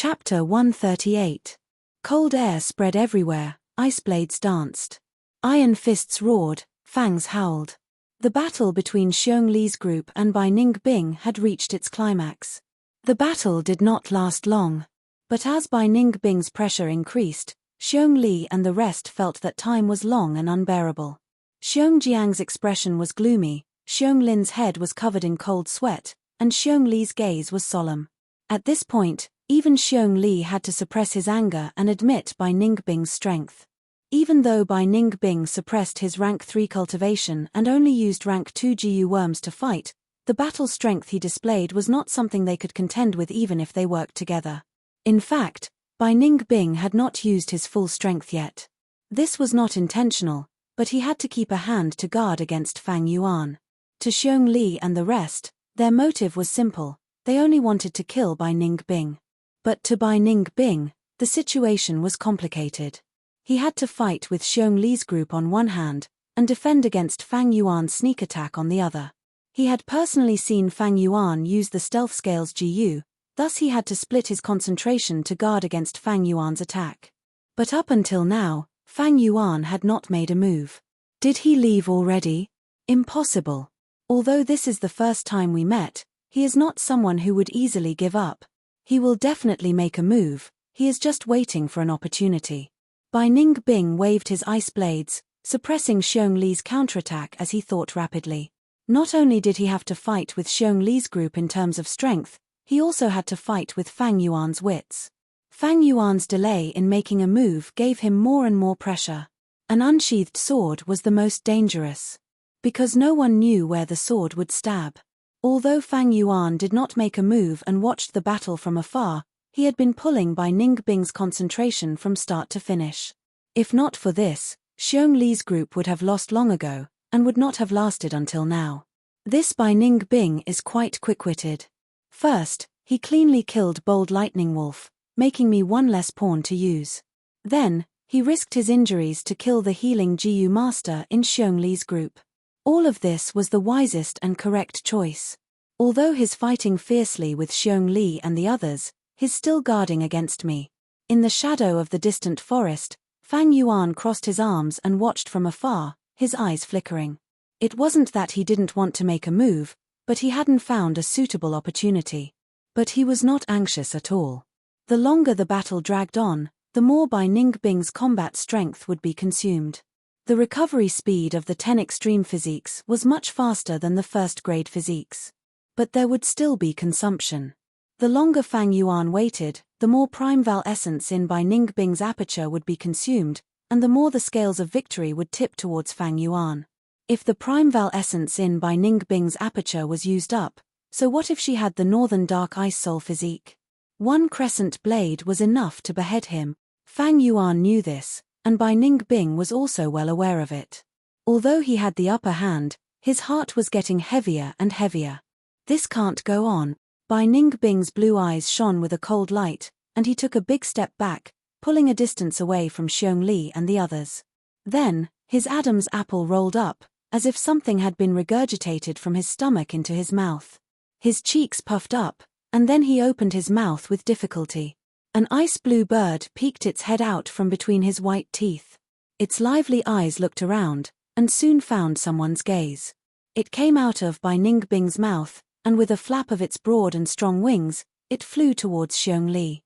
Chapter 138. Cold air spread everywhere, ice blades danced. Iron fists roared, fangs howled. The battle between Xiong Li's group and Bai Ningbing had reached its climax. The battle did not last long. But as Bai Ningbing's pressure increased, Xiong Li and the rest felt that time was long and unbearable. Xiong Jiang's expression was gloomy, Xiong Lin's head was covered in cold sweat, and Xiong Li's gaze was solemn. At this point, even Xiong Li had to suppress his anger and admit Bai Ningbing's strength. Even though Bai Ningbing suppressed his rank 3 cultivation and only used rank 2 GU worms to fight, the battle strength he displayed was not something they could contend with even if they worked together. In fact, Bai Ningbing had not used his full strength yet. This was not intentional, but he had to keep a hand to guard against Fang Yuan. To Xiong Li and the rest, their motive was simple, they only wanted to kill Bai Ningbing. But to Bai Ningbing, the situation was complicated. He had to fight with Xiong Li's group on one hand, and defend against Fang Yuan's sneak attack on the other. He had personally seen Fang Yuan use the stealth scales GU, thus he had to split his concentration to guard against Fang Yuan's attack. But up until now, Fang Yuan had not made a move. Did he leave already? Impossible. Although this is the first time we met, he is not someone who would easily give up. He will definitely make a move, he is just waiting for an opportunity. Bai Ningbing waved his ice blades, suppressing Xiong Li's counterattack as he thought rapidly. Not only did he have to fight with Xiong Li's group in terms of strength, he also had to fight with Fang Yuan's wits. Fang Yuan's delay in making a move gave him more and more pressure. An unsheathed sword was the most dangerous. Because no one knew where the sword would stab. Although Fang Yuan did not make a move and watched the battle from afar, he had been pulling Bai Ningbing's concentration from start to finish. If not for this, Xiong Li's group would have lost long ago, and would not have lasted until now. This Bai Ningbing is quite quick-witted. First, he cleanly killed Bold Lightning Wolf, making me one less pawn to use. Then, he risked his injuries to kill the healing GU master in Xiong Li's group. All of this was the wisest and correct choice. Although he's fighting fiercely with Xiong Li and the others, he's still guarding against me. In the shadow of the distant forest, Fang Yuan crossed his arms and watched from afar, his eyes flickering. It wasn't that he didn't want to make a move, but he hadn't found a suitable opportunity. But he was not anxious at all. The longer the battle dragged on, the more Bai Ningbing's combat strength would be consumed. The recovery speed of the 10 extreme physiques was much faster than the first-grade physiques. But there would still be consumption. The longer Fang Yuan waited, the more prime val essence in Bai Ningbing's aperture would be consumed, and the more the scales of victory would tip towards Fang Yuan. If the prime val essence in Bai Ningbing's aperture was used up, so what if she had the Northern Dark Ice Soul physique? One crescent blade was enough to behead him. Fang Yuan knew this, and Bai Ningbing was also well aware of it. Although he had the upper hand, his heart was getting heavier and heavier. This can't go on. Bai Ningbing's blue eyes shone with a cold light, and he took a big step back, pulling a distance away from Xiong Li and the others. Then, his Adam's apple rolled up, as if something had been regurgitated from his stomach into his mouth. His cheeks puffed up, and then he opened his mouth with difficulty. An ice-blue bird peeked its head out from between his white teeth. Its lively eyes looked around, and soon found someone's gaze. It came out of Bai Ningbing's mouth, and with a flap of its broad and strong wings, it flew towards Xiong Li.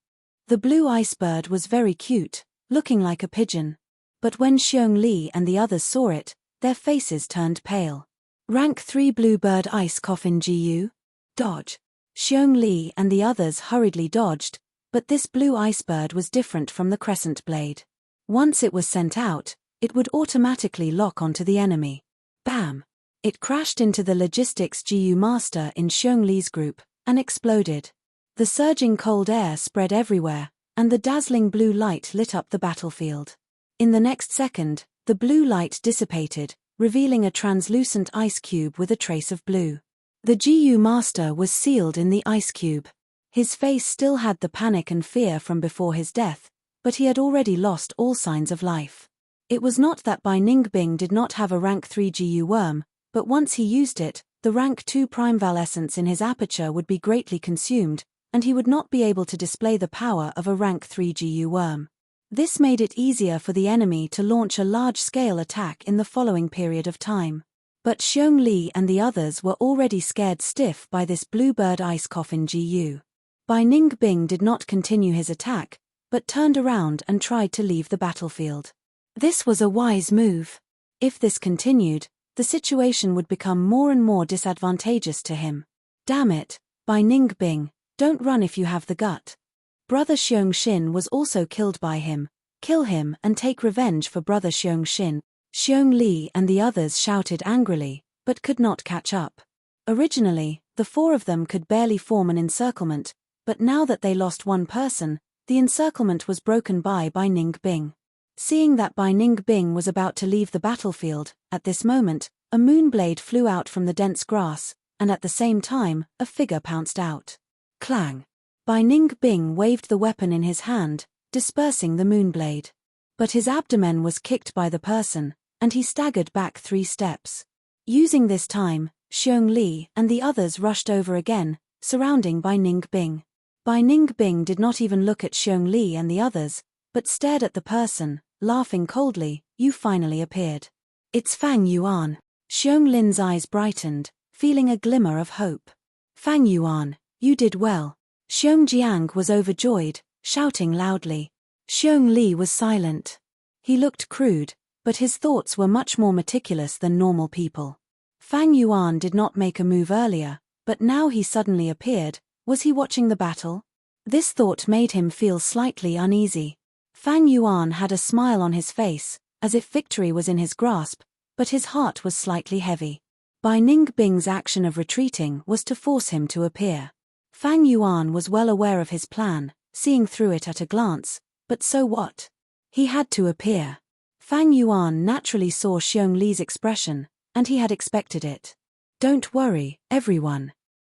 The blue ice bird was very cute, looking like a pigeon. But when Xiong Li and the others saw it, their faces turned pale. Rank 3 bluebird ice coffin GU? Dodge. Xiong Li and the others hurriedly dodged, but this blue ice-bird was different from the crescent blade. Once it was sent out, it would automatically lock onto the enemy. Bam! It crashed into the logistics GU master in Xiong Li's group, and exploded. The surging cold air spread everywhere, and the dazzling blue light lit up the battlefield. In the next second, the blue light dissipated, revealing a translucent ice cube with a trace of blue. The GU master was sealed in the ice cube. His face still had the panic and fear from before his death, but he had already lost all signs of life. It was not that Bai Ningbing did not have a rank 3 GU worm, but once he used it, the rank 2 prime val essence in his aperture would be greatly consumed, and he would not be able to display the power of a rank 3 GU worm. This made it easier for the enemy to launch a large-scale attack in the following period of time. But Xiong Li and the others were already scared stiff by this bluebird ice coffin GU. Bai Ningbing did not continue his attack, but turned around and tried to leave the battlefield. This was a wise move. If this continued, the situation would become more and more disadvantageous to him. Damn it, Bai Ningbing, don't run if you have the gut. Brother Xiong Xin was also killed by him. Kill him and take revenge for Brother Xiong Xin. Xiong Li and the others shouted angrily, but could not catch up. Originally, the four of them could barely form an encirclement, but now that they lost one person, the encirclement was broken by Bai Ningbing. Seeing that Bai Ningbing was about to leave the battlefield, at this moment, a moonblade flew out from the dense grass, and at the same time, a figure pounced out. Clang! Bai Ningbing waved the weapon in his hand, dispersing the moonblade. But his abdomen was kicked by the person, and he staggered back 3 steps. Using this time, Xiong Li and the others rushed over again, surrounding Bai Ningbing. Bai Ningbing did not even look at Xiong Li and the others, but stared at the person, laughing coldly. You finally appeared. It's Fang Yuan. Xiong Lin's eyes brightened, feeling a glimmer of hope. Fang Yuan, you did well. Xiong Jiang was overjoyed, shouting loudly. Xiong Li was silent. He looked crude, but his thoughts were much more meticulous than normal people. Fang Yuan did not make a move earlier, but now he suddenly appeared. Was he watching the battle? This thought made him feel slightly uneasy. Fang Yuan had a smile on his face, as if victory was in his grasp, but his heart was slightly heavy. Bai Ningbing's action of retreating was to force him to appear. Fang Yuan was well aware of his plan, seeing through it at a glance, but so what? He had to appear. Fang Yuan naturally saw Xiong Li's expression, and he had expected it. Don't worry, everyone.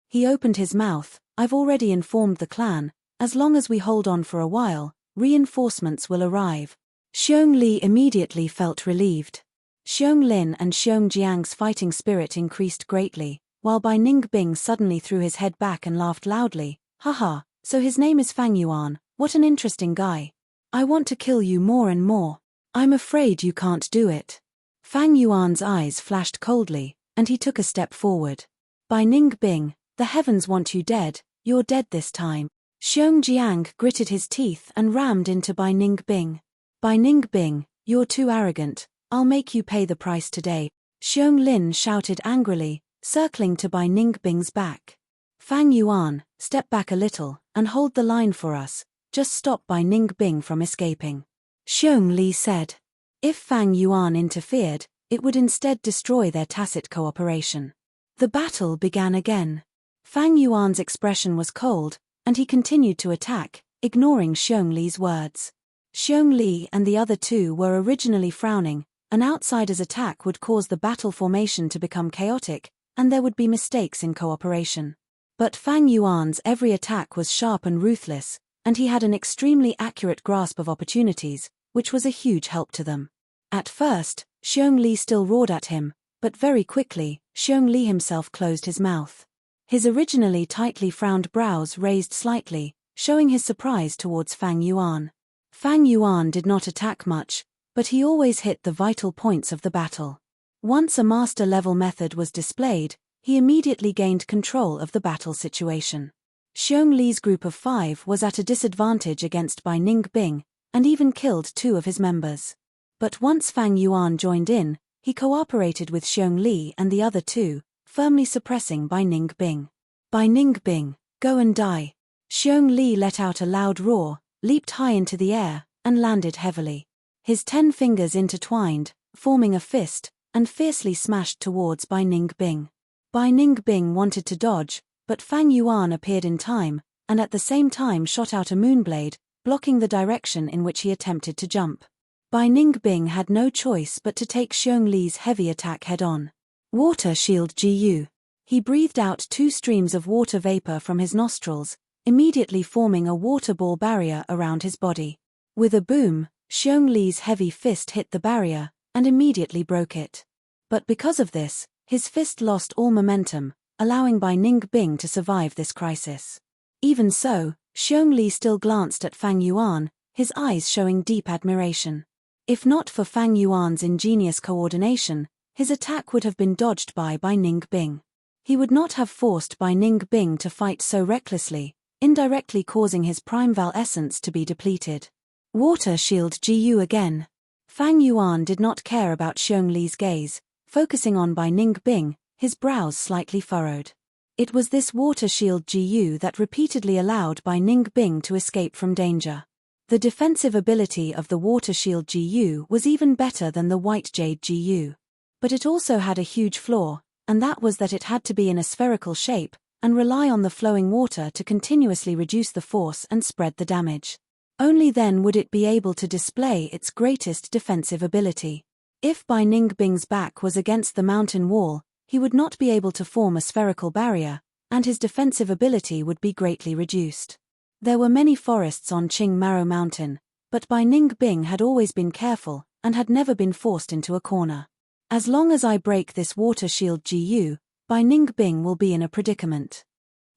He opened his mouth. I've already informed the clan. As long as we hold on for a while, reinforcements will arrive. Xiong Li immediately felt relieved. Xiong Lin and Xiong Jiang's fighting spirit increased greatly, while Bai Ningbing suddenly threw his head back and laughed loudly. Haha, so his name is Fang Yuan, what an interesting guy. I want to kill you more and more. I'm afraid you can't do it. Fang Yuan's eyes flashed coldly, and he took a step forward. Bai Ningbing, the heavens want you dead, you're dead this time. Xiong Jiang gritted his teeth and rammed into Bai Ningbing. Bai Ningbing, you're too arrogant, I'll make you pay the price today. Xiong Lin shouted angrily, circling to Bai Ningbing's back. Fang Yuan, step back a little, and hold the line for us, just stop Bai Ningbing from escaping. Xiong Li said. If Fang Yuan interfered, it would instead destroy their tacit cooperation. The battle began again. Fang Yuan's expression was cold, and he continued to attack, ignoring Xiong Li's words. Xiong Li and the other two were originally frowning. An outsider's attack would cause the battle formation to become chaotic, and there would be mistakes in cooperation. But Fang Yuan's every attack was sharp and ruthless, and he had an extremely accurate grasp of opportunities, which was a huge help to them. At first, Xiong Li still roared at him, but very quickly, Xiong Li himself closed his mouth. His originally tightly frowned brows raised slightly, showing his surprise towards Fang Yuan. Fang Yuan did not attack much, but he always hit the vital points of the battle. Once a master-level method was displayed, he immediately gained control of the battle situation. Xiong Li's group of 5 was at a disadvantage against Bai Ningbing, and even killed 2 of his members. But once Fang Yuan joined in, he cooperated with Xiong Li and the other 2, firmly suppressing Bai Ningbing. Bai Ningbing, go and die. Xiong Li let out a loud roar, leaped high into the air, and landed heavily. His 10 fingers intertwined, forming a fist, and fiercely smashed towards Bai Ningbing. Bai Ningbing wanted to dodge, but Fang Yuan appeared in time, and at the same time shot out a moonblade, blocking the direction in which he attempted to jump. Bai Ningbing had no choice but to take Xiong Li's heavy attack head-on. Water Shield GU. He breathed out 2 streams of water vapor from his nostrils, immediately forming a water ball barrier around his body. With a boom, Xiong Li's heavy fist hit the barrier, and immediately broke it. But because of this, his fist lost all momentum, allowing Bai Ningbing to survive this crisis. Even so, Xiong Li still glanced at Fang Yuan, his eyes showing deep admiration. If not for Fang Yuan's ingenious coordination, his attack would have been dodged by Ning Bing. He would not have forced Ning Bing to fight so recklessly, indirectly causing his Primeval essence to be depleted. Water Shield Gu again. Fang Yuan did not care about Xiong Li's gaze, focusing on Ning Bing, his brows slightly furrowed. It was this Water Shield Gu that repeatedly allowed Ning Bing to escape from danger. The defensive ability of the Water Shield Gu was even better than the White Jade Gu. But it also had a huge flaw, and that was that it had to be in a spherical shape, and rely on the flowing water to continuously reduce the force and spread the damage. Only then would it be able to display its greatest defensive ability. If Ning Bing's back was against the mountain wall, he would not be able to form a spherical barrier, and his defensive ability would be greatly reduced. There were many forests on Qing Maro Mountain, but Ning Bing had always been careful, and had never been forced into a corner. As long as I break this Water Shield Gu, Ning Bing will be in a predicament.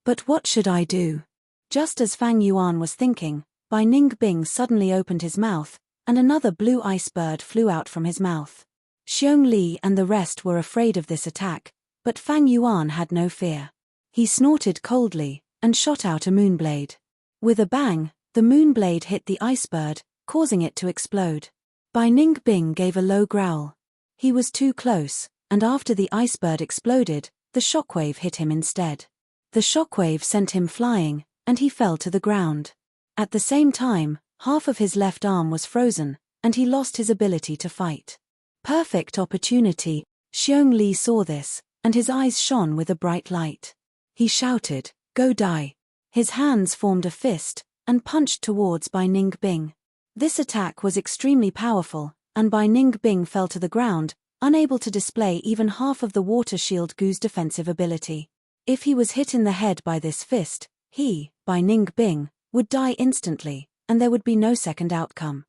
But what should I do? Just as Fang Yuan was thinking, Ning Bing suddenly opened his mouth, and another blue ice bird flew out from his mouth. Xiong Li and the rest were afraid of this attack, but Fang Yuan had no fear. He snorted coldly, and shot out a moonblade. With a bang, the moonblade hit the ice bird, causing it to explode. Ning Bing gave a low growl. He was too close, and after the ice bird exploded, the shockwave hit him instead. The shockwave sent him flying, and he fell to the ground. At the same time, half of his left arm was frozen, and he lost his ability to fight. Perfect opportunity. Xiong Li saw this, and his eyes shone with a bright light. He shouted, "Go die!" His hands formed a fist, and punched towards Ning Bing. This attack was extremely powerful, and Ning Bing fell to the ground, unable to display even half of the Water Shield Gu's defensive ability. If he was hit in the head by this fist, he, Ning Bing, would die instantly, and there would be no second outcome.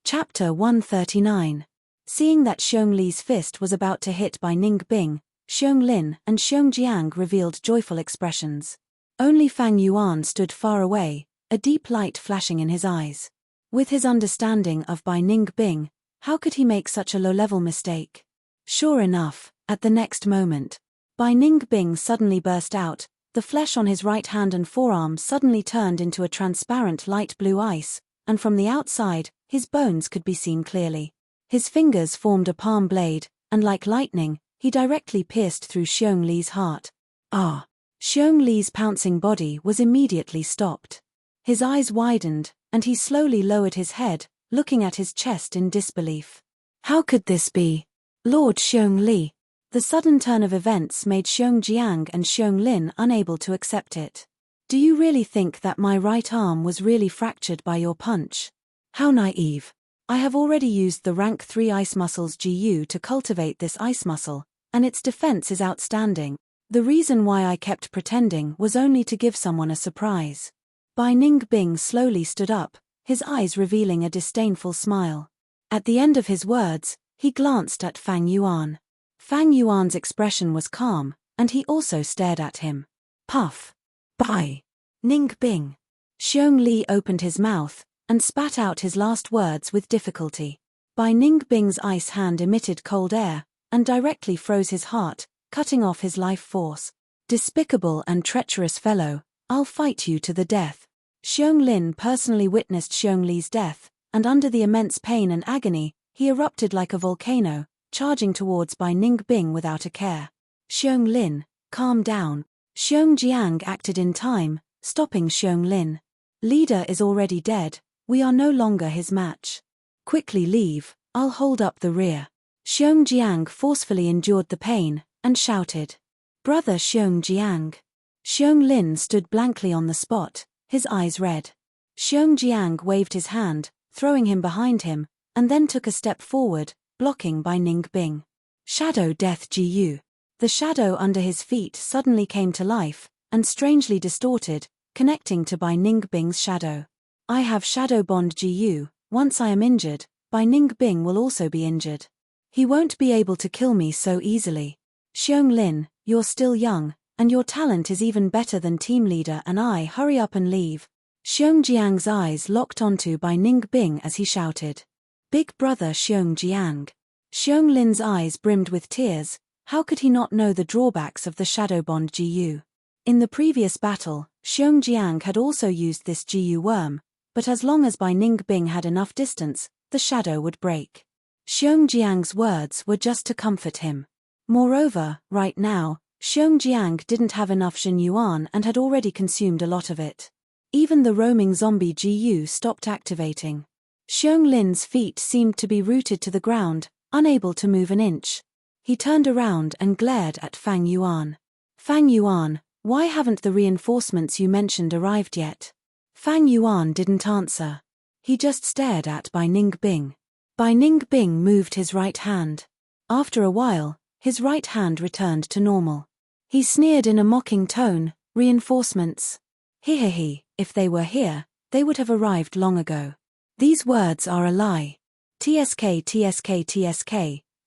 Chapter 139. Seeing that Xiong Li's fist was about to hit Ning Bing, Xiong Lin and Xiong Jiang revealed joyful expressions. Only Fang Yuan stood far away, a deep light flashing in his eyes. With his understanding of Ning Bing, how could he make such a low-level mistake? Sure enough, at the next moment, Ning Bing suddenly burst out. The flesh on his right hand and forearm suddenly turned into a transparent light blue ice, and from the outside, his bones could be seen clearly. His fingers formed a palm blade, and like lightning, he directly pierced through Xiong Li's heart. Ah! Xiong Li's pouncing body was immediately stopped. His eyes widened, and he slowly lowered his head, looking at his chest in disbelief. How could this be? Lord Xiong Li. The sudden turn of events made Xiong Jiang and Xiong Lin unable to accept it. Do you really think that my right arm was really fractured by your punch? How naive. I have already used the rank 3 ice muscles GU to cultivate this ice muscle, and its defense is outstanding. The reason why I kept pretending was only to give someone a surprise. Ning Bing slowly stood up, his eyes revealing a disdainful smile. At the end of his words, he glanced at Fang Yuan. Fang Yuan's expression was calm, and he also stared at him. Puff. Bye. Ning Bing. Xiong Li opened his mouth, and spat out his last words with difficulty. Ning Bing's ice hand emitted cold air, and directly froze his heart, cutting off his life force. Despicable and treacherous fellow, I'll fight you to the death. Xiong Lin personally witnessed Xiong Li's death, and under the immense pain and agony, he erupted like a volcano, charging towards Ning Bing without a care. Xiong Lin, calm down. Xiong Jiang acted in time, stopping Xiong Lin. Leader is already dead, we are no longer his match. Quickly leave, I'll hold up the rear. Xiong Jiang forcefully endured the pain, and shouted. Brother Xiong Jiang. Xiong Lin stood blankly on the spot, his eyes red. Xiong Jiang waved his hand, throwing him behind him, and then took a step forward, blocking Ning Bing. Shadow Death Gu. The shadow under his feet suddenly came to life, and strangely distorted, connecting to Ning Bing's shadow. I have Shadow Bond Gu, once I am injured, Ning Bing will also be injured. He won't be able to kill me so easily. Xiong Lin, you're still young, and your talent is even better than team leader and I hurry up and leave. Xiongjiang's eyes locked onto by Ningbing as he shouted. Big brother Xiongjiang. Xionglin's eyes brimmed with tears. How could he not know the drawbacks of the shadow bond GU? In the previous battle, Xiongjiang had also used this GU worm, but as long as Bai Ningbing had enough distance, the shadow would break. Xiongjiang's words were just to comfort him. Moreover, right now, Xiongjiang didn't have enough Xin Yuan and had already consumed a lot of it. Even the roaming zombie GU stopped activating. Xionglin's feet seemed to be rooted to the ground, unable to move an inch. He turned around and glared at Fang Yuan. Fang Yuan, why haven't the reinforcements you mentioned arrived yet? Fang Yuan didn't answer. He just stared at Bai Ningbing. Bai Ningbing moved his right hand. After a while, his right hand returned to normal. He sneered in a mocking tone, reinforcements. He, if they were here, they would have arrived long ago. These words are a lie. TSK,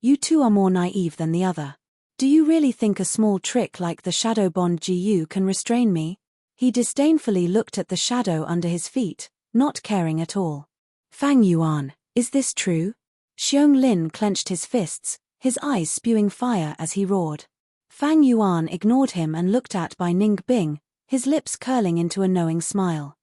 you two are more naive than the other. Do you really think a small trick like the shadow bond GU can restrain me? He disdainfully looked at the shadow under his feet, not caring at all. Fang Yuan, is this true? Xionglin clenched his fists, his eyes spewing fire as he roared. Fang Yuan ignored him and looked at Bai Ningbing, his lips curling into a knowing smile.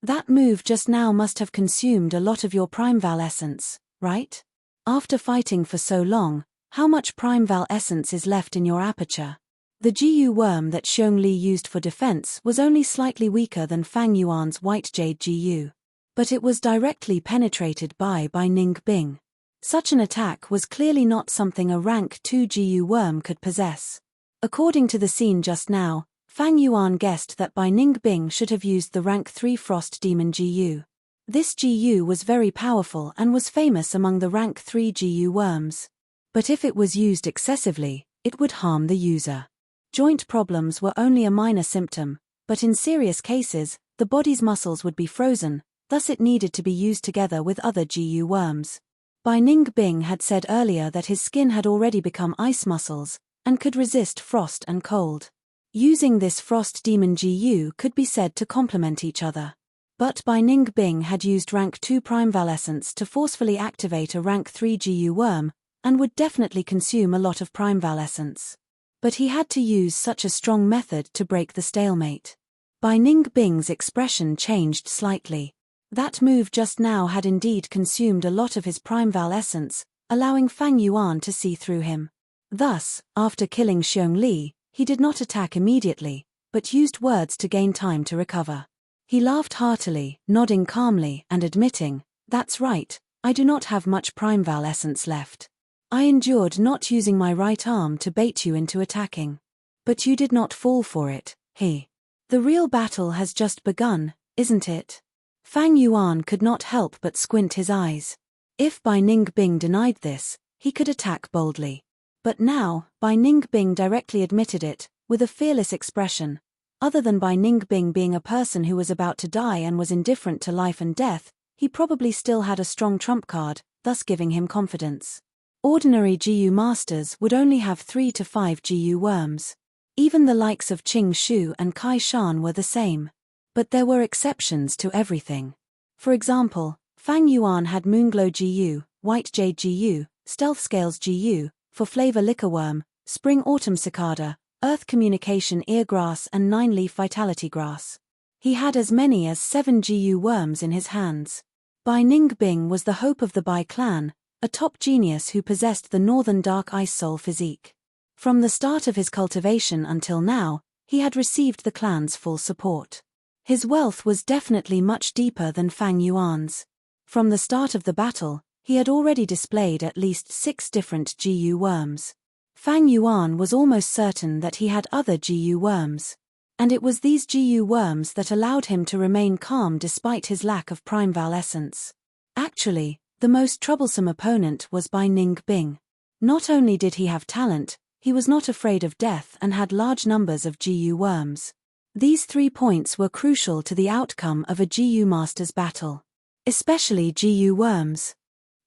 That move just now must have consumed a lot of your Primeval essence, right? After fighting for so long, how much Primeval essence is left in your aperture? The GU worm that Xiongli used for defense was only slightly weaker than Fang Yuan's White Jade GU. But it was directly penetrated by Ningbing. Such an attack was clearly not something a rank 2 GU worm could possess. According to the scene just now, Fang Yuan guessed that Bai Ningbing should have used the rank 3 Frost Demon GU. This GU was very powerful and was famous among the rank 3 GU worms. But if it was used excessively, it would harm the user. Joint problems were only a minor symptom, but in serious cases, the body's muscles would be frozen, thus it needed to be used together with other GU worms. Bai Ningbing had said earlier that his skin had already become ice muscles, and could resist frost and cold. Using this Frost Demon GU could be said to complement each other. But Bai Ningbing had used rank 2 Primeval essence to forcefully activate a rank 3 GU worm, and would definitely consume a lot of Primeval essence. But he had to use such a strong method to break the stalemate. Bai Ningbing's expression changed slightly. That move just now had indeed consumed a lot of his Primeval essence, allowing Fang Yuan to see through him. Thus, after killing Xiongli, he did not attack immediately, but used words to gain time to recover. He laughed heartily, nodding calmly and admitting, "That's right, I do not have much Primeval essence left. I endured not using my right arm to bait you into attacking. But you did not fall for it, he. The real battle has just begun, isn't it?" Fang Yuan could not help but squint his eyes. If Bai Ningbing denied this, he could attack boldly. But now, Bai Ningbing directly admitted it, with a fearless expression. Other than Bai Ningbing being a person who was about to die and was indifferent to life and death, he probably still had a strong trump card, thus giving him confidence. Ordinary GU masters would only have 3 to 5 GU worms. Even the likes of Qing Shu and Kai Shan were the same. But there were exceptions to everything. For example, Fang Yuan had Moonglow GU, White Jade GU, Stealth Scales GU, for Flavor Liquorworm, Spring Autumn Cicada, Earth Communication Eargrass and 9-leaf Vitality Grass. He had as many as 7 GU worms in his hands. Bai Ningbing was the hope of the Bai clan, a top genius who possessed the Northern Dark Ice Soul physique. From the start of his cultivation until now, he had received the clan's full support. His wealth was definitely much deeper than Fang Yuan's. From the start of the battle, he had already displayed at least 6 different GU worms. Fang Yuan was almost certain that he had other GU worms. And it was these GU worms that allowed him to remain calm despite his lack of Primeval essence. Actually, the most troublesome opponent was Bai Ningbing. Not only did he have talent, he was not afraid of death and had large numbers of GU worms. These 3 points were crucial to the outcome of a GU Masters battle. Especially GU worms.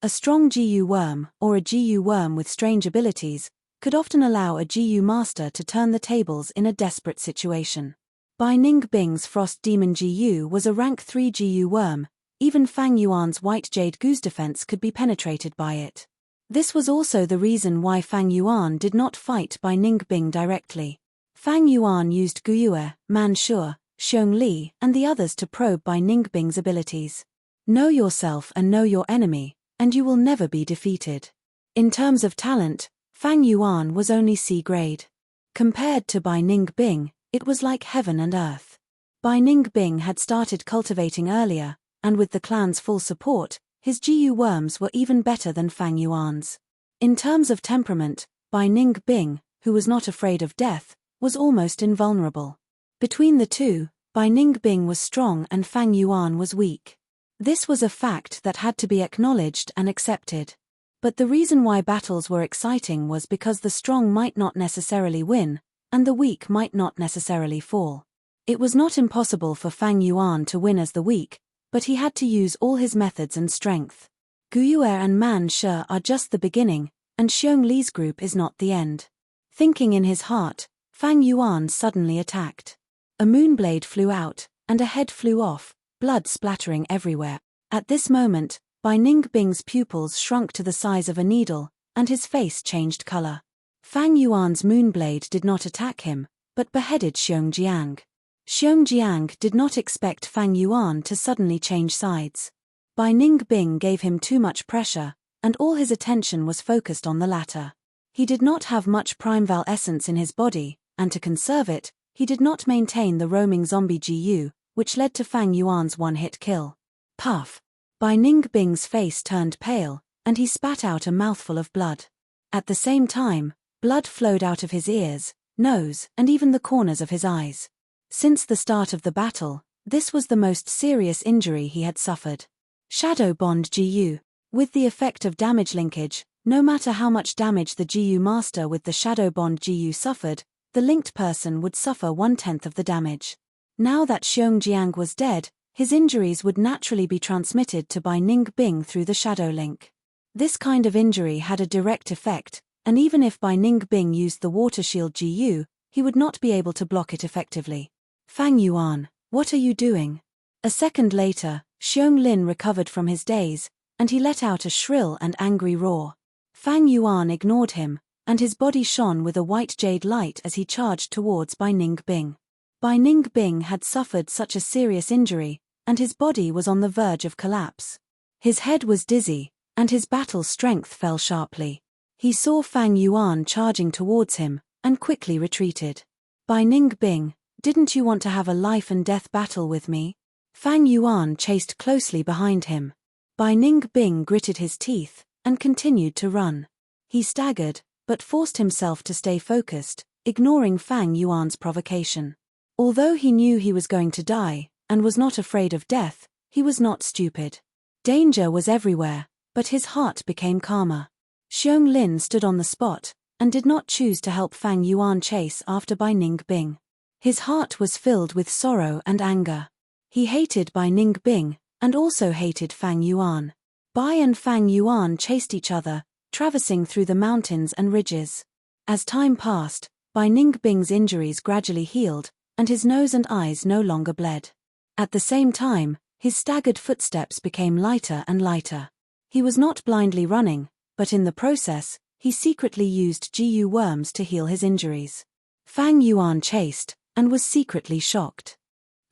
A strong GU worm, or a GU worm with strange abilities, could often allow a GU master to turn the tables in a desperate situation. Bai Ning Bing's Frost Demon GU was a rank 3 GU worm. Even Fang Yuan's White Jade Goose defense could be penetrated by it. This was also the reason why Fang Yuan did not fight Bai Ning Bing directly. Fang Yuan used Guyue, Man Shu, Xiong Li, and the others to probe Bai Ning Bing's abilities. Know yourself and know your enemy, and you will never be defeated. In terms of talent, Fang Yuan was only C grade. Compared to Bai Ning Bing, it was like heaven and earth. Bai Ning Bing had started cultivating earlier, and with the clan's full support, his GU worms were even better than Fang Yuan's. In terms of temperament, Bai Ning Bing, who was not afraid of death, was almost invulnerable. Between the two, Bai Ning Bing was strong and Fang Yuan was weak. This was a fact that had to be acknowledged and accepted. But the reason why battles were exciting was because the strong might not necessarily win, and the weak might not necessarily fall. It was not impossible for Fang Yuan to win as the weak, but he had to use all his methods and strength. Guyue and Man Shu are just the beginning, and Xiong Li's group is not the end. Thinking in his heart, Fang Yuan suddenly attacked. A moonblade flew out, and a head flew off, blood splattering everywhere. At this moment, Bai Ning Bing's pupils shrunk to the size of a needle, and his face changed color. Fang Yuan's moonblade did not attack him, but beheaded Xiong Jiang. Xiong Jiang did not expect Fang Yuan to suddenly change sides. Bai Ning Bing gave him too much pressure, and all his attention was focused on the latter. He did not have much Primeval essence in his body, and to conserve it, he did not maintain the roaming zombie GU, which led to Fang Yuan's one-hit kill. Puff! Bai Ning Bing's face turned pale, and he spat out a mouthful of blood. At the same time, blood flowed out of his ears, nose, and even the corners of his eyes. Since the start of the battle, this was the most serious injury he had suffered. Shadow Bond GU. With the effect of damage linkage, no matter how much damage the GU master with the Shadow Bond GU suffered, the linked person would suffer 1/10 of the damage. Now that Xiong Jiang was dead, his injuries would naturally be transmitted to Bai Ning Bing through the shadow link. This kind of injury had a direct effect, and even if Bai Ning Bing used the Water Shield GU, he would not be able to block it effectively. Fang Yuan, what are you doing? A second later, Xiong Lin recovered from his daze, and he let out a shrill and angry roar. Fang Yuan ignored him, and his body shone with a white jade light as he charged towards Bai Ning Bing. Bai Ning Bing had suffered such a serious injury, and his body was on the verge of collapse. His head was dizzy, and his battle strength fell sharply. He saw Fang Yuan charging towards him, and quickly retreated. Bai Ning Bing, didn't you want to have a life-and-death battle with me? Fang Yuan chased closely behind him. Bai Ning Bing gritted his teeth, and continued to run. He staggered, but forced himself to stay focused, ignoring Fang Yuan's provocation. Although he knew he was going to die, and was not afraid of death, he was not stupid. Danger was everywhere, but his heart became calmer. Xiong Lin stood on the spot, and did not choose to help Fang Yuan chase after Bai Ning Bing. His heart was filled with sorrow and anger. He hated Bai Ning Bing, and also hated Fang Yuan. Bai and Fang Yuan chased each other, traversing through the mountains and ridges. As time passed, Bai Ning Bing's injuries gradually healed, and his nose and eyes no longer bled. At the same time, his staggered footsteps became lighter and lighter. He was not blindly running, but in the process, he secretly used GU worms to heal his injuries. Fang Yuan chased, and was secretly shocked.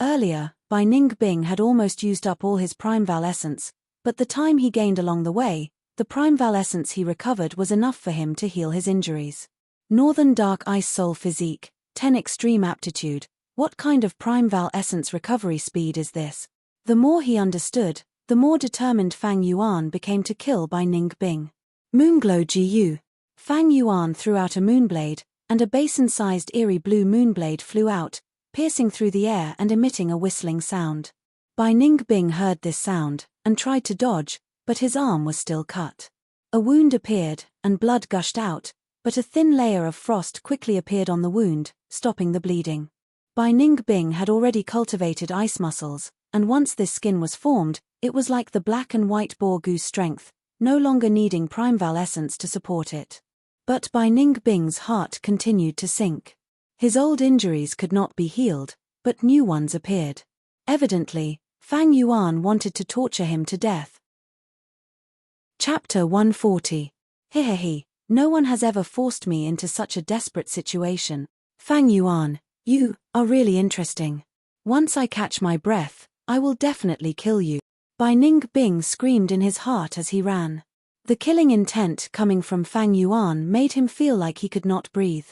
Earlier, Bai Ning Bing had almost used up all his Primeval essence, but the time he gained along the way, the Primeval essence he recovered was enough for him to heal his injuries. Northern Dark Ice Soul Physique, 10 Extreme Aptitude. What kind of Primeval essence recovery speed is this? The more he understood, the more determined Fang Yuan became to kill Bai Ning Bing. Moonglow GU. Fang Yuan threw out a moonblade, and a basin-sized eerie blue moonblade flew out, piercing through the air and emitting a whistling sound. Bai Ning Bing heard this sound, and tried to dodge, but his arm was still cut. A wound appeared, and blood gushed out, but a thin layer of frost quickly appeared on the wound, stopping the bleeding. Bai Ning Bing had already cultivated ice muscles, and once this skin was formed, it was like the black and white boar goose strength, no longer needing Primeval essence to support it. But Bai Ningbing's heart continued to sink. His old injuries could not be healed, but new ones appeared. Evidently, Fang Yuan wanted to torture him to death. Chapter 140. Hehehe, no one has ever forced me into such a desperate situation. Fang Yuan, you are really interesting. Once I catch my breath, I will definitely kill you. Bai Ningbing screamed in his heart as he ran. The killing intent coming from Fang Yuan made him feel like he could not breathe.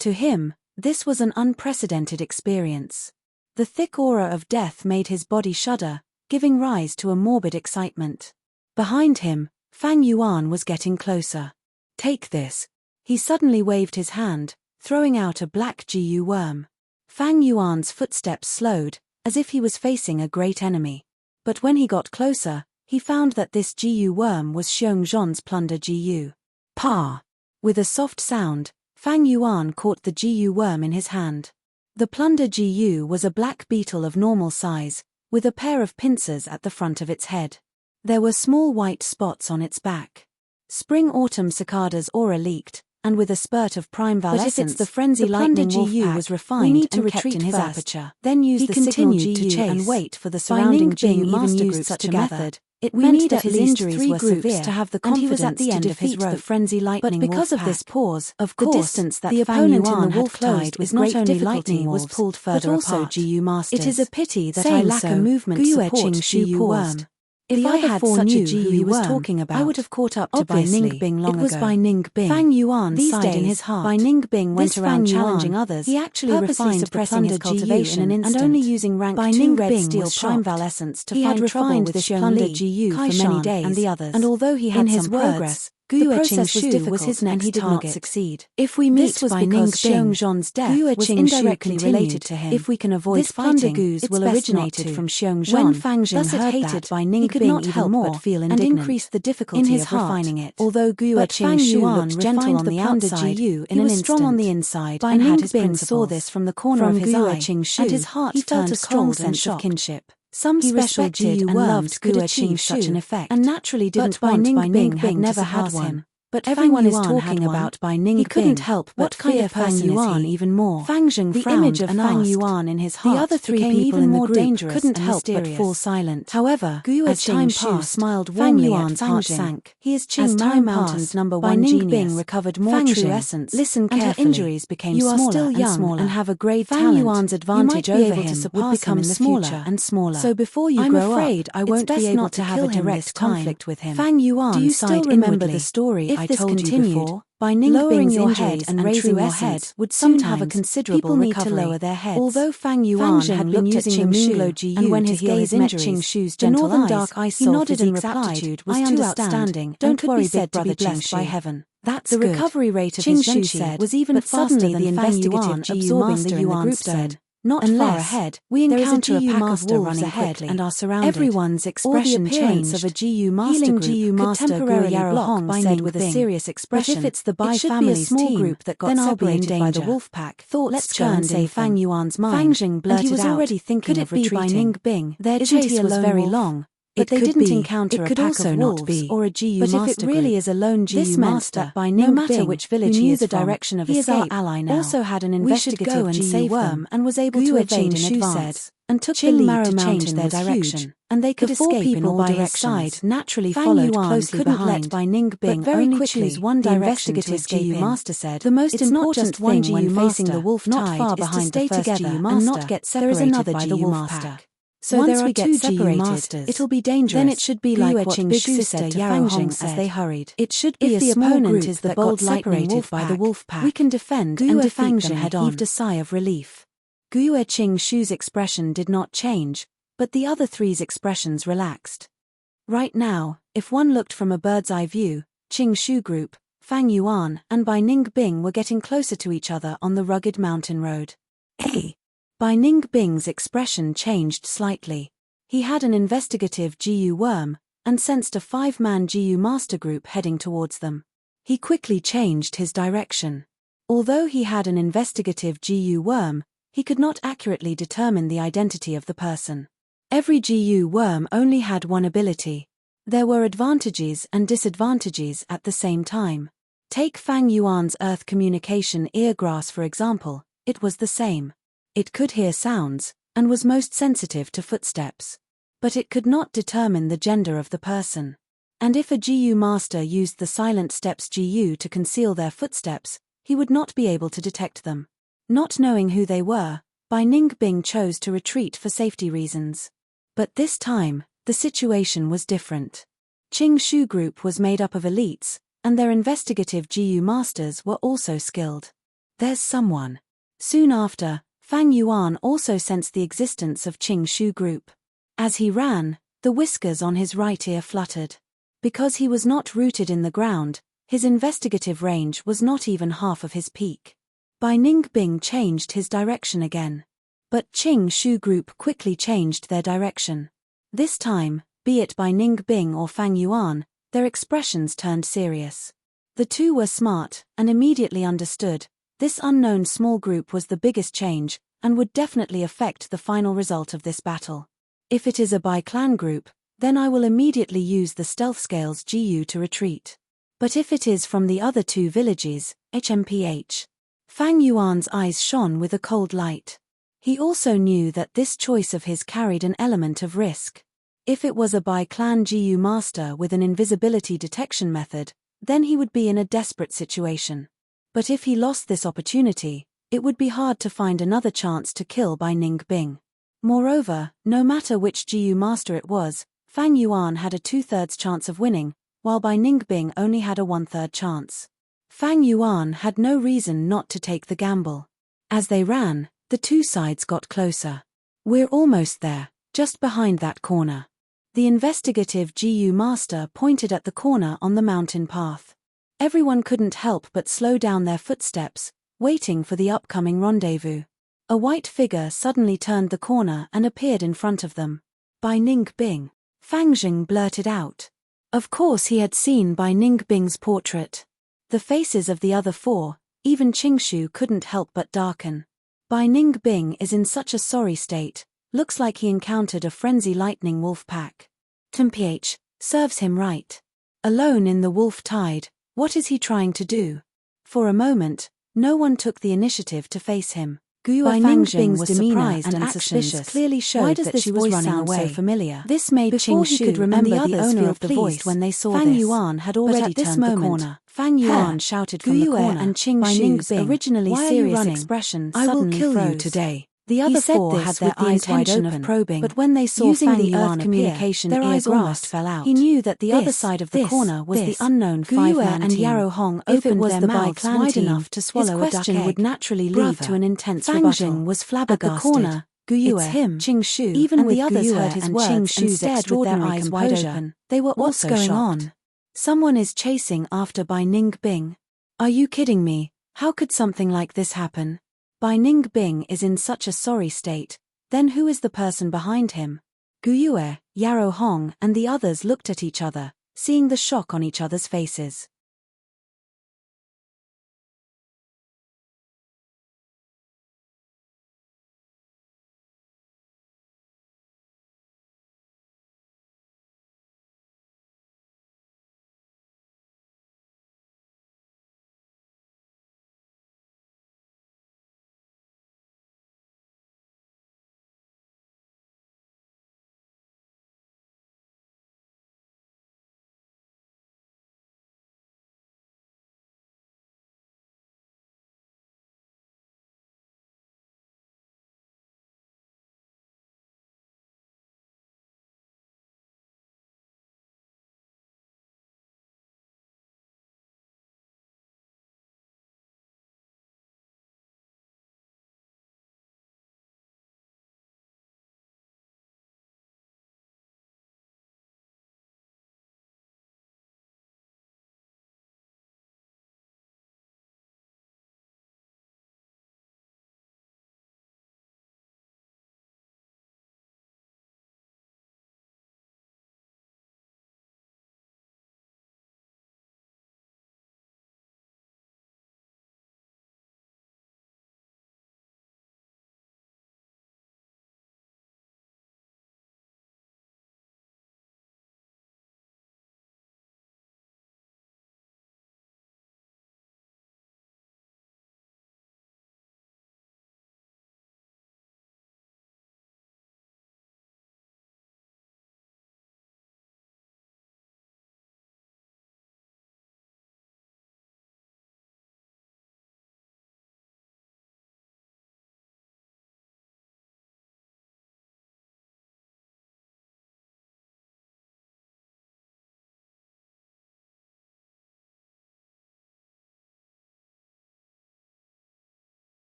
To him, this was an unprecedented experience. The thick aura of death made his body shudder, giving rise to a morbid excitement. Behind him, Fang Yuan was getting closer. Take this. He suddenly waved his hand, throwing out a black Jiu worm. Fang Yuan's footsteps slowed, as if he was facing a great enemy. But when he got closer, he found that this Jiu worm was Xiong Zhon's plunder Jiu. Pa! With a soft sound, Fang Yuan caught the Jiu worm in his hand. The plunder Jiu was a black beetle of normal size, with a pair of pincers at the front of its head. There were small white spots on its back. Spring-autumn cicada's aura leaked, and with a spurt of prime valescence, but if it's the frenzy lightning wolf pack, was refined, we need to retreat in his aperture. Then use the signal Jiu to chase, and wait for the surrounding Jiu master groups such a method. It meant that his injuries were severe, to have the confidence and he was at the end of his rope. The frenzy lightning but because of this pause, of course, the distance that the opponent in the wolf tide with not only lightning was pulled further but also Jiu masters. It is a pity that I lack a movement support Jiu worm. If I had such a Jiu he was talking about, I would have caught up to Bai Ningbing long ago. It was Bai Ningbing. Fang Yuan sighed in his heart. Bai Ningbing went around challenging others. He actually refined suppressing his cultivation in an instant, and only using rank 2 red steel prime valescence to find trouble with this plunder Jiu for many days, and the others. And although he had some progress, the process was difficult and he did not succeed. If we meet this was Bai because Xiong Zhon's death was indirectly related to him. If we can avoid this fighting, this will originated from Xiong Zhon. When Fang Zheng heard that, he could not help but feel indignant and increase the difficulty in his of refining it. Although Fang Yuan looked gentle on the outside, he was strong on the inside and had his principles. Saw this from the corner of his eye, and his heart felt a strong sense of kinship. Some he respected and loved could achieve such an effect, and naturally didn't want Bai Ningbing had never had one. But everyone is talking about Bai Ningbing. He couldn't help but fear Fang Yuan even more. Fang Zheng the image of Fang Yuan in his heart. The other three people even more dangerous couldn't help but fall silent. However, as time passed, smiled warmly Yuan's heart sank. He is Qing Mara Mountain's #1 genius. Bai Ningbing recovered more true essence. Listen carefully. And her injuries became smaller and smaller and have a great talent. Fang Yuan's advantage over him would become smaller and smaller. So before you grow up, I'm afraid I won't be able to have a direct conflict with him. Fang Yuan do you still remember the story I told you before? By lowering your head and raising your head would soon have a considerable recovery. People need to lower their heads. Although Fang Yuan had been using the Moonglow Jiu and when his gaze met Qing Shu's gentle eyes, dark he nodded and replied, "I understand. Don't worry, big brother Qing by heaven." That's the recovery rate of his Shu said was even faster than the investigative Jiu master the Yuan said. Not far ahead, we encounter a pack of wolves ahead and are surrounded. Everyone's expression changed. Of a Jiu master group could temporarily block said with a serious expression. But if it's the Bai family's small group that got separated by the wolf pack, thoughts turned in Fang Yuan's mind. Fang Zheng blurted out, he was already thinking of retreating. Could it be Bai Ningbing? Their chase was very long. But they didn't encounter a pack of wolves or a Jiu master group. But if it really is a lone Jiu master, no matter which village he is from, the direction of escape, our ally now. Also had an investigative Jiu worm and was able to evade in advance, and took the lead to change their direction, and they could escape in all directions. Naturally followed closely behind. Bai Ningbing very quickly one direction to escape Jiu master said, the most important thing when facing the wolf tide is to stay together and not get separated by the wolf pack. So once we get separated, it'll be dangerous. Then it should be like what Big Sister said to Fang Zheng as they hurried. It should be if the opponent is the bold lightning wolf by the wolf pack. We can defend and defeat them head on. Heaved a sigh of relief. Gue Qing Shu's expression did not change, but the other three's expressions relaxed. Right now, if one looked from a bird's eye view, Qing Shu group, Fang Yuan, and Bai Ningbing were getting closer to each other on the rugged mountain road. Hey! Bai Ningbing's expression changed slightly. He had an investigative Jiu worm, and sensed a 5-man Jiu master group heading towards them. He quickly changed his direction. Although he had an investigative Jiu worm, he could not accurately determine the identity of the person. Every Jiu worm only had one ability. There were advantages and disadvantages at the same time. Take Fang Yuan's earth communication eargrass for example, it was the same. It could hear sounds, and was most sensitive to footsteps. But it could not determine the gender of the person. And if a GU master used the silent steps GU to conceal their footsteps, he would not be able to detect them. Not knowing who they were, Bai Ningbing chose to retreat for safety reasons. But this time, the situation was different. Qing Shu Group was made up of elites, and their investigative GU masters were also skilled. There's someone. Soon after, Fang Yuan also sensed the existence of Qing Shu Group. As he ran, the whiskers on his right ear fluttered. Because he was not rooted in the ground, his investigative range was not even half of his peak. Bai Ningbing changed his direction again. But Qing Shu Group quickly changed their direction. This time, be it Bai Ningbing or Fang Yuan, their expressions turned serious. The two were smart, and immediately understood, this unknown small group was the biggest change, and would definitely affect the final result of this battle. If it is a Bai clan group, then I will immediately use the stealth scales GU to retreat. But if it is from the other two villages, HMPH. Fang Yuan's eyes shone with a cold light. He also knew that this choice of his carried an element of risk. If it was a Bai clan GU master with an invisibility detection method, then he would be in a desperate situation. But if he lost this opportunity, it would be hard to find another chance to kill Bai Ningbing. Moreover, no matter which GU master it was, Fang Yuan had a 2/3 chance of winning, while Bai Ningbing only had a 1/3 chance. Fang Yuan had no reason not to take the gamble. As they ran, the two sides got closer. We're almost there, just behind that corner. The investigative GU master pointed at the corner on the mountain path. Everyone couldn't help but slow down their footsteps, waiting for the upcoming rendezvous. A white figure suddenly turned the corner and appeared in front of them. Bai Ningbing. Fang Jing blurted out. Of course he had seen Bai Ningbing's portrait. The faces of the other four, even Qingshu, couldn't help but darken. Bai Ningbing is in such a sorry state, looks like he encountered a frenzy lightning wolf pack. TMPH, serves him right. Alone in the wolf tide, what is he trying to do? For a moment, no one took the initiative to face him. Bai Ningbing's demeanor and actions clearly showed that she was running away. So familiar. This made Qingshu and the others feel pleased when they saw Fang Yuan had already turned the corner. Fang Yuan shouted from the corner, and Qingshu's originally serious expression suddenly froze. I will kill you today. The other four had their eyes wide open, probing, but when they saw Fang Yuan communication, their eyes almost fell out. He knew that the other side of the corner was the unknown five-man and Yarrow Hong opened their mouths wide enough to swallow a duck egg. His question would naturally lead to an intense rebuttal. Fang Jing was flabbergasted. At the corner, it's him, Qingshu, even with the others heard his words and stared with their eyes wide open. They were also shocked. What's going on? Someone is chasing after Bai Ningbing. Are you kidding me? How could something like this happen? Bai Ningbing is in such a sorry state, then who is the person behind him? Guyue, Yarrow Hong and the others looked at each other, seeing the shock on each other's faces.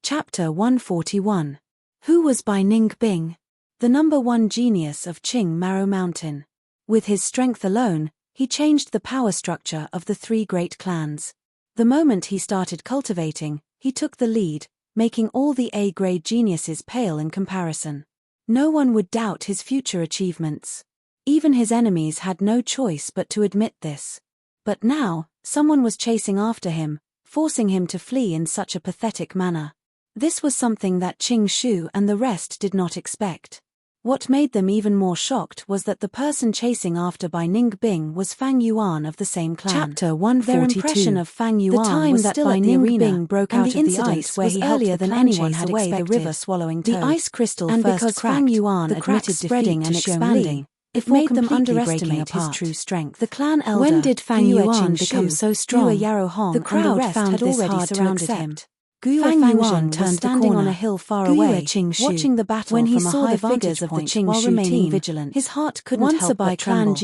Chapter 141. Who was Bai Ning Bing? The #1 genius of Qing Maro Mountain. With his strength alone, he changed the power structure of the 3 great clans. The moment he started cultivating, he took the lead, making all the A-grade geniuses pale in comparison. No one would doubt his future achievements. Even his enemies had no choice but to admit this. But now, someone was chasing after him, forcing him to flee in such a pathetic manner. This was something that Qing Shu and the rest did not expect. What made them even more shocked was that the person chasing after Bai Ning Bing was Fang Yuan of the same clan. Chapter 142. Their impression of Fang Yuan the time was that still Bai Ning Bing broke out of the ice where he earlier than anyone had expected. The river swallowing toad. The ice crystal and first because cracked, Fang Yuan the admitted spreading and expanding. It made them underestimate his true strength. The clan elder, when did Fang Yuan become so strong? The crowd found this hard to accept. Fang Yuan turned standing on a hill far away, watching the battle when he saw the figures of the Qing Shu team. Vigilant. His heart couldn't help but tremble.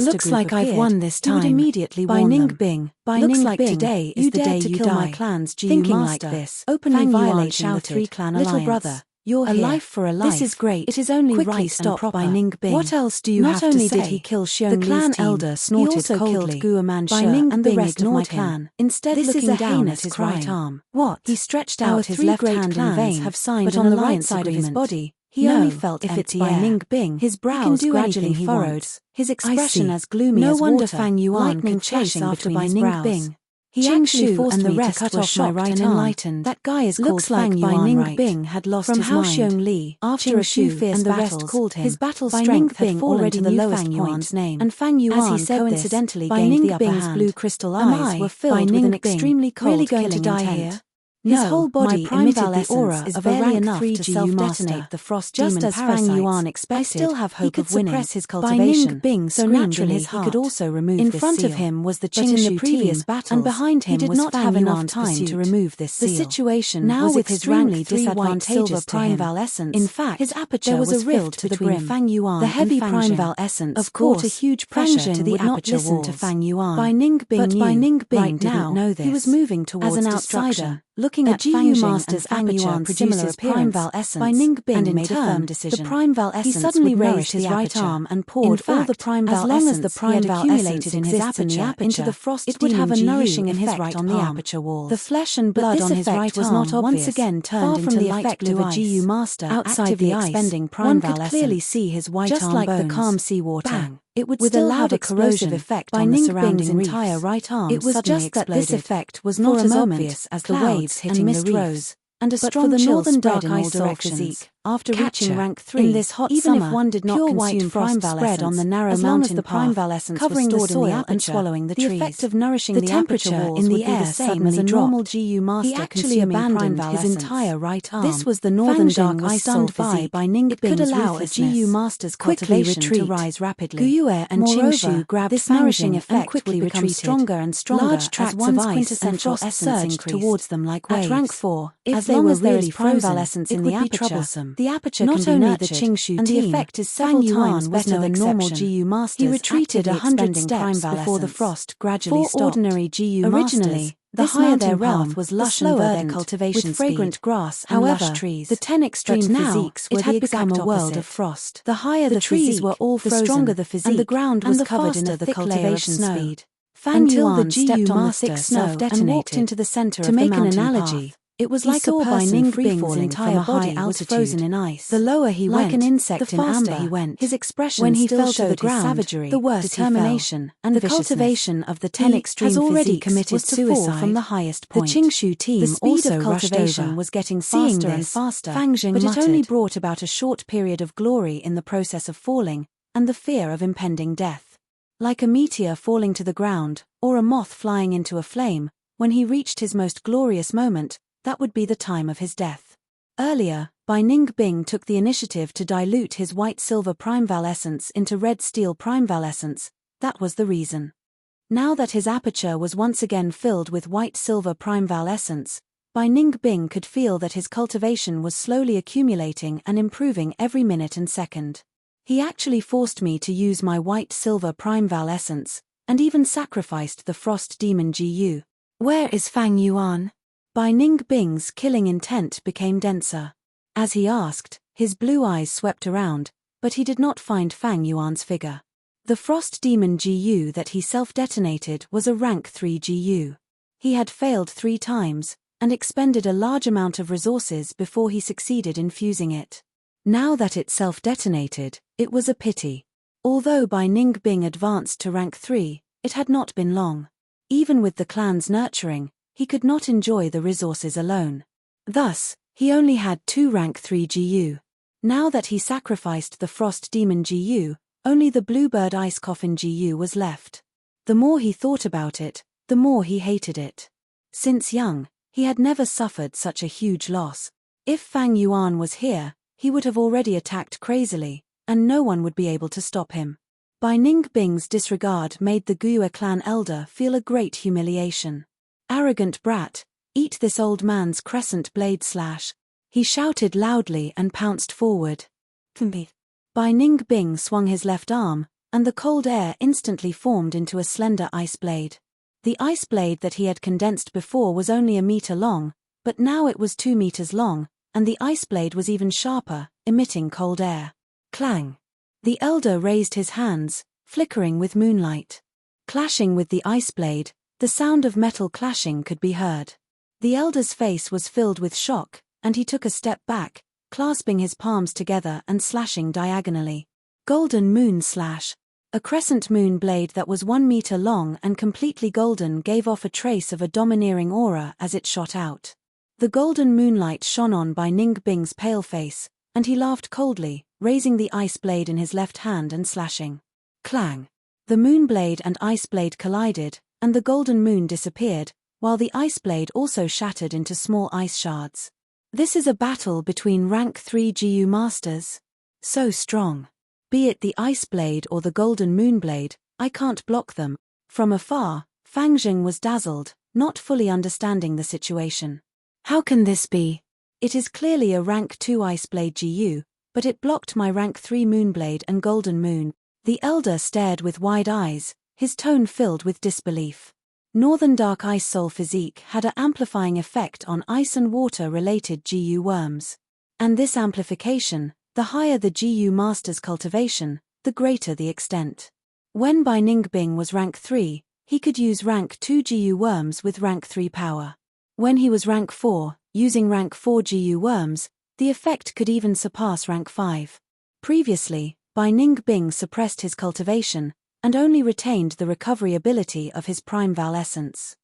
Looks like I've won this time. He would immediately warn them. Looks like today is the day you die. My clan's Thinking like this, openly violate our 3-clan alliance. Little brother, you're a life for a life. This is great. It is only right and proper. Bai Ning Bing. What else do you have to say? Not only did he kill Xiong Li's clan elder snorted he also coldly. Killed Guoman Shi and the rest of my clan. Instead looking down at his right arm. What? He stretched out his left hand in vain, have signed but on the right side of his body, he only felt if it's Bai Ning Bing. His brows gradually furrowed, his expression as gloomy as water. No wonder Fang Yuan could chase after Bai Ning Bing. He actually forced me to cut off my right arm. That guy is called Fang Yuan. Bai Ning Bing had lost his mind. From how Xiong Li, after a few fierce battles, called him. His battle strength had fallen to the lowest point, and Fang Yuan, as he said coincidentally, gained the upper hand. Blue crystal eyes were filled with an extremely cold, really going to die here? His whole body emitted the aura is barely enough to self-detonate the frost demon parasites. Just as Fang Yuan expected, I still have hope of winning. His cultivation, Bing so naturally he could also remove this seal. In front of him was the Qing Shu team, and behind him was Fang Yuan time to remove this seal. The situation now with his rank 3 white silver prime val essence. In fact, his aperture was filled to the brim. Fang Yuan the heavy prime val essence of course a huge pressure to the aperture walls. To Fang Yuan. Bai Ning Bing right now know this. He was moving towards as an outsider. Looking at GU Master's Fang Yuan similar prime val essence, Bai Ning Bing made a firm decision. The prime val essence he suddenly raised his right arm and poured all the prime val essence as the prime val accumulated in his aperture into the frost it would have a nourishing effect on the aperture walls. The flesh and blood on his right was not once again turned into the effect of a GU Master outside the expending prime val essence. One could clearly see his white arm bones. Just like the calm seawater. It would still have a corrosive effect on the surrounding entire right arm. It was just that this effect was not as obvious as the waves hitting the reefs, and a strong chill spread in all directions. After reaching rank 3 in this hot even summer, if one did not pure white frost spread on the narrow mountain path, covering the soil and swallowing the trees. The effect of nourishing the temperature in the air same as a normal GU Master. He actually abandoned his entire right arm. This was the northern dark ice stunned by Ning Bing's could allow a GU Master's cultivation to rise rapidly. Guyue and Qing Shu grabbed this nourishing effect quickly become stronger and stronger. Large tracts of ice and frost surged towards them like waves. At rank 4, as long as there is frozen, it would be troublesome. The aperture not can be only the Qing Shu and the effect is several times better than normal GU Masters. He retreated 100 steps before the frost gradually stopped. Ordinary GU Originally, the higher their wealth was lush and verdant, cultivation with fragrant grass and lush trees. The 10 extreme physiques were the exact a world of frost. The higher the trees were all frozen, the stronger the physique, and the ground was covered in a thick cultivation speed. Fang Yuan stepped on the thick snow and walked into the center of the mountain path. To make an analogy, it was like a person free-falling from a high altitude, frozen in ice. The lower he went, like an insect the faster in amber, he went. His expression when he fell to the ground, savagery, the worse determination, and the cultivation of the 10 extreme has already committed suicide from the highest point. The Qing Shu team the speed also of cultivation was getting faster and faster, but it only brought about a short period of glory in the process of falling, and the fear of impending death. Like a meteor falling to the ground, or a moth flying into a flame, when he reached his most glorious moment, that would be the time of his death. Earlier, Bai Ning Bing took the initiative to dilute his white-silver prime val essence into red-steel prime val essence. That was the reason. Now that his aperture was once again filled with white-silver prime val essence, Bai Ning Bing could feel that his cultivation was slowly accumulating and improving every minute and second. He actually forced me to use my white-silver prime val essence, and even sacrificed the frost demon GU. Where is Fang Yuan? Bai Ningbing's killing intent became denser. As he asked, his blue eyes swept around, but he did not find Fang Yuan's figure. The frost demon GU that he self-detonated was a rank 3 GU. He had failed 3 times, and expended a large amount of resources before he succeeded in fusing it. Now that it self-detonated, it was a pity. Although Bai Ningbing advanced to rank 3, it had not been long. Even with the clan's nurturing, he could not enjoy the resources alone. Thus, he only had 2 rank 3 GU. Now that he sacrificed the Frost Demon GU, only the Bluebird Ice Coffin GU was left. The more he thought about it, the more he hated it. Since young, he had never suffered such a huge loss. If Fang Yuan was here, he would have already attacked crazily, and no one would be able to stop him. Bai Ningbing's disregard made the Guo clan elder feel a great humiliation. Arrogant brat, eat this old man's crescent blade slash. He shouted loudly and pounced forward. Bai Ningbing swung his left arm, and the cold air instantly formed into a slender ice blade. The ice blade that he had condensed before was only a meter long, but now it was 2 meters long, and the ice blade was even sharper, emitting cold air. Clang! The elder raised his hands, flickering with moonlight. Clashing with the ice blade, the sound of metal clashing could be heard. The elder's face was filled with shock, and he took a step back, clasping his palms together and slashing diagonally. Golden moon slash. A crescent moon blade that was 1 meter long and completely golden gave off a trace of a domineering aura as it shot out. The golden moonlight shone on Bai Ningbing's pale face, and he laughed coldly, raising the ice blade in his left hand and slashing. Clang! The moon blade and ice blade collided, and the golden moon disappeared, while the ice blade also shattered into small ice shards. This is a battle between rank 3 GU masters. So strong. Be it the ice blade or the golden moon blade, I can't block them. From afar, Fang Zheng was dazzled, not fully understanding the situation. How can this be? It is clearly a rank 2 ice blade GU, but it blocked my rank 3 moonblade and golden moon. The elder stared with wide eyes, his tone filled with disbelief. Northern Dark Ice Soul Physique had an amplifying effect on ice and water-related GU worms. And this amplification, the higher the GU master's cultivation, the greater the extent. When Bai Ningbing was rank 3, he could use rank 2 GU worms with rank 3 power. When he was rank 4, using rank 4 GU worms, the effect could even surpass rank 5. Previously, Bai Ningbing suppressed his cultivation, and only retained the recovery ability of his prime Val essence.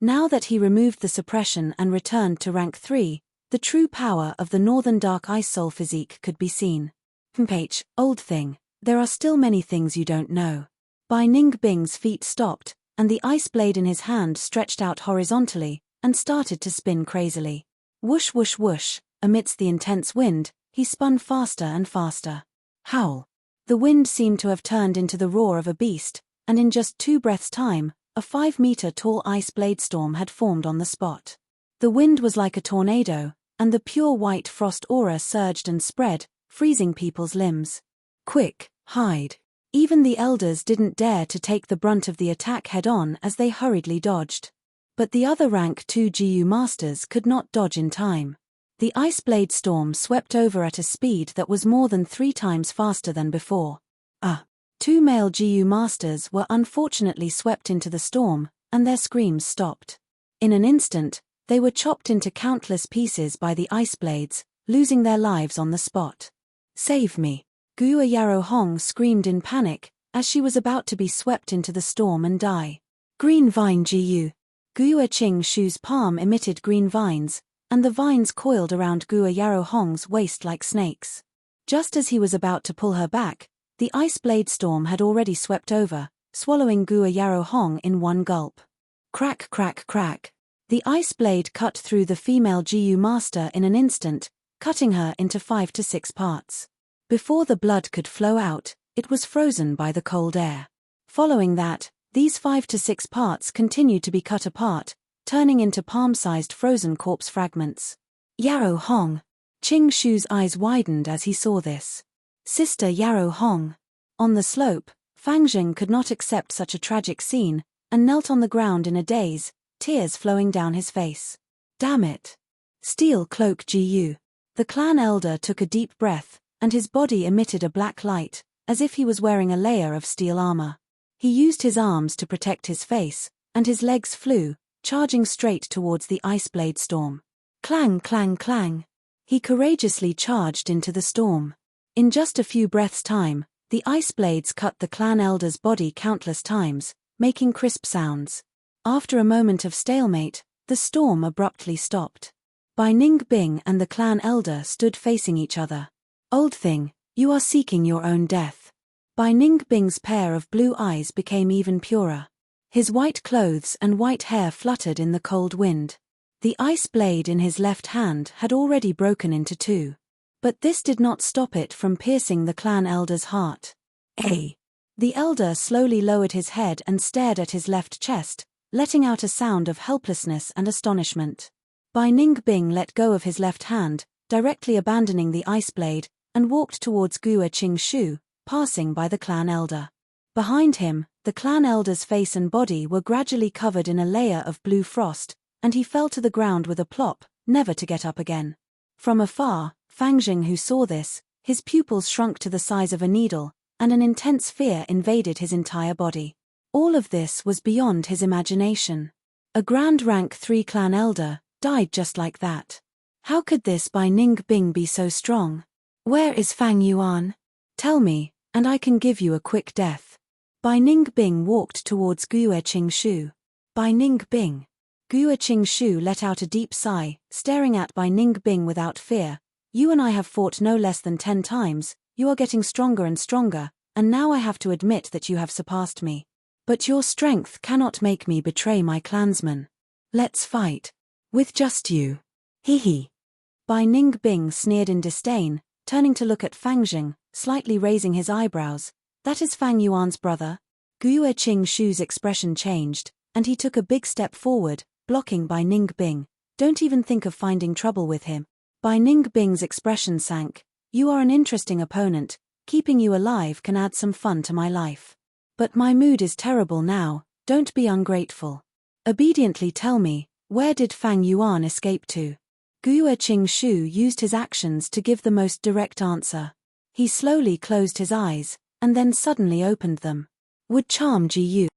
Now that he removed the suppression and returned to rank 3, the true power of the Northern Dark Ice Soul Physique could be seen. Old thing, there are still many things you don't know. Bai Ningbing's feet stopped, and the ice blade in his hand stretched out horizontally, and started to spin crazily. Whoosh whoosh whoosh, amidst the intense wind, he spun faster and faster. Howl! The wind seemed to have turned into the roar of a beast, and in just 2 breaths' time, a 5-meter-tall ice blade storm had formed on the spot. The wind was like a tornado, and the pure white frost aura surged and spread, freezing people's limbs. Quick, hide! Even the elders didn't dare to take the brunt of the attack head-on as they hurriedly dodged. But the other rank 2 GU masters could not dodge in time. The ice blade storm swept over at a speed that was more than 3 times faster than before. 2 male GU masters were unfortunately swept into the storm, and their screams stopped. In an instant, they were chopped into countless pieces by the ice blades, losing their lives on the spot. Save me! Guo Yarrow Hong screamed in panic, as she was about to be swept into the storm and die. Green Vine GU! Guo Qing Shu's palm emitted green vines, and the vines coiled around Gua Yarrow Hong's waist like snakes. Just as he was about to pull her back, the ice blade storm had already swept over, swallowing Gua Yarrow Hong in one gulp. Crack, crack, crack. The ice blade cut through the female Jiu master in an instant, cutting her into 5 to 6 parts. Before the blood could flow out, it was frozen by the cold air. Following that, these 5 to 6 parts continued to be cut apart, turning into palm-sized frozen corpse fragments. Yarrow Hong. Qing Shu's eyes widened as he saw this. Sister Yarrow Hong. On the slope, Fang Jing could not accept such a tragic scene, and knelt on the ground in a daze, tears flowing down his face. Damn it. Steel Cloak Jiu. The clan elder took a deep breath, and his body emitted a black light, as if he was wearing a layer of steel armor. He used his arms to protect his face, and his legs flew, charging straight towards the ice blade storm. Clang, clang, clang. He courageously charged into the storm. In just a few breaths' time, the ice blades cut the clan elder's body countless times, making crisp sounds. After a moment of stalemate, the storm abruptly stopped. Bai Ningbing and the clan elder stood facing each other. Old thing, you are seeking your own death. Bai Ningbing's pair of blue eyes became even purer. His white clothes and white hair fluttered in the cold wind. The ice blade in his left hand had already broken into 2. But this did not stop it from piercing the clan elder's heart. Eh? The elder slowly lowered his head and stared at his left chest, letting out a sound of helplessness and astonishment. Bai Ningbing let go of his left hand, directly abandoning the ice blade, and walked towards Gua Qing Shu, passing by the clan elder. Behind him, the clan elder's face and body were gradually covered in a layer of blue frost, and he fell to the ground with a plop, never to get up again. From afar, Fang Jing, who saw this, his pupils shrunk to the size of a needle, and an intense fear invaded his entire body. All of this was beyond his imagination. A Grand Rank 3 clan elder died just like that. How could this Bai Ningbing be so strong? Where is Fang Yuan? Tell me, and I can give you a quick death. Bai Ningbing walked towards Gua Qing Shu. Bai Ningbing. Gua Qing Shu let out a deep sigh, staring at Bai Ningbing without fear. You and I have fought no less than 10 times, you are getting stronger and stronger, and now I have to admit that you have surpassed me. But your strength cannot make me betray my clansmen. Let's fight. With just you. Hee hee. Bai Ningbing sneered in disdain, turning to look at Fang Jing, slightly raising his eyebrows. That is Fang Yuan's brother? Gua Qing Shu's expression changed, and he took a big step forward, blocking Bai Ningbing. Don't even think of finding trouble with him. Bai Ningbing's expression sank. You are an interesting opponent, keeping you alive can add some fun to my life. But my mood is terrible now, don't be ungrateful. Obediently tell me, where did Fang Yuan escape to? Gua Qing Shu used his actions to give the most direct answer. He slowly closed his eyes, and then suddenly opened them. Would charm Ji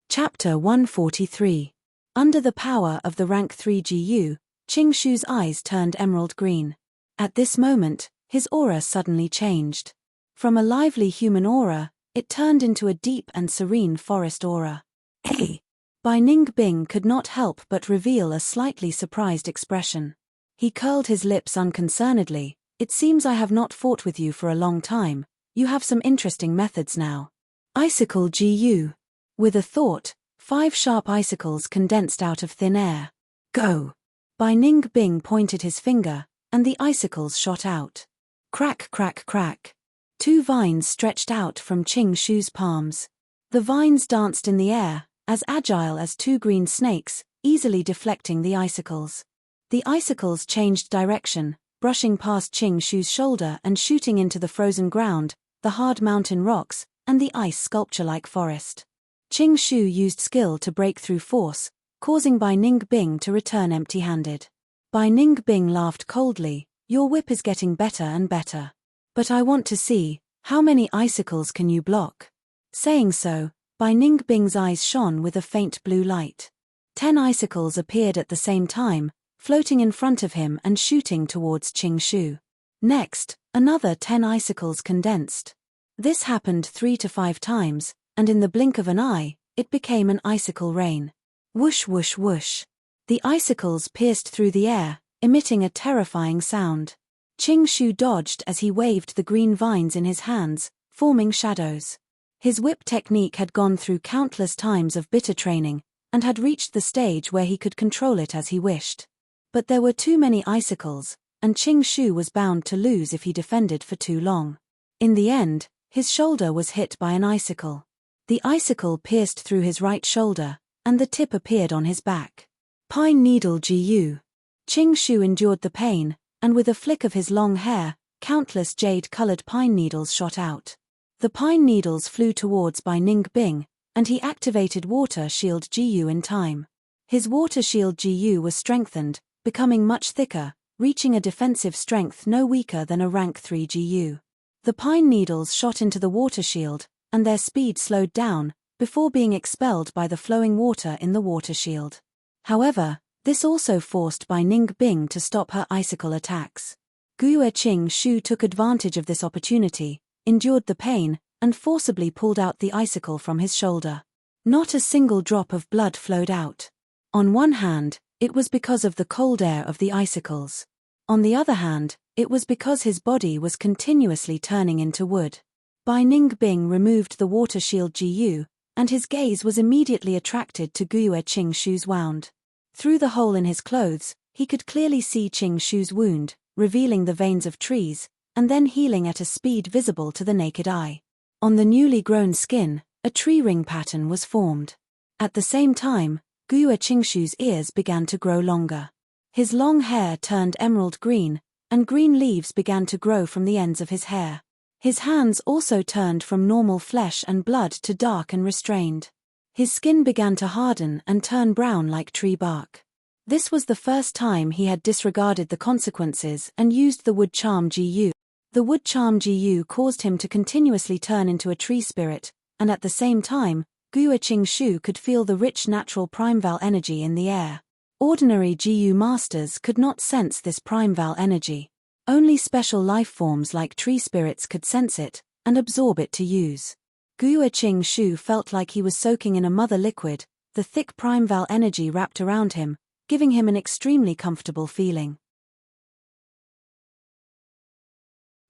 Chapter 143. Under the power of the rank 3 GU, Qing Shu's eyes turned emerald green. At this moment, his aura suddenly changed. From a lively human aura, it turned into a deep and serene forest aura. Hey! Bai Ningbing could not help but reveal a slightly surprised expression. He curled his lips unconcernedly. It seems I have not fought with you for a long time. You have some interesting methods now. Icicle GU. With a thought, 5 sharp icicles condensed out of thin air. Go! Bai Ningbing pointed his finger, and the icicles shot out. Crack, crack, crack. 2 vines stretched out from Qing Shu's palms. The vines danced in the air, as agile as 2 green snakes, easily deflecting the icicles. The icicles changed direction, brushing past Qing Shu's shoulder and shooting into the frozen ground, the hard mountain rocks, and the ice sculpture-like forest. Qing Shu used skill to break through force, causing Bai Ningbing to return empty-handed. Bai Ningbing laughed coldly. Your whip is getting better and better. But I want to see, how many icicles can you block? Saying so, Bai Ningbing's eyes shone with a faint blue light. 10 icicles appeared at the same time, floating in front of him and shooting towards Qing Shu. Next, another 10 icicles condensed. This happened 3 to 5 times, and in the blink of an eye, it became an icicle rain. Whoosh whoosh whoosh. The icicles pierced through the air, emitting a terrifying sound. Qing Shu dodged as he waved the green vines in his hands, forming shadows. His whip technique had gone through countless times of bitter training, and had reached the stage where he could control it as he wished. But there were too many icicles, and Qing Shu was bound to lose if he defended for too long. In the end, his shoulder was hit by an icicle. The icicle pierced through his right shoulder, and the tip appeared on his back. Pine needle GU. Qing Shu endured the pain, and with a flick of his long hair, countless jade-colored pine needles shot out. The pine needles flew towards Bai Ningbing, and he activated Water Shield GU in time. His Water Shield GU was strengthened, becoming much thicker, reaching a defensive strength no weaker than a rank 3 GU. The pine needles shot into the water shield, and their speed slowed down, before being expelled by the flowing water in the water shield. However, this also forced Bai Ningbing to stop her icicle attacks. Qing Shu took advantage of this opportunity, endured the pain, and forcibly pulled out the icicle from his shoulder. Not a single drop of blood flowed out. On one hand, it was because of the cold air of the icicles. On the other hand, it was because his body was continuously turning into wood. Bai Ningbing removed the water shield GU, and his gaze was immediately attracted to Qing Shu's wound. Through the hole in his clothes, he could clearly see Qing Shu's wound, revealing the veins of trees, and then healing at a speed visible to the naked eye. On the newly grown skin, a tree ring pattern was formed. At the same time, Qing Shu's ears began to grow longer. His long hair turned emerald green, and green leaves began to grow from the ends of his hair. His hands also turned from normal flesh and blood to dark and restrained. His skin began to harden and turn brown like tree bark. This was the first time he had disregarded the consequences and used the wood charm GU. The wood charm GU caused him to continuously turn into a tree spirit, and at the same time, Qing Shu could feel the rich natural primeval energy in the air. Ordinary GU masters could not sense this primeval energy. Only special life forms like tree spirits could sense it, and absorb it to use. Qing Shu felt like he was soaking in a mother liquid, the thick primeval energy wrapped around him, giving him an extremely comfortable feeling.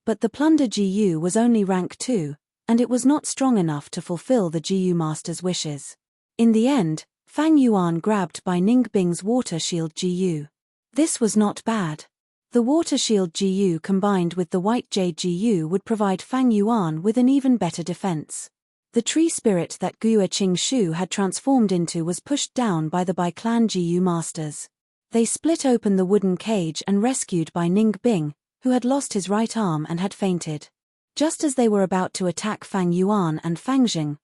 But the plunder GU was only rank 2, and it was not strong enough to fulfill the GU master's wishes. In the end, Fang Yuan grabbed Bai Ningbing's water shield GU. This was not bad. The water shield GU combined with the white jade GU would provide Fang Yuan with an even better defense. The tree spirit that Qing Shu had transformed into was pushed down by the Bai clan GU masters. They split open the wooden cage and rescued Bai Ningbing, who had lost his right arm and had fainted. Just as they were about to attack Fang Yuan and Fangjing,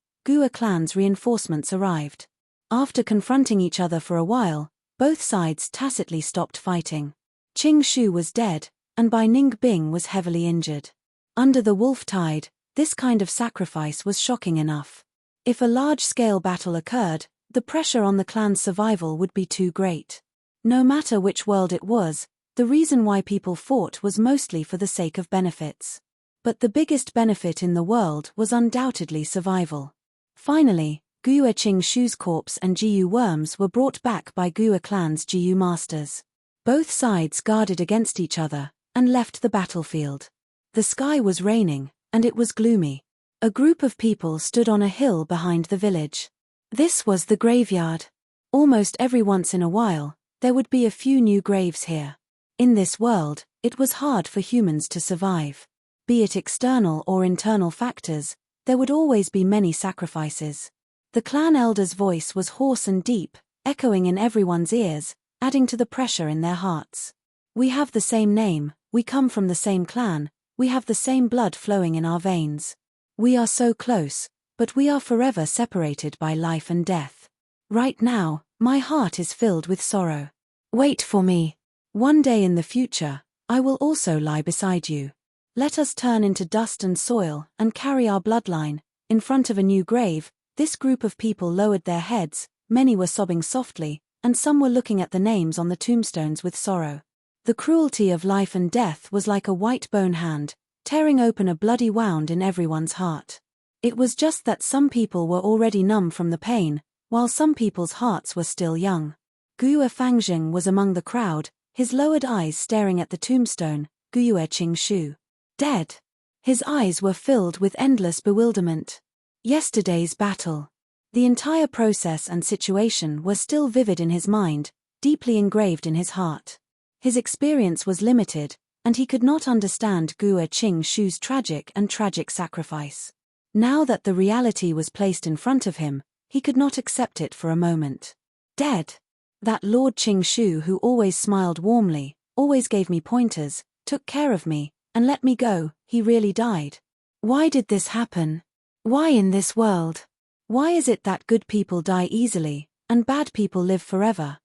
clan's reinforcements arrived. After confronting each other for a while, both sides tacitly stopped fighting. Qing Shu was dead, and Bai Ningbing was heavily injured. Under the wolf tide, this kind of sacrifice was shocking enough. If a large-scale battle occurred, the pressure on the clan's survival would be too great. No matter which world it was, the reason why people fought was mostly for the sake of benefits. But the biggest benefit in the world was undoubtedly survival. Finally, Guo Qingshu's corpse and Jiyu worms were brought back by Guo clan's Jiyu masters. Both sides guarded against each other and left the battlefield. The sky was raining, and it was gloomy. A group of people stood on a hill behind the village. This was the graveyard. Almost every once in a while, there would be a few new graves here. In this world, it was hard for humans to survive. Be it external or internal factors, there would always be many sacrifices. The clan elder's voice was hoarse and deep, echoing in everyone's ears, adding to the pressure in their hearts. We have the same name, we come from the same clan, we have the same blood flowing in our veins. We are so close, but we are forever separated by life and death. Right now, my heart is filled with sorrow. Wait for me. One day in the future, I will also lie beside you. Let us turn into dust and soil and carry our bloodline. In front of a new grave, this group of people lowered their heads, many were sobbing softly, and some were looking at the names on the tombstones with sorrow. The cruelty of life and death was like a white bone hand, tearing open a bloody wound in everyone's heart. It was just that some people were already numb from the pain, while some people's hearts were still young. Guo Fangjing was among the crowd, his lowered eyes staring at the tombstone, Guo Qingshu. Dead. His eyes were filled with endless bewilderment. Yesterday's battle. The entire process and situation were still vivid in his mind, deeply engraved in his heart. His experience was limited, and he could not understand Guo Qingshu's tragic sacrifice. Now that the reality was placed in front of him, he could not accept it for a moment. Dead. That Lord Qingshu who always smiled warmly, always gave me pointers, took care of me, and let me go, he really died. Why did this happen? Why in this world? Why is it that good people die easily, and bad people live forever?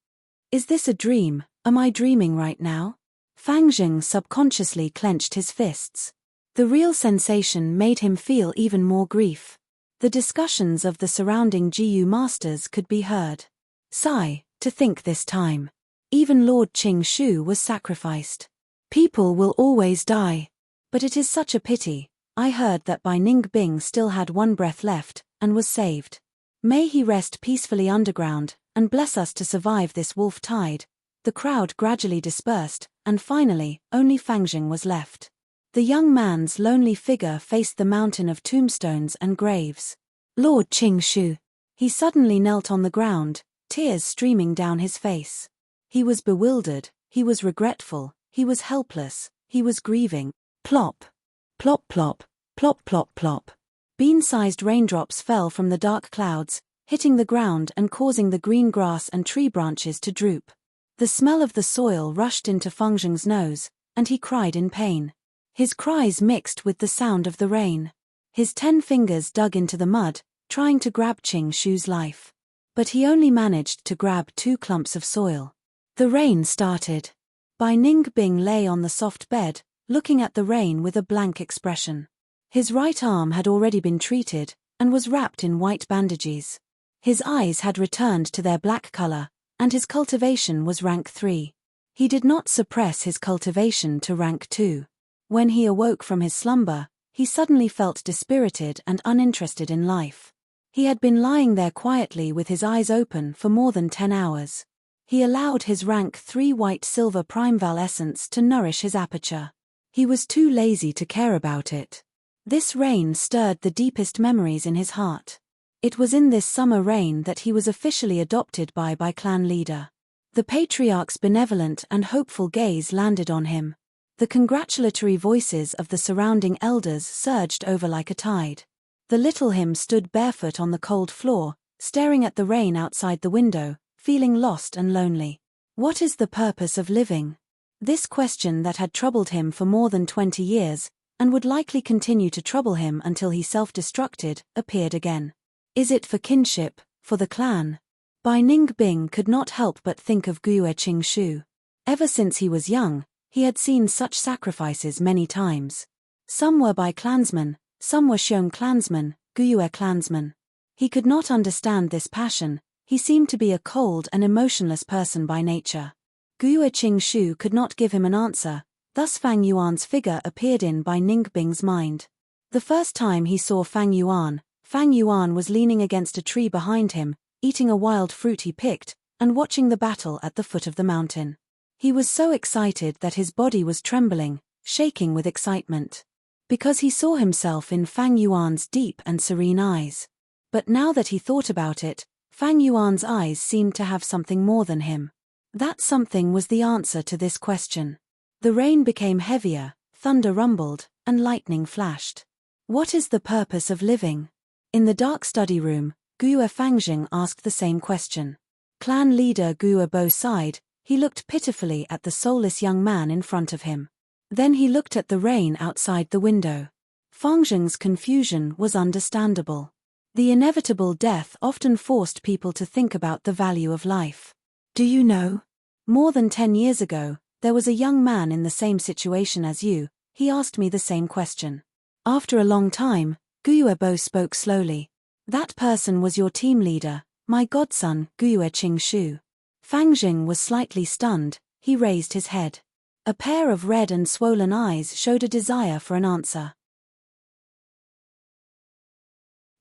Is this a dream? Am I dreaming right now? Fangjing subconsciously clenched his fists. The real sensation made him feel even more grief. The discussions of the surrounding Jiyu masters could be heard. Sigh, to think this time. Even Lord Qingshu was sacrificed. People will always die. But it is such a pity. I heard that Bai Ningbing still had one breath left, and was saved. May he rest peacefully underground, and bless us to survive this wolf tide. The crowd gradually dispersed, and finally, only Fangjing was left. The young man's lonely figure faced the mountain of tombstones and graves. Lord Qingshu. He suddenly knelt on the ground, tears streaming down his face. He was bewildered, he was regretful, he was helpless, he was grieving. Plop. Plop plop, plop plop plop. Bean-sized raindrops fell from the dark clouds, hitting the ground and causing the green grass and tree branches to droop. The smell of the soil rushed into Fangjing's nose, and he cried in pain. His cries mixed with the sound of the rain. His 10 fingers dug into the mud, trying to grab Qingshu's life. But he only managed to grab 2 clumps of soil. The rain started. Bai Ningbing lay on the soft bed, looking at the rain with a blank expression. His right arm had already been treated, and was wrapped in white bandages. His eyes had returned to their black color, and his cultivation was rank 3. He did not suppress his cultivation to rank 2. When he awoke from his slumber, he suddenly felt dispirited and uninterested in life. He had been lying there quietly with his eyes open for more than 10 hours. He allowed his rank 3 white-silver primeval essence to nourish his aperture. He was too lazy to care about it. This rain stirred the deepest memories in his heart. It was in this summer rain that he was officially adopted by clan leader. The patriarch's benevolent and hopeful gaze landed on him. The congratulatory voices of the surrounding elders surged over like a tide. The little him stood barefoot on the cold floor, staring at the rain outside the window, feeling lost and lonely. What is the purpose of living? This question that had troubled him for more than 20 years, and would likely continue to trouble him until he self-destructed, appeared again. Is it for kinship, for the clan? Bai Ningbing could not help but think of Guo Qingshu. Ever since he was young, he had seen such sacrifices many times. Some were by clansmen, some were Xiong clansmen, Guo clansmen. He could not understand this passion. He seemed to be a cold and emotionless person by nature. Guo Qingshu could not give him an answer, thus Fang Yuan's figure appeared in by Ningbing's mind. The first time he saw Fang Yuan was leaning against a tree behind him, eating a wild fruit he picked, and watching the battle at the foot of the mountain. He was so excited that his body was trembling, shaking with excitement. Because he saw himself in Fang Yuan's deep and serene eyes. But now that he thought about it, Fang Yuan's eyes seemed to have something more than him. That something was the answer to this question. The rain became heavier, thunder rumbled, and lightning flashed. What is the purpose of living? In the dark study room, Guo Fangjing asked the same question. Clan leader Guo Bo sighed. He looked pitifully at the soulless young man in front of him. Then he looked at the rain outside the window. Fangjing's confusion was understandable. The inevitable death often forced people to think about the value of life. Do you know? More than 10 years ago, there was a young man in the same situation as you. He asked me the same question. After a long time, Guo Bo spoke slowly. That person was your team leader, my godson, Guo Qingshu. Fangjing was slightly stunned. He raised his head. A pair of red and swollen eyes showed a desire for an answer.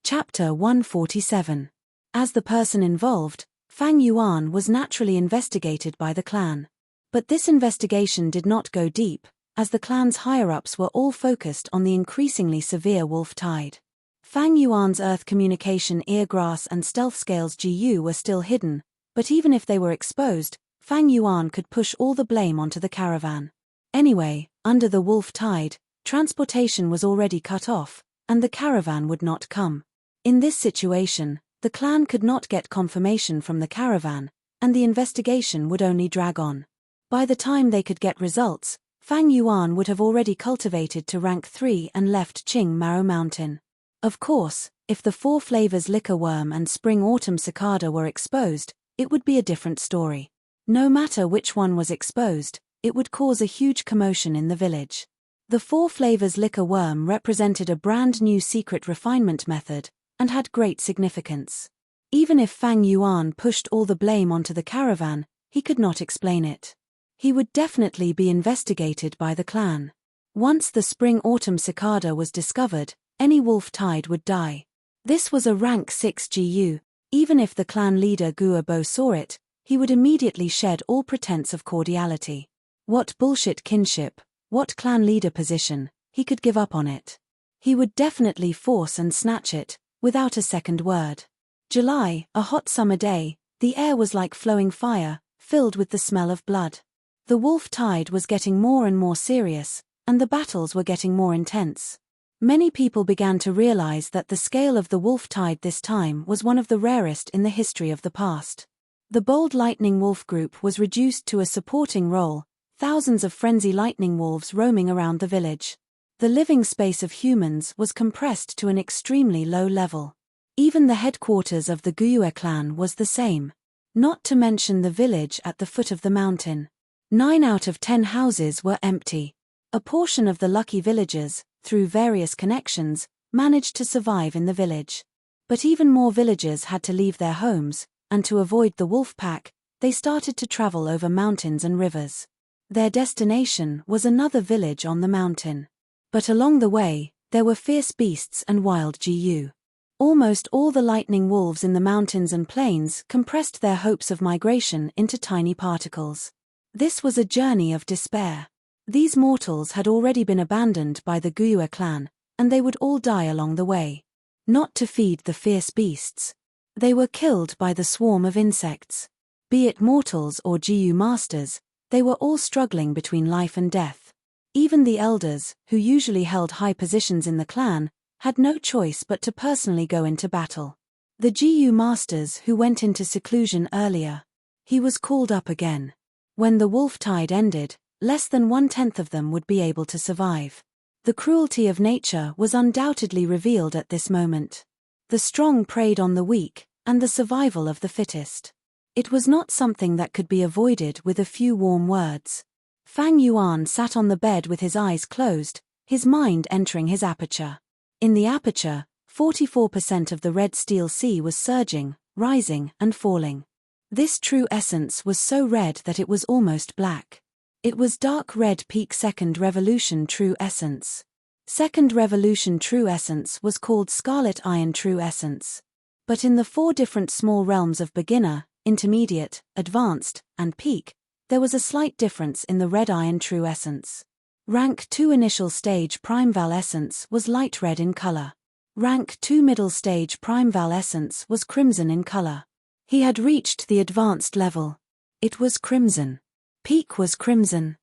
Chapter 147. As the person involved, Fang Yuan was naturally investigated by the clan. But this investigation did not go deep, as the clan's higher-ups were all focused on the increasingly severe wolf tide. Fang Yuan's earth communication eargrass and stealth scales GU were still hidden, but even if they were exposed, Fang Yuan could push all the blame onto the caravan. Anyway, under the wolf tide, transportation was already cut off, and the caravan would not come. In this situation, the clan could not get confirmation from the caravan, and the investigation would only drag on. By the time they could get results, Fang Yuan would have already cultivated to rank 3 and left Qing Maro Mountain. Of course, if the 4 flavors liquor worm and spring-autumn cicada were exposed, it would be a different story. No matter which one was exposed, it would cause a huge commotion in the village. The 4 flavors liquor worm represented a brand new secret refinement method, and had great significance. Even if Fang Yuan pushed all the blame onto the caravan, he could not explain it. He would definitely be investigated by the clan. Once the spring-autumn cicada was discovered, any wolf tide would die. This was a rank 6 GU. Even if the clan leader Guo Bo saw it, he would immediately shed all pretense of cordiality. What bullshit kinship, what clan leader position, he could give up on it. He would definitely force and snatch it, without a second word. July, a hot summer day, the air was like flowing fire, filled with the smell of blood. The wolf tide was getting more and more serious, and the battles were getting more intense. Many people began to realize that the scale of the wolf tide this time was one of the rarest in the history of the past. The bold lightning wolf group was reduced to a supporting role, thousands of frenzy lightning wolves roaming around the village. The living space of humans was compressed to an extremely low level. Even the headquarters of the Guo clan was the same. Not to mention the village at the foot of the mountain. 9 out of 10 houses were empty. A portion of the lucky villagers, through various connections, managed to survive in the village. But even more villagers had to leave their homes, and to avoid the wolf pack, they started to travel over mountains and rivers. Their destination was another village on the mountain. But along the way, there were fierce beasts and wild GU. Almost all the lightning wolves in the mountains and plains compressed their hopes of migration into tiny particles. This was a journey of despair. These mortals had already been abandoned by the Guo clan, and they would all die along the way. Not to feed the fierce beasts. They were killed by the swarm of insects. Be it mortals or GU masters, they were all struggling between life and death. Even the elders, who usually held high positions in the clan, had no choice but to personally go into battle. The GU masters who went into seclusion earlier. He was called up again. When the wolf tide ended, less than 1/10 of them would be able to survive. The cruelty of nature was undoubtedly revealed at this moment. The strong preyed on the weak, and the survival of the fittest. It was not something that could be avoided with a few warm words. Fang Yuan sat on the bed with his eyes closed, his mind entering his aperture. In the aperture, 44% of the red steel sea was surging, rising, and falling. This true essence was so red that it was almost black. It was dark red peak second revolution true essence. Second revolution true essence was called scarlet iron true essence. But in the 4 different small realms of beginner, intermediate, advanced, and peak, there was a slight difference in the red iron true essence. Rank 2 initial stage prime val essence was light red in color. Rank 2 middle stage prime val essence was crimson in color. He had reached the advanced level. It was crimson. Peak was crimson.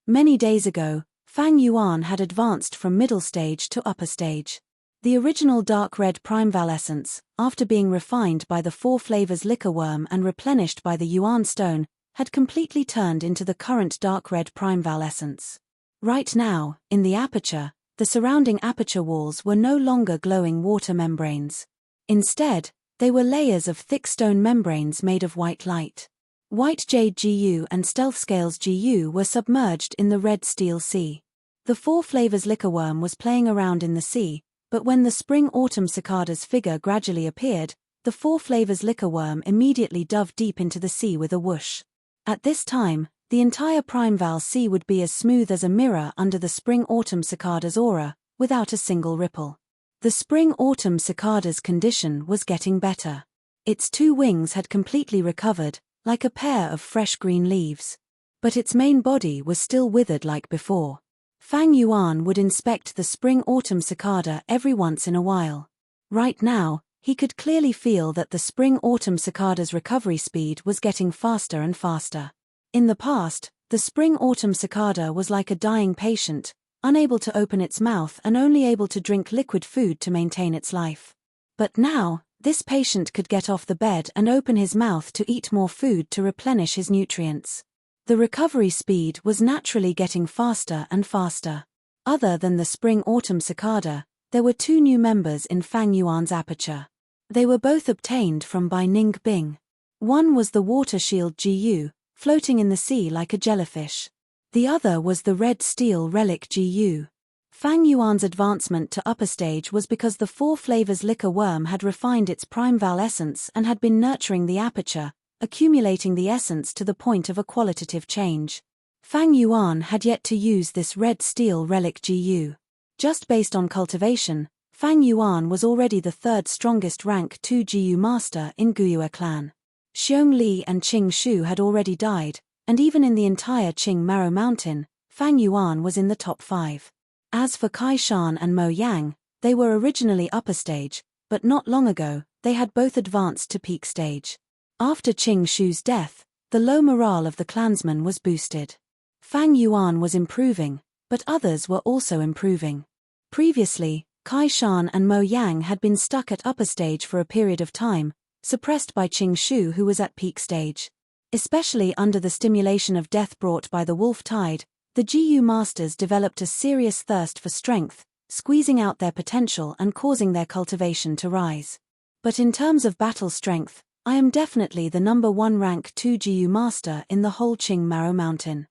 Many days ago, Fang Yuan had advanced from middle stage to upper stage. The original dark red prime val essence, after being refined by the 4 flavors liquor worm and replenished by the Yuan stone, had completely turned into the current dark red prime val essence. Right now, in the aperture, the surrounding aperture walls were no longer glowing water membranes. Instead, they were layers of thick stone membranes made of white light. White jade Gu and stealth scales Gu were submerged in the red steel sea. The 4 flavors liquor worm was playing around in the sea, but when the spring-autumn cicada's figure gradually appeared, the 4 flavors liquor worm immediately dove deep into the sea with a whoosh. At this time, the entire prime val sea would be as smooth as a mirror under the spring-autumn cicada's aura, without a single ripple. The spring-autumn cicada's condition was getting better. Its 2 wings had completely recovered, like a pair of fresh green leaves. But its main body was still withered like before. Fang Yuan would inspect the spring-autumn cicada every once in a while. Right now, he could clearly feel that the spring-autumn cicada's recovery speed was getting faster and faster. In the past, the spring-autumn cicada was like a dying patient, unable to open its mouth and only able to drink liquid food to maintain its life. But now, this patient could get off the bed and open his mouth to eat more food to replenish his nutrients. The recovery speed was naturally getting faster and faster. Other than the spring-autumn cicada, there were 2 new members in Fang Yuan's aperture. They were both obtained from by Ning Bing. One was the water shield Gu, floating in the sea like a jellyfish. The other was the red steel relic Gu. Fang Yuan's advancement to upper stage was because the 4 flavors liquor worm had refined its prime val essence and had been nurturing the aperture, accumulating the essence to the point of a qualitative change. Fang Yuan had yet to use this red steel relic Gu. Just based on cultivation, Fang Yuan was already the 3rd strongest rank 2 Gu master in Guyue clan. Xiong Li and Qing Shu had already died, and even in the entire Qing Marrow Mountain, Fang Yuan was in the top 5. As for Kai Shan and Mo Yang, they were originally upper stage, but not long ago, they had both advanced to peak stage. After Qing Shu's death, the low morale of the clansmen was boosted. Fang Yuan was improving, but others were also improving. Previously, Kai Shan and Mo Yang had been stuck at upper stage for a period of time, suppressed by Qing Shu who was at peak stage. Especially under the stimulation of death brought by the wolf tide, the Gu masters developed a serious thirst for strength, squeezing out their potential and causing their cultivation to rise. But in terms of battle strength, I am definitely the number 1 rank 2 Gu master in the whole Qing Marrow Mountain.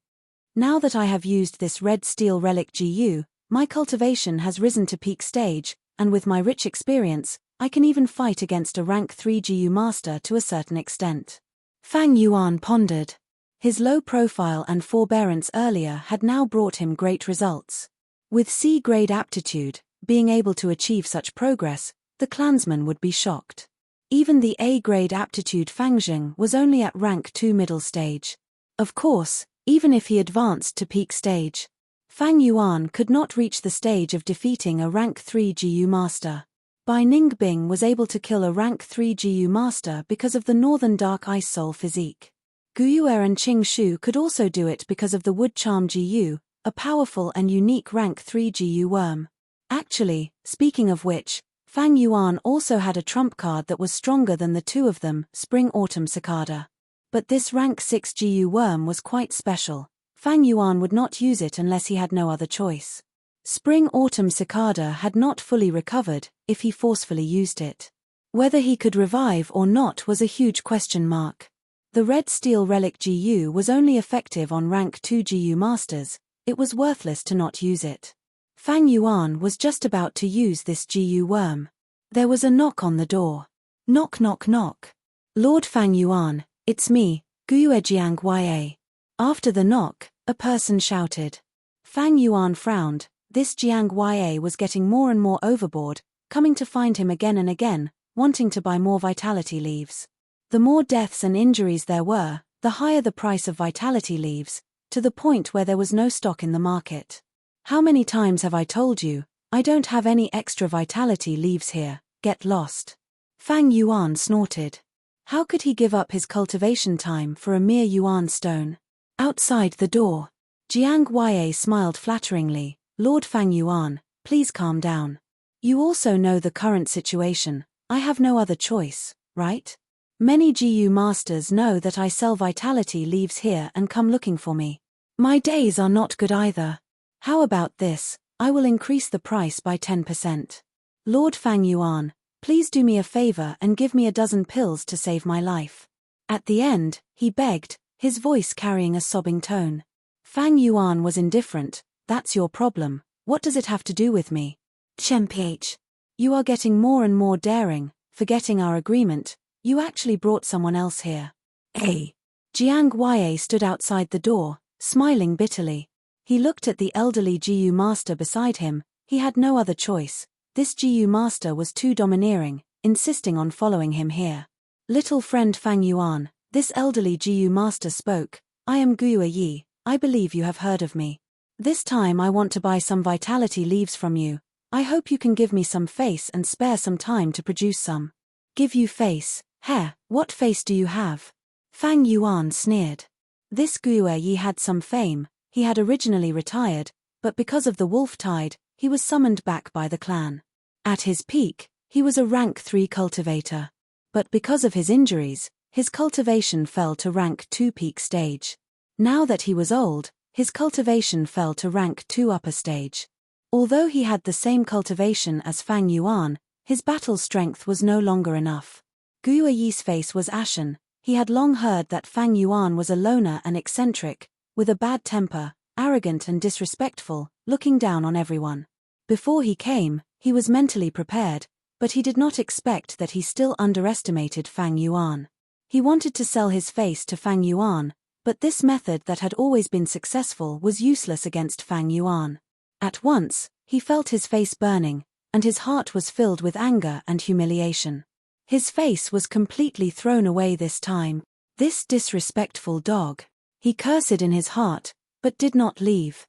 Now that I have used this red steel relic Gu, my cultivation has risen to peak stage, and with my rich experience, I can even fight against a rank 3 Gu master to a certain extent. Fang Yuan pondered. His low profile and forbearance earlier had now brought him great results. With C-grade aptitude, being able to achieve such progress, the clansmen would be shocked. Even the A-grade aptitude Fangzheng was only at rank 2 middle stage. Of course, even if he advanced to peak stage, Fang Yuan could not reach the stage of defeating a rank 3 Gu master. Bai Ningbing was able to kill a rank 3 Gu master because of the northern dark ice soul physique. Guyue and Qing Shu could also do it because of the wood charm Gu, a powerful and unique rank 3 Gu worm. Actually, speaking of which, Fang Yuan also had a trump card that was stronger than the 2 of them, Spring-Autumn Cicada. But this rank 6 Gu worm was quite special. Fang Yuan would not use it unless he had no other choice. Spring-Autumn Cicada had not fully recovered if he forcefully used it. Whether he could revive or not was a huge question mark. The red steel relic Gu was only effective on rank 2 Gu masters, it was worthless to not use it. Fang Yuan was just about to use this Gu worm. There was a knock on the door. Knock knock knock. Lord Fang Yuan, it's me, Guyue Jiang Ya. After the knock, a person shouted. Fang Yuan frowned. This Jiang Ya was getting more and more overboard, coming to find him again and again, wanting to buy more vitality leaves. The more deaths and injuries there were, the higher the price of vitality leaves, to the point where there was no stock in the market. How many times have I told you, I don't have any extra vitality leaves here, get lost. Fang Yuan snorted. How could he give up his cultivation time for a mere yuan stone? Outside the door, Jiang Ya smiled flatteringly. Lord Fang Yuan, please calm down. You also know the current situation, I have no other choice, right? Many GU masters know that I sell vitality leaves here and come looking for me. My days are not good either. How about this, I will increase the price by 10%. Lord Fang Yuan, please do me a favor and give me a dozen pills to save my life. At the end, he begged, his voice carrying a sobbing tone. Fang Yuan was indifferent. That's your problem, what does it have to do with me? Chemph. You are getting more and more daring, forgetting our agreement, you actually brought someone else here. Hey. Jiang Ya stood outside the door, smiling bitterly. He looked at the elderly GU master beside him, he had no other choice. This GU master was too domineering, insisting on following him here. Little friend Fang Yuan, this elderly GU master spoke, I am Guyue Yi, I believe you have heard of me. This time I want to buy some vitality leaves from you, I hope you can give me some face and spare some time to produce some. Give you face, hair, what face do you have? Fang Yuan sneered. This Guyue Yi had some fame, he had originally retired, but because of the wolf tide, he was summoned back by the clan. At his peak, he was a rank 3 cultivator. But because of his injuries, his cultivation fell to rank 2 peak stage. Now that he was old, his cultivation fell to rank 2 upper stage. Although he had the same cultivation as Fang Yuan, his battle strength was no longer enough. Guyue Yi's face was ashen, he had long heard that Fang Yuan was a loner and eccentric, with a bad temper, arrogant and disrespectful, looking down on everyone. Before he came, he was mentally prepared, but he did not expect that he still underestimated Fang Yuan. He wanted to sell his face to Fang Yuan, but this method that had always been successful was useless against Fang Yuan. At once, he felt his face burning, and his heart was filled with anger and humiliation. His face was completely thrown away this time. This disrespectful dog. He cursed in his heart, but did not leave.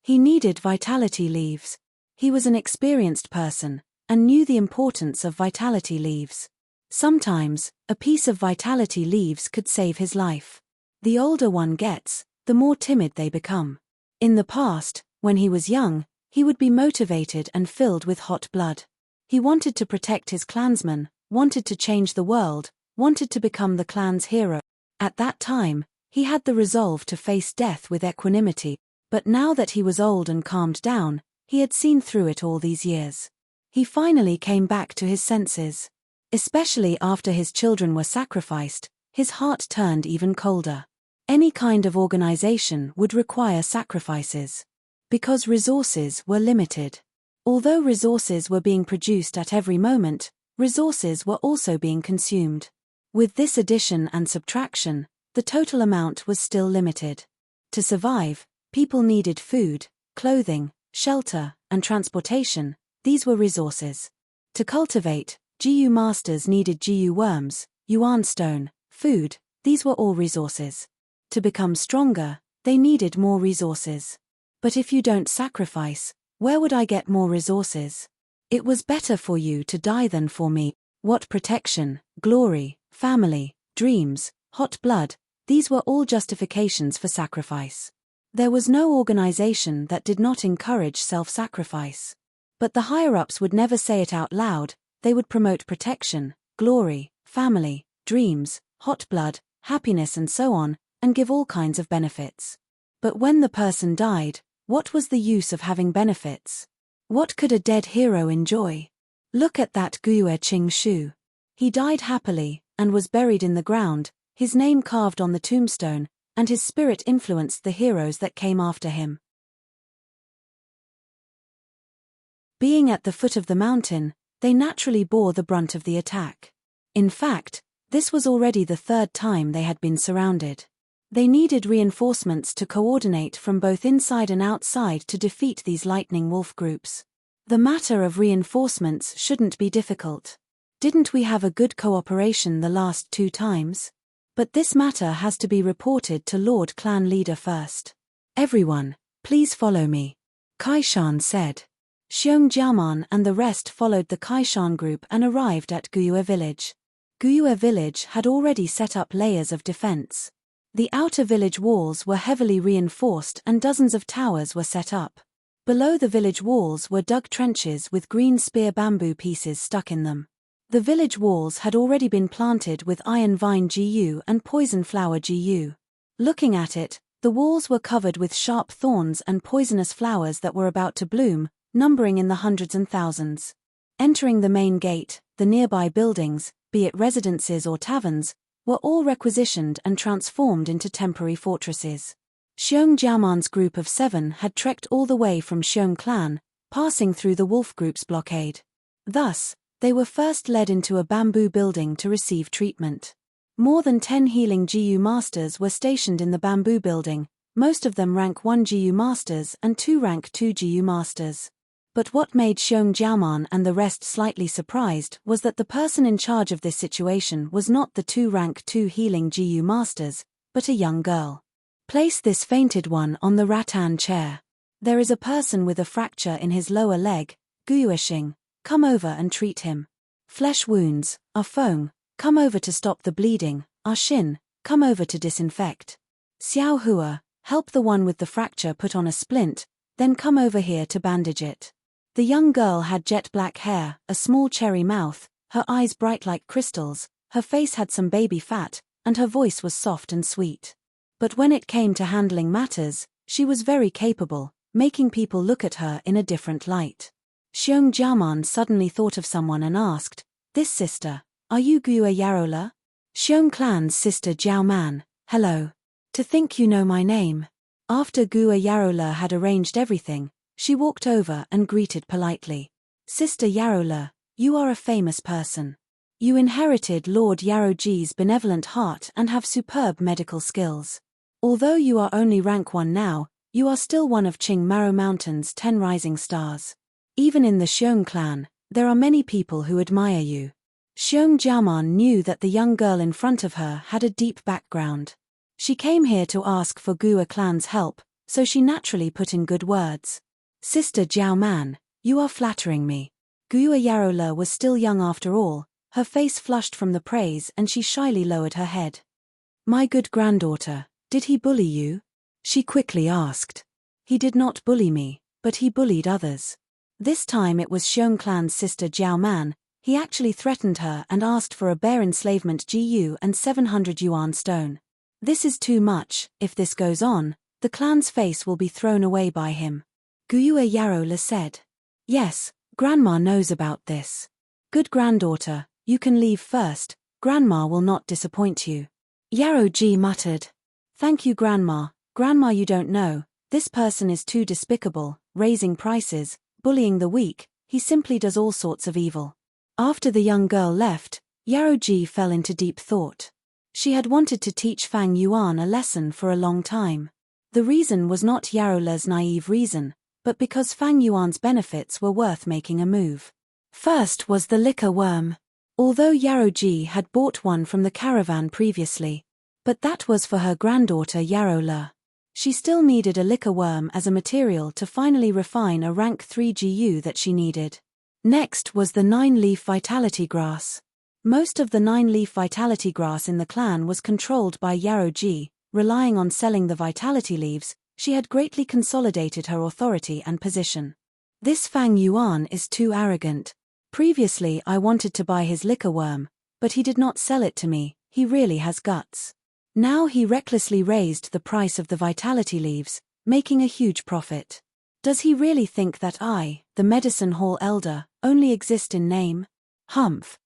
He needed vitality leaves. He was an experienced person, and knew the importance of vitality leaves. Sometimes, a piece of vitality leaves could save his life. The older one gets, the more timid they become. In the past, when he was young, he would be motivated and filled with hot blood. He wanted to protect his clansmen, wanted to change the world, wanted to become the clan's hero. At that time, he had the resolve to face death with equanimity, but now that he was old and calmed down, he had seen through it all these years. He finally came back to his senses. Especially after his children were sacrificed, his heart turned even colder. Any kind of organization would require sacrifices. Because resources were limited. Although resources were being produced at every moment, resources were also being consumed. With this addition and subtraction, the total amount was still limited. To survive, people needed food, clothing, shelter, and transportation. These were resources. To cultivate, GU masters needed GU worms, yuan stone, food, these were all resources. To become stronger, they needed more resources. But if you don't sacrifice, where would I get more resources? It was better for you to die than for me. What protection, glory, family, dreams, hot blood, these were all justifications for sacrifice. There was no organization that did not encourage self-sacrifice. But the higher-ups would never say it out loud, they would promote protection, glory, family, dreams, hot blood, happiness and so on, and give all kinds of benefits. But when the person died, what was the use of having benefits? What could a dead hero enjoy? Look at that Guyue Qing Shu. He died happily, and was buried in the ground, his name carved on the tombstone, and his spirit influenced the heroes that came after him. Being at the foot of the mountain, They naturally bore the brunt of the attack. In fact, this was already the third time they had been surrounded. They needed reinforcements to coordinate from both inside and outside to defeat these lightning wolf groups. The matter of reinforcements shouldn't be difficult. Didn't we have a good cooperation the last 2 times? But this matter has to be reported to Lord Clan Leader first. Everyone, please follow me, Kaishan said. Xiong Jiaman and the rest followed the Kaishan group and arrived at Guyue village. Guyue village had already set up layers of defense. The outer village walls were heavily reinforced and dozens of towers were set up. Below the village walls were dug trenches with green spear bamboo pieces stuck in them. The village walls had already been planted with iron vine GU and poison flower GU. Looking at it, the walls were covered with sharp thorns and poisonous flowers that were about to bloom, numbering in the hundreds and thousands. Entering the main gate, the nearby buildings, be it residences or taverns, were all requisitioned and transformed into temporary fortresses. Xiong Jiaman's group of 7 had trekked all the way from Xiong clan, passing through the wolf group's blockade. Thus, they were first led into a bamboo building to receive treatment. More than 10 healing GU masters were stationed in the bamboo building, most of them rank 1 GU masters and 2 rank 2 GU masters. But what made Xiong Jiaman and the rest slightly surprised was that the person in charge of this situation was not the 2 rank 2 healing GU masters, but a young girl. Place this fainted one on the rattan chair. There is a person with a fracture in his lower leg, Guyueshing, come over and treat him. Flesh wounds, Ah Feng, come over to stop the bleeding, Ah Shin, come over to disinfect. Xiao Hua, help the one with the fracture put on a splint, then come over here to bandage it. The young girl had jet black hair, a small cherry mouth, her eyes bright like crystals, her face had some baby fat, and her voice was soft and sweet. But when it came to handling matters, she was very capable, making people look at her in a different light. Xiong Jiaman suddenly thought of someone and asked, "This sister, are you Guyue Yarola?" Xiong clan's sister Jiao Man, hello. To think you know my name. After Guyue Yarola had arranged everything, she walked over and greeted politely. Sister Yarola, you are a famous person. You inherited Lord Yaroji's benevolent heart and have superb medical skills. Although you are only rank 1 now, you are still one of Qing Maro Mountain's 10 rising stars. Even in the Xiong clan, there are many people who admire you. Xiong Jiaman knew that the young girl in front of her had a deep background. She came here to ask for Guyue clan's help, so she naturally put in good words. Sister Jiao Man, you are flattering me. Guyue Yarola was still young after all, her face flushed from the praise and she shyly lowered her head. My good granddaughter, did he bully you? She quickly asked. He did not bully me, but he bullied others. This time it was Xiong clan's sister Jiao Man. He actually threatened her and asked for a bear enslavement GU and 700 yuan stone. This is too much. If this goes on, the clan's face will be thrown away by him. Guyue Yarola said. Yes, Grandma knows about this. Good granddaughter, you can leave first, Grandma will not disappoint you. Yaroji muttered. Thank you Grandma. Grandma, you don't know, this person is too despicable, raising prices, bullying the weak, he simply does all sorts of evil. After the young girl left, Yaroji fell into deep thought. She had wanted to teach Fang Yuan a lesson for a long time. The reason was not Yarola's naive reason, but because Fang Yuan's benefits were worth making a move. First was the liquor worm. Although Yaroji had bought one from the caravan previously, but that was for her granddaughter Yarola. She still needed a liquor worm as a material to finally refine a rank 3 GU that she needed. Next was the 9-leaf vitality grass. Most of the 9-leaf vitality grass in the clan was controlled by Yaroji. Relying on selling the vitality leaves, she had greatly consolidated her authority and position. This Fang Yuan is too arrogant. Previously I wanted to buy his liquor worm, but he did not sell it to me, he really has guts. Now he recklessly raised the price of the vitality leaves, making a huge profit. Does he really think that I, the medicine hall elder, only exist in name? Humph.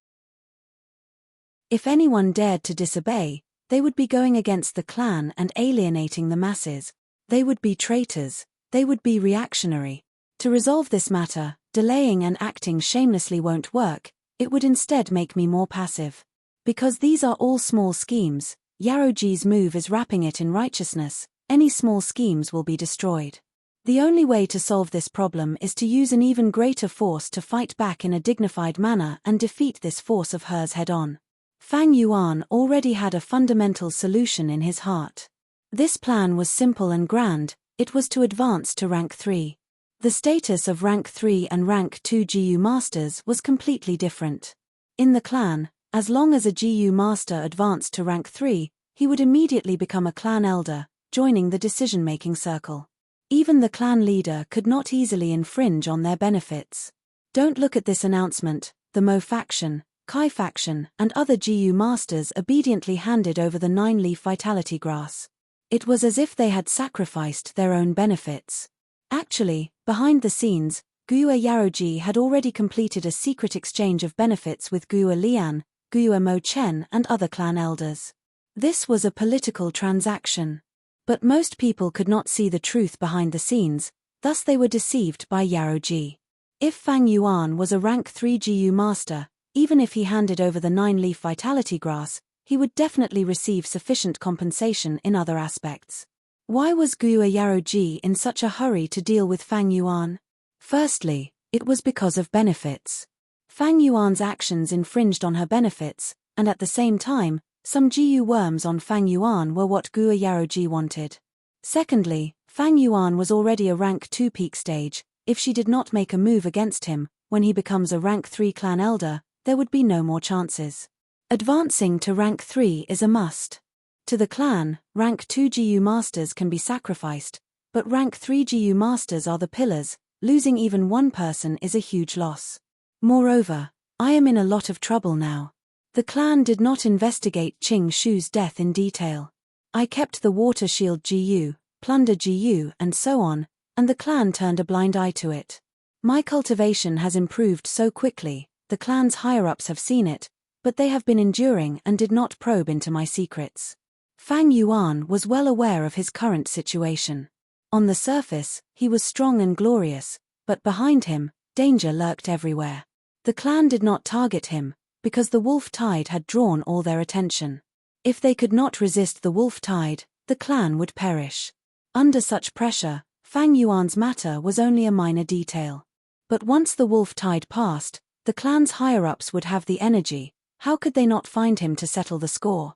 If anyone dared to disobey, they would be going against the clan and alienating the masses. They would be traitors, they would be reactionary. To resolve this matter, delaying and acting shamelessly won't work, it would instead make me more passive. Because these are all small schemes, Yaroji's move is wrapping it in righteousness, any small schemes will be destroyed. The only way to solve this problem is to use an even greater force to fight back in a dignified manner and defeat this force of hers head-on. Fang Yuan already had a fundamental solution in his heart. This plan was simple and grand, it was to advance to rank 3. The status of rank 3 and rank 2 GU masters was completely different. In the clan, as long as a GU master advanced to rank 3, he would immediately become a clan elder, joining the decision-making circle. Even the clan leader could not easily infringe on their benefits. Don't look at this announcement, the Mo faction, Kai faction, and other GU masters obediently handed over the 9-leaf vitality grass. It was as if they had sacrificed their own benefits. Actually, behind the scenes, Gua Yaroji had already completed a secret exchange of benefits with Gua Lian, Gua Mo Chen and other clan elders. This was a political transaction. But most people could not see the truth behind the scenes, thus they were deceived by Yaroji. If Fang Yuan was a rank 3 GU master, even if he handed over the 9-leaf vitality grass, he would definitely receive sufficient compensation in other aspects. Why was Gua Yaroji in such a hurry to deal with Fang Yuan? Firstly, it was because of benefits. Fang Yuan's actions infringed on her benefits, and at the same time, some GU worms on Fang Yuan were what Gua Yaroji wanted. Secondly, Fang Yuan was already a rank 2 peak stage. If she did not make a move against him, when he becomes a rank 3 clan elder, there would be no more chances. Advancing to rank 3 is a must. To the clan, rank 2 GU masters can be sacrificed, but rank 3 GU masters are the pillars, losing even one person is a huge loss. Moreover, I am in a lot of trouble now. The clan did not investigate Qing Shu's death in detail. I kept the water shield GU, plunder GU and so on, and the clan turned a blind eye to it. My cultivation has improved so quickly, the clan's higher-ups have seen it, but they have been enduring and did not probe into my secrets. Fang Yuan was well aware of his current situation. On the surface, he was strong and glorious, but behind him, danger lurked everywhere. The clan did not target him, because the wolf tide had drawn all their attention. If they could not resist the wolf tide, the clan would perish. Under such pressure, Fang Yuan's matter was only a minor detail. But once the wolf tide passed, the clan's higher-ups would have the energy. How could they not find him to settle the score?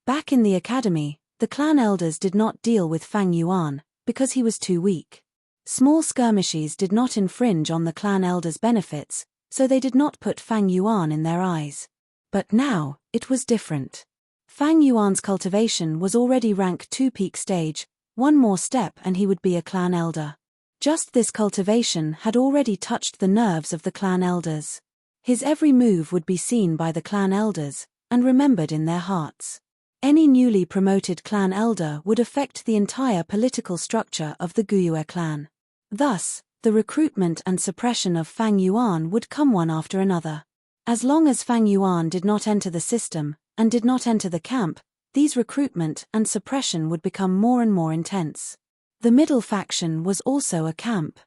Back in the academy, the clan elders did not deal with Fang Yuan, because he was too weak. Small skirmishes did not infringe on the clan elders' benefits, so they did not put Fang Yuan in their eyes. But now, it was different. Fang Yuan's cultivation was already rank 2 peak stage, one more step and he would be a clan elder. Just this cultivation had already touched the nerves of the clan elders. His every move would be seen by the clan elders, and remembered in their hearts. Any newly promoted clan elder would affect the entire political structure of the Guyue clan. Thus, the recruitment and suppression of Fang Yuan would come one after another. As long as Fang Yuan did not enter the system, and did not enter the camp, these recruitment and suppression would become more and more intense. The middle faction was also a camp.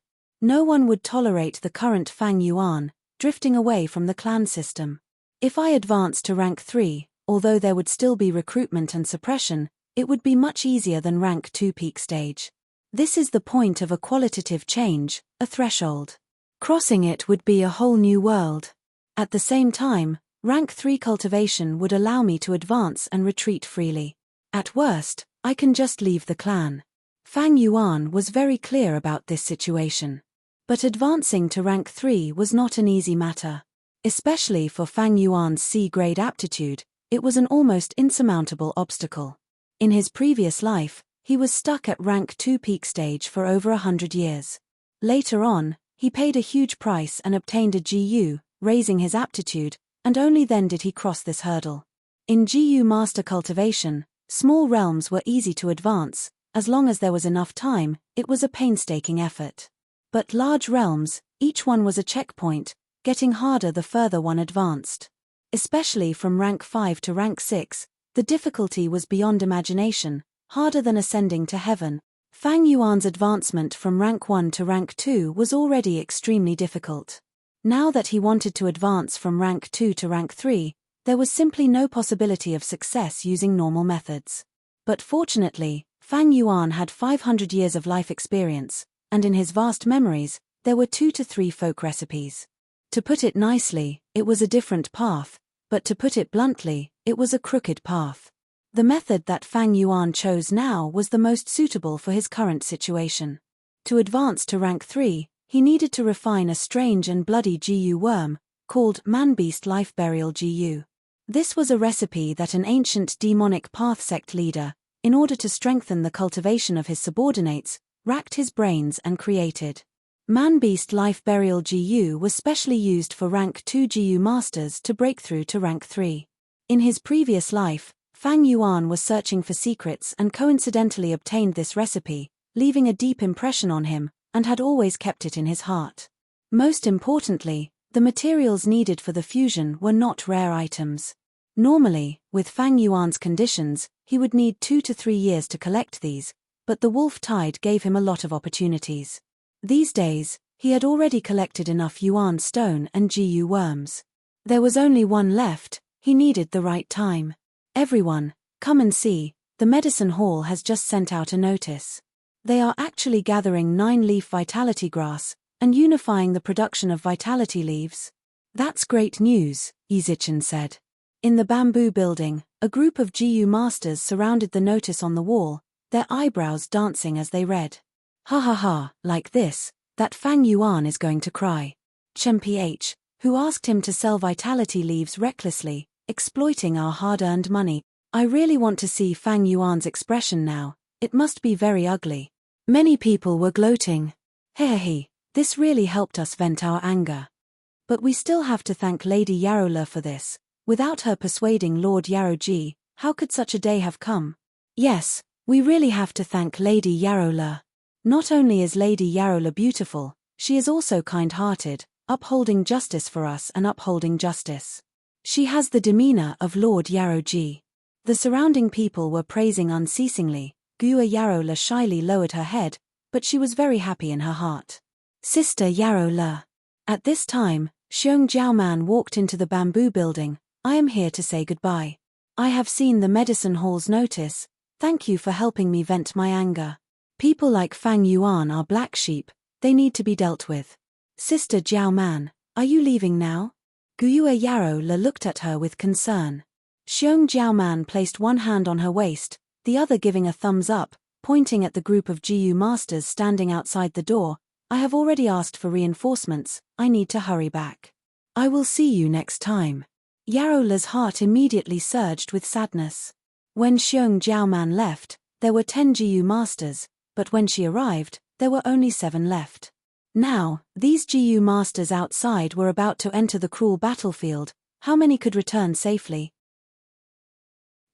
No one would tolerate the current Fang Yuan, drifting away from the clan system. If I advanced to rank 3, although there would still be recruitment and suppression, it would be much easier than rank 2 peak stage. This is the point of a qualitative change, a threshold. Crossing it would be a whole new world. At the same time, rank 3 cultivation would allow me to advance and retreat freely. At worst, I can just leave the clan. Fang Yuan was very clear about this situation. But advancing to rank 3 was not an easy matter. Especially for Fang Yuan's C-grade aptitude, it was an almost insurmountable obstacle. In his previous life, he was stuck at rank 2 peak stage for over 100 years. Later on, he paid a huge price and obtained a GU, raising his aptitude, and only then did he cross this hurdle. In GU master cultivation, small realms were easy to advance, as long as there was enough time, it was a painstaking effort. But large realms, each one was a checkpoint, getting harder the further one advanced. Especially from rank 5 to rank 6, the difficulty was beyond imagination, harder than ascending to heaven. Fang Yuan's advancement from rank 1 to rank 2 was already extremely difficult. Now that he wanted to advance from rank 2 to rank 3, there was simply no possibility of success using normal methods. But fortunately, Fang Yuan had 500 years of life experience, and in his vast memories, there were 2 to 3 folk recipes. To put it nicely, it was a different path, but to put it bluntly, it was a crooked path. The method that Fang Yuan chose now was the most suitable for his current situation. To advance to rank 3, he needed to refine a strange and bloody GU worm, called Man-Beast Life Burial GU. This was a recipe that an ancient demonic path sect leader, in order to strengthen the cultivation of his subordinates, racked his brains and created. Man-Beast Life Burial GU was specially used for rank 2 GU masters to break through to rank 3. In his previous life, Fang Yuan was searching for secrets and coincidentally obtained this recipe, leaving a deep impression on him, and had always kept it in his heart. Most importantly, the materials needed for the fusion were not rare items. Normally, with Fang Yuan's conditions, he would need 2 to 3 years to collect these, but the wolf tide gave him a lot of opportunities. These days, he had already collected enough Yuan stone and GU worms. There was only one left, he needed the right time. Everyone, come and see, the medicine hall has just sent out a notice. They are actually gathering 9-leaf vitality grass, and unifying the production of vitality leaves. That's great news, Izichin said. In the bamboo building, a group of GU masters surrounded the notice on the wall, their eyebrows dancing as they read. Ha ha ha, like this, that Fang Yuan is going to cry. Chen PH, who asked him to sell vitality leaves recklessly, exploiting our hard-earned money. I really want to see Fang Yuan's expression now, it must be very ugly. Many people were gloating. Hehehe, this really helped us vent our anger. But we still have to thank Lady Yarola for this. Without her persuading Lord Yaroji, how could such a day have come? Yes, we really have to thank Lady Yarola. Not only is Lady Yarola beautiful, she is also kind-hearted, upholding justice for us and upholding justice. She has the demeanor of Lord Yaroji. The surrounding people were praising unceasingly. Gua Yarola shyly lowered her head, but she was very happy in her heart. Sister Yarola. At this time, Xiong Jiaoman walked into the bamboo building. I am here to say goodbye. I have seen the medicine hall's notice. Thank you for helping me vent my anger. People like Fang Yuan are black sheep, they need to be dealt with. Sister Jiaoman, are you leaving now? Gua Yarola looked at her with concern. Xiong Jiaoman placed one hand on her waist, the other giving a thumbs up, pointing at the group of GU masters standing outside the door. I have already asked for reinforcements, I need to hurry back. I will see you next time. Yarola's heart immediately surged with sadness. When Xiong Jiaoman left, there were 10 GU masters, but when she arrived, there were only 7 left. Now, these GU masters outside were about to enter the cruel battlefield. How many could return safely?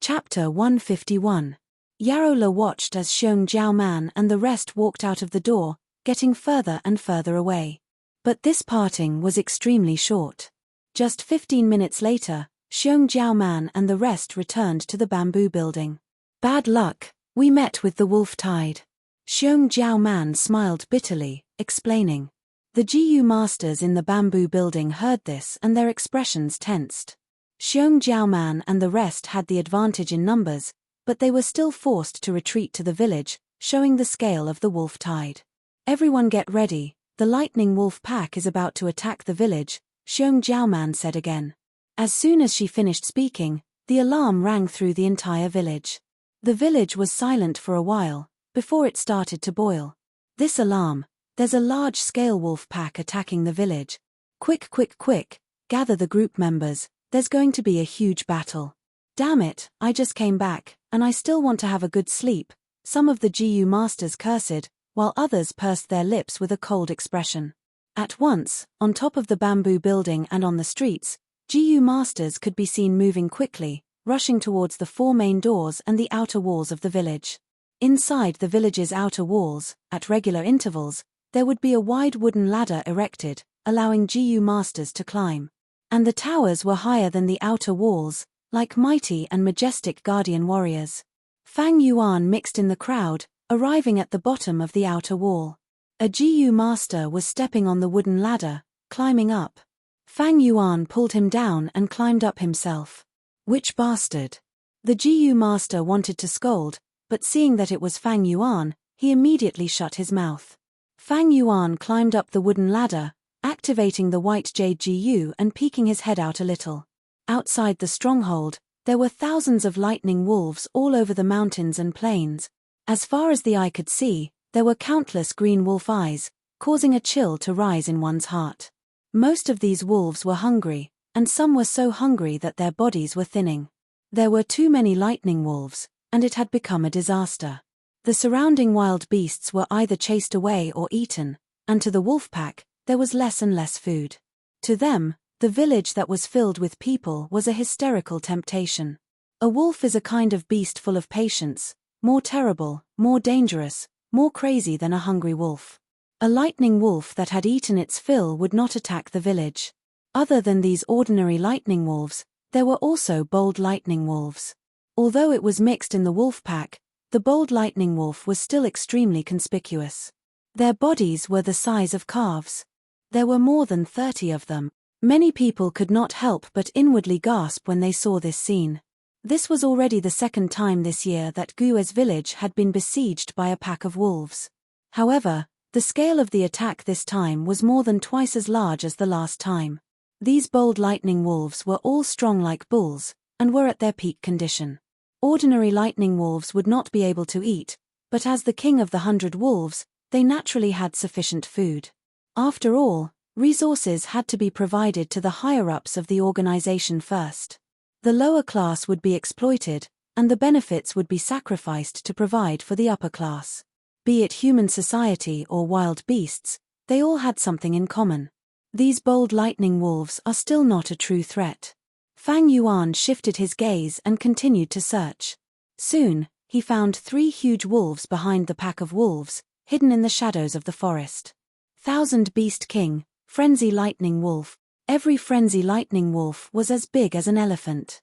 Chapter 151. Yarola watched as Xiong Jiaoman and the rest walked out of the door, getting further and further away. But this parting was extremely short. Just 15 minutes later, Xiong Jiaoman and the rest returned to the bamboo building. Bad luck, we met with the wolf tide. Xiong Jiaoman smiled bitterly, explaining. The GU masters in the bamboo building heard this and their expressions tensed. Xiong Jiaoman and the rest had the advantage in numbers, but they were still forced to retreat to the village, showing the scale of the wolf tide. Everyone get ready, the lightning wolf pack is about to attack the village, Xiong Jiaoman said again. As soon as she finished speaking, the alarm rang through the entire village. The village was silent for a while, before it started to boil. This alarm, there's a large-scale wolf pack attacking the village. Quick, quick, quick, gather the group members, there's going to be a huge battle. Damn it, I just came back, and I still want to have a good sleep, some of the GU masters cursed, while others pursed their lips with a cold expression. At once, on top of the bamboo building and on the streets, GU masters could be seen moving quickly, rushing towards the 4 main doors and the outer walls of the village. Inside the village's outer walls, at regular intervals, there would be a wide wooden ladder erected, allowing GU masters to climb. And the towers were higher than the outer walls, like mighty and majestic guardian warriors. Fang Yuan mixed in the crowd, arriving at the bottom of the outer wall. A GU master was stepping on the wooden ladder, climbing up. Fang Yuan pulled him down and climbed up himself. Which bastard? The GU master wanted to scold, but seeing that it was Fang Yuan, he immediately shut his mouth. Fang Yuan climbed up the wooden ladder, activating the white jade GU and peeking his head out a little. Outside the stronghold, there were thousands of lightning wolves all over the mountains and plains. As far as the eye could see, there were countless green wolf eyes, causing a chill to rise in one's heart. Most of these wolves were hungry, and some were so hungry that their bodies were thinning. There were too many lightning wolves, and it had become a disaster. The surrounding wild beasts were either chased away or eaten, and to the wolf pack, there was less and less food. To them, the village that was filled with people was a hysterical temptation. A wolf is a kind of beast full of patience, more terrible, more dangerous, more crazy than a hungry wolf. A lightning wolf that had eaten its fill would not attack the village. Other than these ordinary lightning wolves, there were also bold lightning wolves. Although it was mixed in the wolf pack, the bold lightning wolf was still extremely conspicuous. Their bodies were the size of calves. There were more than 30 of them. Many people could not help but inwardly gasp when they saw this scene. This was already the second time this year that Gue's village had been besieged by a pack of wolves. However, the scale of the attack this time was more than twice as large as the last time. These bold lightning wolves were all strong like bulls, and were at their peak condition. Ordinary lightning wolves would not be able to eat, but as the king of the 100 wolves, they naturally had sufficient food. After all, resources had to be provided to the higher-ups of the organization first. The lower class would be exploited, and the benefits would be sacrificed to provide for the upper class. Be it human society or wild beasts, they all had something in common. These bold lightning wolves are still not a true threat. Fang Yuan shifted his gaze and continued to search. Soon, he found 3 huge wolves behind the pack of wolves, hidden in the shadows of the forest. Thousand Beast King, Frenzy Lightning Wolf. Every Frenzy Lightning Wolf was as big as an elephant.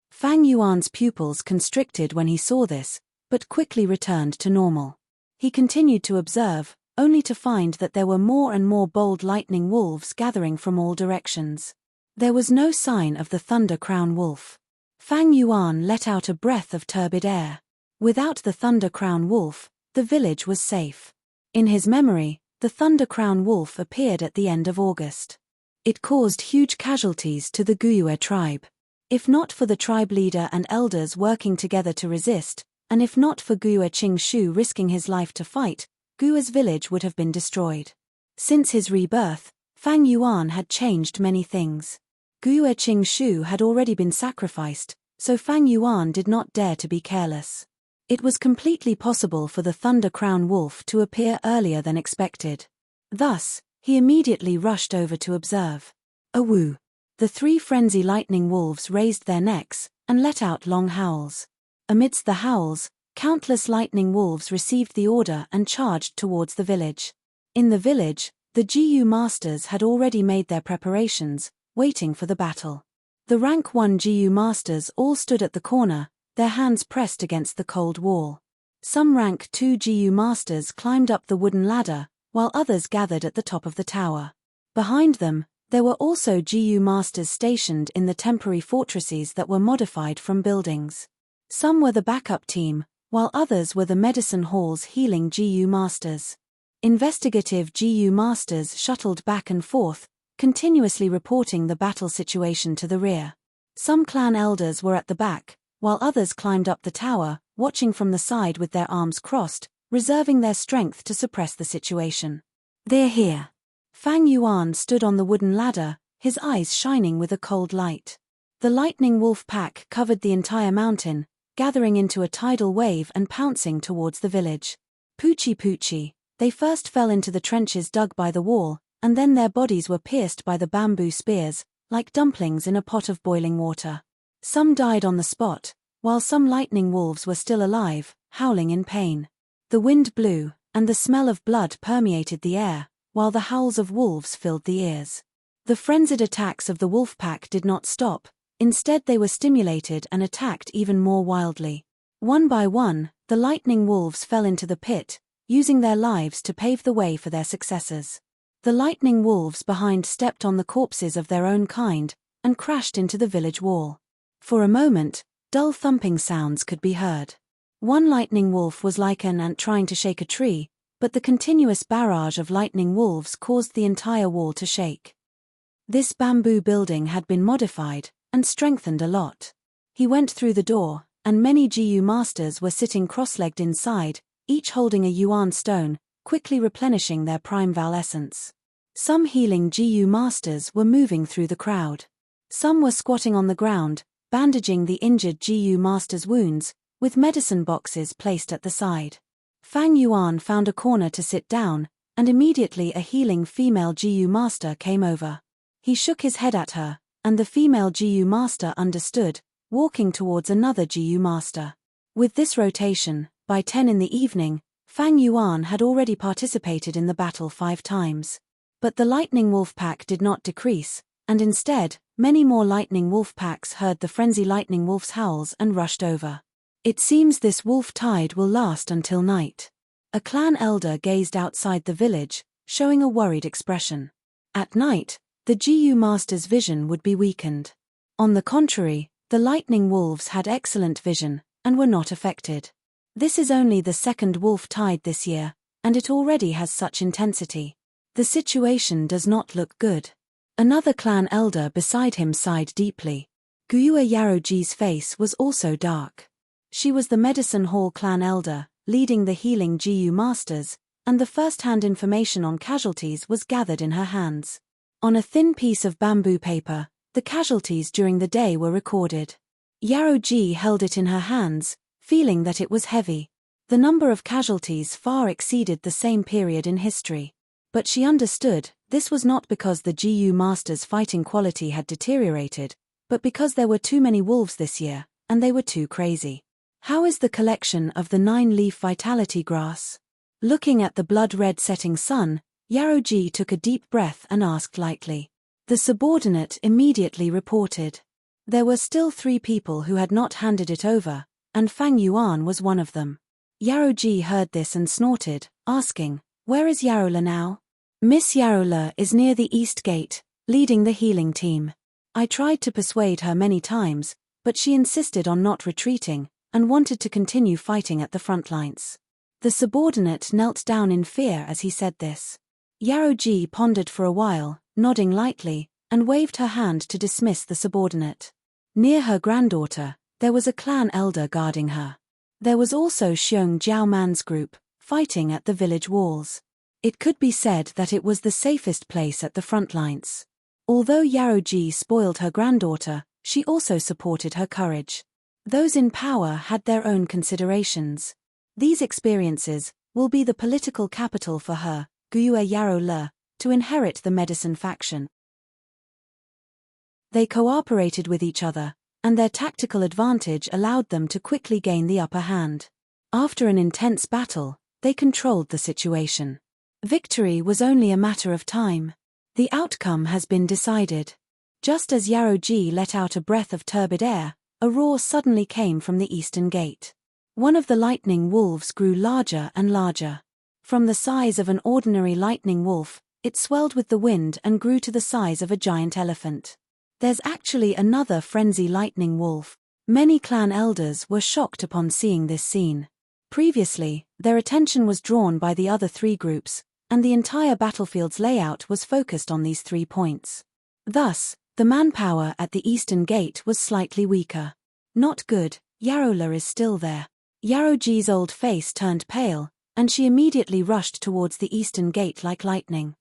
Fang Yuan's pupils constricted when he saw this, but quickly returned to normal. He continued to observe, only to find that there were more and more bold lightning wolves gathering from all directions. There was no sign of the Thunder Crown Wolf. Fang Yuan let out a breath of turbid air. Without the Thunder Crown Wolf, the village was safe. In his memory, the Thunder Crown Wolf appeared at the end of August. It caused huge casualties to the Guiyue tribe. If not for the tribe leader and elders working together to resist, and if not for Guiyue Qingshu risking his life to fight, Guiyue's village would have been destroyed. Since his rebirth, Fang Yuan had changed many things. Guiyue Qingshu had already been sacrificed, so Fang Yuan did not dare to be careless. It was completely possible for the Thunder Crown Wolf to appear earlier than expected. Thus, he immediately rushed over to observe. Awoo! The 3 frenzy lightning wolves raised their necks and let out long howls. Amidst the howls, countless lightning wolves received the order and charged towards the village. In the village, the GU masters had already made their preparations, waiting for the battle. The rank 1 GU masters all stood at the corner, their hands pressed against the cold wall. Some rank 2 GU masters climbed up the wooden ladder, while others gathered at the top of the tower. Behind them, there were also GU masters stationed in the temporary fortresses that were modified from buildings. Some were the backup team, while others were the medicine hall's healing GU masters. Investigative GU masters shuttled back and forth, continuously reporting the battle situation to the rear. Some clan elders were at the back, while others climbed up the tower, watching from the side with their arms crossed, reserving their strength to suppress the situation. They're here. Fang Yuan stood on the wooden ladder, his eyes shining with a cold light. The lightning wolf pack covered the entire mountain, gathering into a tidal wave and pouncing towards the village. Poochie poochie, they first fell into the trenches dug by the wall, and then their bodies were pierced by the bamboo spears, like dumplings in a pot of boiling water. Some died on the spot, while some lightning wolves were still alive, howling in pain. The wind blew, and the smell of blood permeated the air, while the howls of wolves filled the ears. The frenzied attacks of the wolf pack did not stop, instead they were stimulated and attacked even more wildly. One by one, the lightning wolves fell into the pit, using their lives to pave the way for their successors. The lightning wolves behind stepped on the corpses of their own kind, and crashed into the village wall. For a moment, dull thumping sounds could be heard. One lightning wolf was like an ant trying to shake a tree, but the continuous barrage of lightning wolves caused the entire wall to shake. This bamboo building had been modified, and strengthened a lot. He went through the door, and many GU masters were sitting cross-legged inside, each holding a yuan stone, quickly replenishing their prime val essence. Some healing GU masters were moving through the crowd. Some were squatting on the ground, bandaging the injured GU master's wounds, with medicine boxes placed at the side. Fang Yuan found a corner to sit down, and immediately a healing female GU master came over. He shook his head at her, and the female GU master understood, walking towards another GU master. With this rotation, by 10 in the evening, Fang Yuan had already participated in the battle 5 times. But the lightning wolf pack did not decrease, and instead, many more lightning wolf packs heard the frenzy lightning wolf's howls and rushed over. It seems this wolf tide will last until night. A clan elder gazed outside the village, showing a worried expression. At night, the GU master's vision would be weakened. On the contrary, the lightning wolves had excellent vision, and were not affected. This is only the second wolf tide this year, and it already has such intensity. The situation does not look good. Another clan elder beside him sighed deeply. Guyua Yaroji's face was also dark. She was the Medicine Hall clan elder, leading the healing GU masters, and the first-hand information on casualties was gathered in her hands. On a thin piece of bamboo paper, the casualties during the day were recorded. Yaroji held it in her hands, feeling that it was heavy. The number of casualties far exceeded the same period in history. But she understood, this was not because the GU masters' fighting quality had deteriorated, but because there were too many wolves this year, and they were too crazy. How is the collection of the 9-leaf vitality grass? Looking at the blood-red setting sun, Yaroji took a deep breath and asked lightly. The subordinate immediately reported. There were still 3 people who had not handed it over, and Fang Yuan was one of them. Yaroji heard this and snorted, asking, "Where is Yarola now?" "Miss Yarola is near the east gate, leading the healing team. I tried to persuade her many times, but she insisted on not retreating, and wanted to continue fighting at the front lines." The subordinate knelt down in fear as he said this. Yaroji pondered for a while, nodding lightly, and waved her hand to dismiss the subordinate. Near her granddaughter, there was a clan elder guarding her. There was also Xiong Jiaoman's group, fighting at the village walls. It could be said that it was the safest place at the front lines. Although Yaroji spoiled her granddaughter, she also supported her courage. Those in power had their own considerations. These experiences will be the political capital for her, Guyua Yarola, to inherit the medicine faction. They cooperated with each other, and their tactical advantage allowed them to quickly gain the upper hand. After an intense battle, they controlled the situation. Victory was only a matter of time. The outcome has been decided. Just as Yaroji let out a breath of turbid air, a roar suddenly came from the eastern gate. One of the lightning wolves grew larger and larger. From the size of an ordinary lightning wolf, it swelled with the wind and grew to the size of a giant elephant. There's actually another frenzy lightning wolf. Many clan elders were shocked upon seeing this scene. Previously, their attention was drawn by the other 3 groups, and the entire battlefield's layout was focused on these 3 points. Thus, the manpower at the eastern gate was slightly weaker. Not good, Yarola is still there. Yaroji's old face turned pale, and she immediately rushed towards the eastern gate like lightning.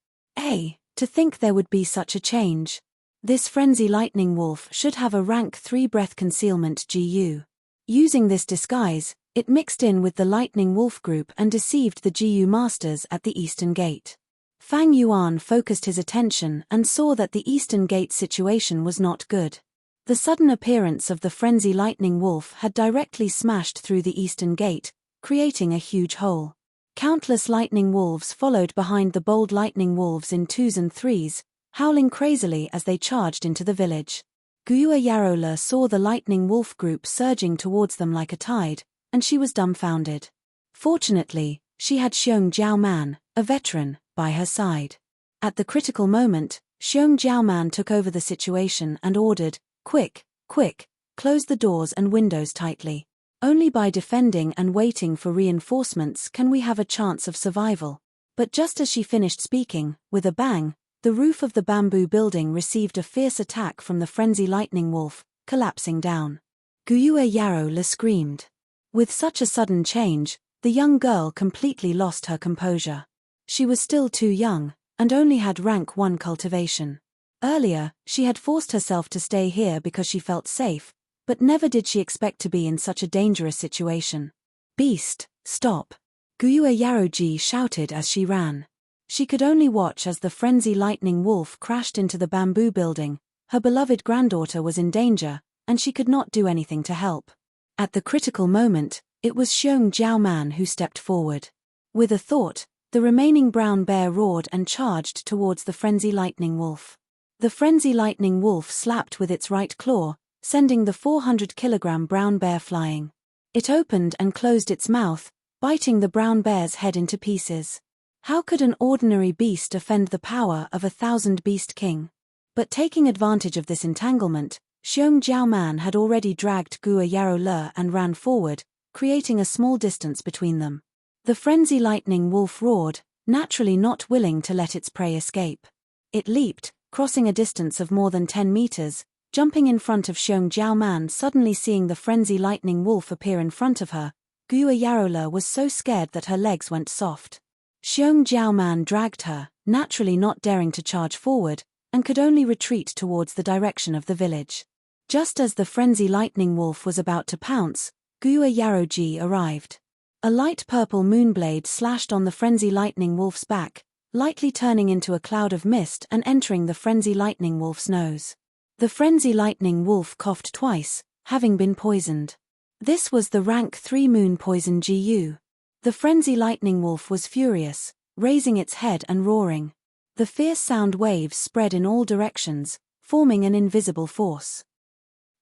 To think there would be such a change. This frenzy lightning wolf should have a rank 3 breath concealment GU. Using this disguise, it mixed in with the lightning wolf group and deceived the GU masters at the eastern gate. Fang Yuan focused his attention and saw that the eastern gate situation was not good. The sudden appearance of the frenzy lightning wolf had directly smashed through the eastern gate, creating a huge hole. Countless lightning wolves followed behind the bold lightning wolves in 2s and 3s, howling crazily as they charged into the village. Guyua Yarola saw the lightning wolf group surging towards them like a tide, and she was dumbfounded. Fortunately, she had Xiong Jiaoman, a veteran, by her side. At the critical moment, Xiong Jiaoman took over the situation and ordered, "Quick, quick, close the doors and windows tightly. Only by defending and waiting for reinforcements can we have a chance of survival." But just as she finished speaking, with a bang, the roof of the bamboo building received a fierce attack from the frenzy lightning wolf, collapsing down. Guiyue Yarrow Le screamed. With such a sudden change, the young girl completely lost her composure. She was still too young, and only had rank 1 cultivation. Earlier, she had forced herself to stay here because she felt safe, but never did she expect to be in such a dangerous situation. "Beast, stop!" Guiyue Yarrow shouted as she ran. She could only watch as the frenzy lightning wolf crashed into the bamboo building. Her beloved granddaughter was in danger, and she could not do anything to help. At the critical moment, it was Xiong Jiaoman who stepped forward. With a thought, the remaining brown bear roared and charged towards the frenzy lightning wolf. The frenzy lightning wolf slapped with its right claw, sending the 400-kilogram brown bear flying. It opened and closed its mouth, biting the brown bear's head into pieces. How could an ordinary beast offend the power of 1,000-beast king? But taking advantage of this entanglement, Xiong Jiaoman had already dragged Guiyue Yarrow Le and ran forward, creating a small distance between them. The frenzy lightning wolf roared, naturally not willing to let its prey escape. It leaped, crossing a distance of more than 10 meters, jumping in front of Xiong Jiaoman. Suddenly seeing the frenzy lightning wolf appear in front of her, Guiyue Yarrow Le was so scared that her legs went soft. Xiong Jiaoman dragged her, naturally not daring to charge forward, and could only retreat towards the direction of the village. Just as the frenzy lightning wolf was about to pounce, Guiyue Yarrow arrived. A light purple moonblade slashed on the frenzy lightning wolf's back, lightly turning into a cloud of mist and entering the frenzy lightning wolf's nose. The frenzy lightning wolf coughed twice, having been poisoned. This was the rank 3 moon poison GU. The frenzy lightning wolf was furious, raising its head and roaring. The fierce sound waves spread in all directions, forming an invisible force.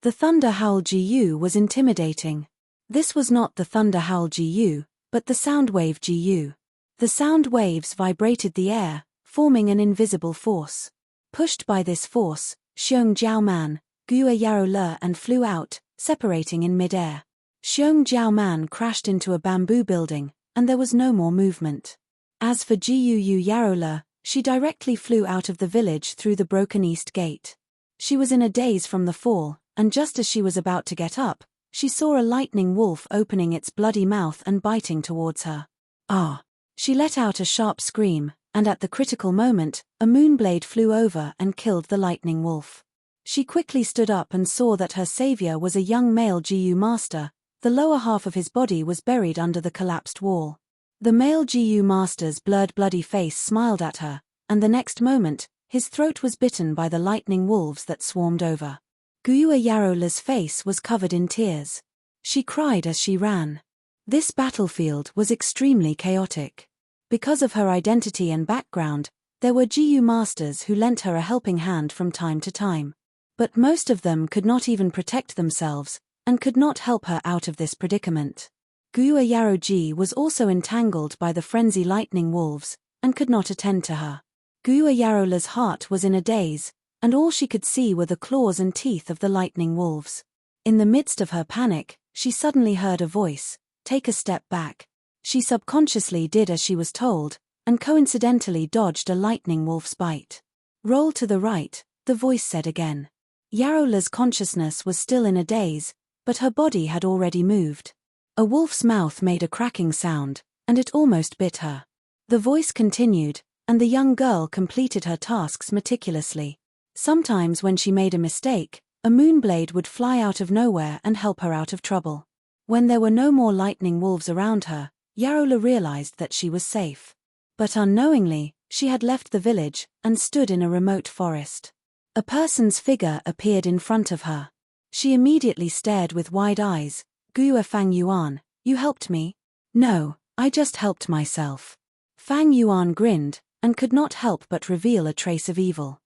The thunder howl GU was intimidating. This was not the thunder howl GU, but the sound wave GU. The sound waves vibrated the air, forming an invisible force. Pushed by this force, Xiong Jiaoman, Guiyue Yarrow Le and flew out, separating in mid-air. Xiong Jiaoman crashed into a bamboo building, and there was no more movement. As for Guiyue Yarrow Le, she directly flew out of the village through the broken east gate. She was in a daze from the fall, and just as she was about to get up, she saw a lightning wolf opening its bloody mouth and biting towards her. "Ah!" She let out a sharp scream, and at the critical moment, a moonblade flew over and killed the lightning wolf. She quickly stood up and saw that her savior was a young male GU master. The lower half of his body was buried under the collapsed wall. The male GU master's blurred bloody face smiled at her, and the next moment, his throat was bitten by the lightning wolves that swarmed over. Guiyue Yarrow Le's face was covered in tears. She cried as she ran. This battlefield was extremely chaotic. Because of her identity and background, there were GU masters who lent her a helping hand from time to time. But most of them could not even protect themselves, and could not help her out of this predicament. Guiyue Yarrow was also entangled by the frenzy lightning wolves, and could not attend to her. Guiyue Yarrow Le's heart was in a daze, and all she could see were the claws and teeth of the lightning wolves. In the midst of her panic, she suddenly heard a voice, "Take a step back." She subconsciously did as she was told, and coincidentally dodged a lightning wolf's bite. "Roll to the right," the voice said again. Yarrow Le's consciousness was still in a daze, but her body had already moved. A wolf's mouth made a cracking sound, and it almost bit her. The voice continued, and the young girl completed her tasks meticulously. Sometimes when she made a mistake, a moonblade would fly out of nowhere and help her out of trouble. When there were no more lightning wolves around her, Yarrow Le realized that she was safe. But unknowingly, she had left the village and stood in a remote forest. A person's figure appeared in front of her. She immediately stared with wide eyes. "Guiyue Fang Yuan, you helped me?" "No, I just helped myself." Fang Yuan grinned, and could not help but reveal a trace of evil.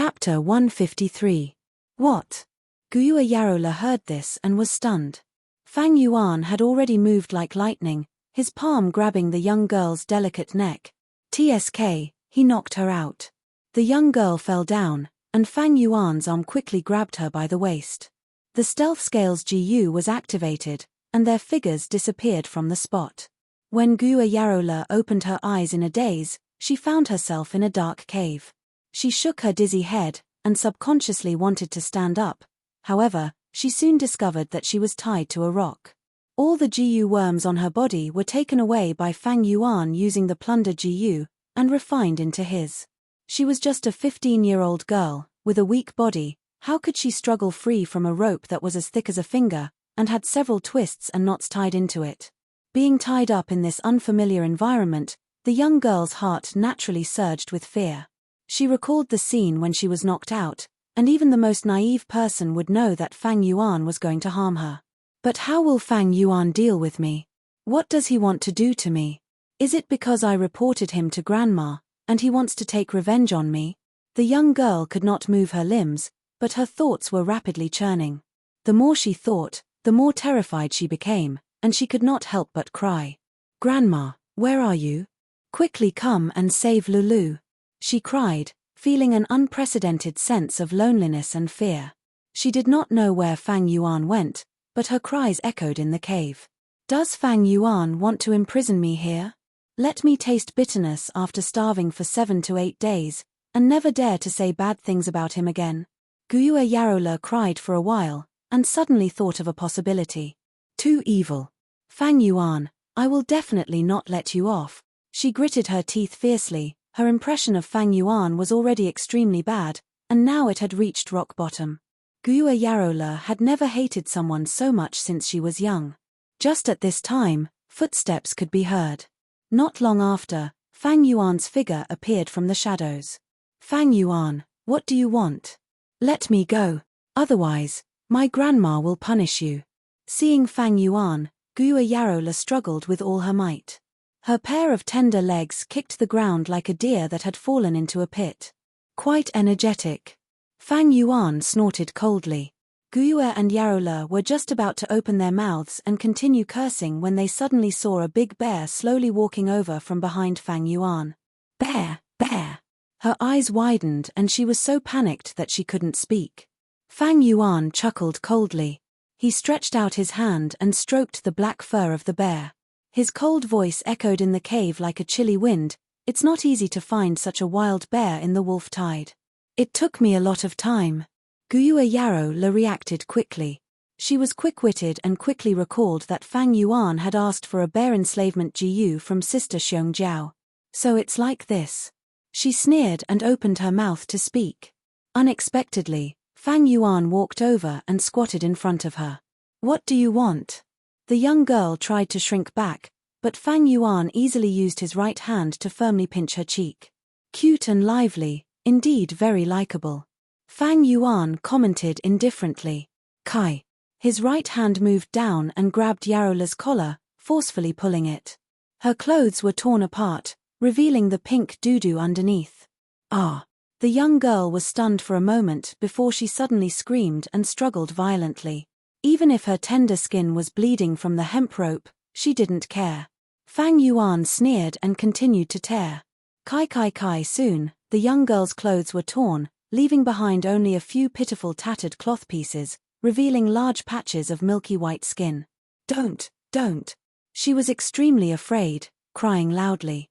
Chapter 153. What? Guya Yarola heard this and was stunned. Fang Yuan had already moved like lightning, his palm grabbing the young girl's delicate neck. TSK, he knocked her out. The young girl fell down, and Fang Yuan's arm quickly grabbed her by the waist. The stealth scales GU was activated, and their figures disappeared from the spot. When Guya Yarola opened her eyes in a daze, she found herself in a dark cave. She shook her dizzy head, and subconsciously wanted to stand up. However, she soon discovered that she was tied to a rock. All the GU worms on her body were taken away by Fang Yuan using the plunder GU, and refined into his. She was just a 15-year-old girl, with a weak body. How could she struggle free from a rope that was as thick as a finger, and had several twists and knots tied into it? Being tied up in this unfamiliar environment, the young girl's heart naturally surged with fear. She recalled the scene when she was knocked out, and even the most naive person would know that Fang Yuan was going to harm her. But how will Fang Yuan deal with me? What does he want to do to me? Is it because I reported him to Grandma, and he wants to take revenge on me? The young girl could not move her limbs, but her thoughts were rapidly churning. The more she thought, the more terrified she became, and she could not help but cry. "Grandma, where are you? Quickly come and save Lulu," she cried, feeling an unprecedented sense of loneliness and fear. She did not know where Fang Yuan went, but her cries echoed in the cave. "Does Fang Yuan want to imprison me here? Let me taste bitterness after starving for 7 to 8 days, and never dare to say bad things about him again." Guya Yarola cried for a while, and suddenly thought of a possibility. "Too evil. Fang Yuan, I will definitely not let you off." She gritted her teeth fiercely. Her impression of Fang Yuan was already extremely bad, and now it had reached rock bottom. Guya Yarola had never hated someone so much since she was young. Just at this time, footsteps could be heard. Not long after, Fang Yuan's figure appeared from the shadows. "Fang Yuan, what do you want? Let me go. Otherwise, my grandma will punish you." Seeing Fang Yuan, Guya Yarola struggled with all her might. Her pair of tender legs kicked the ground like a deer that had fallen into a pit. Quite energetic. Fang Yuan snorted coldly. Guya and Yarola were just about to open their mouths and continue cursing when they suddenly saw a big bear slowly walking over from behind Fang Yuan. "Bear, bear!" Her eyes widened and she was so panicked that she couldn't speak. Fang Yuan chuckled coldly. He stretched out his hand and stroked the black fur of the bear. His cold voice echoed in the cave like a chilly wind. "It's not easy to find such a wild bear in the wolf tide. It took me a lot of time." Guya Yarola reacted quickly. She was quick-witted and quickly recalled that Fang Yuan had asked for a bear enslavement GU from Sister Xiong Jiao. "So it's like this." She sneered and opened her mouth to speak. Unexpectedly, Fang Yuan walked over and squatted in front of her. "What do you want?" The young girl tried to shrink back, but Fang Yuan easily used his right hand to firmly pinch her cheek. "Cute and lively, indeed very likable," Fang Yuan commented indifferently. "Kai." His right hand moved down and grabbed Yarola's collar, forcefully pulling it. Her clothes were torn apart, revealing the pink doo-doo underneath. "Ah!" The young girl was stunned for a moment before she suddenly screamed and struggled violently. Even if her tender skin was bleeding from the hemp rope, she didn't care. Fang Yuan sneered and continued to tear. Kai. Soon, the young girl's clothes were torn, leaving behind only a few pitiful tattered cloth pieces, revealing large patches of milky white skin. Don't. She was extremely afraid, crying loudly.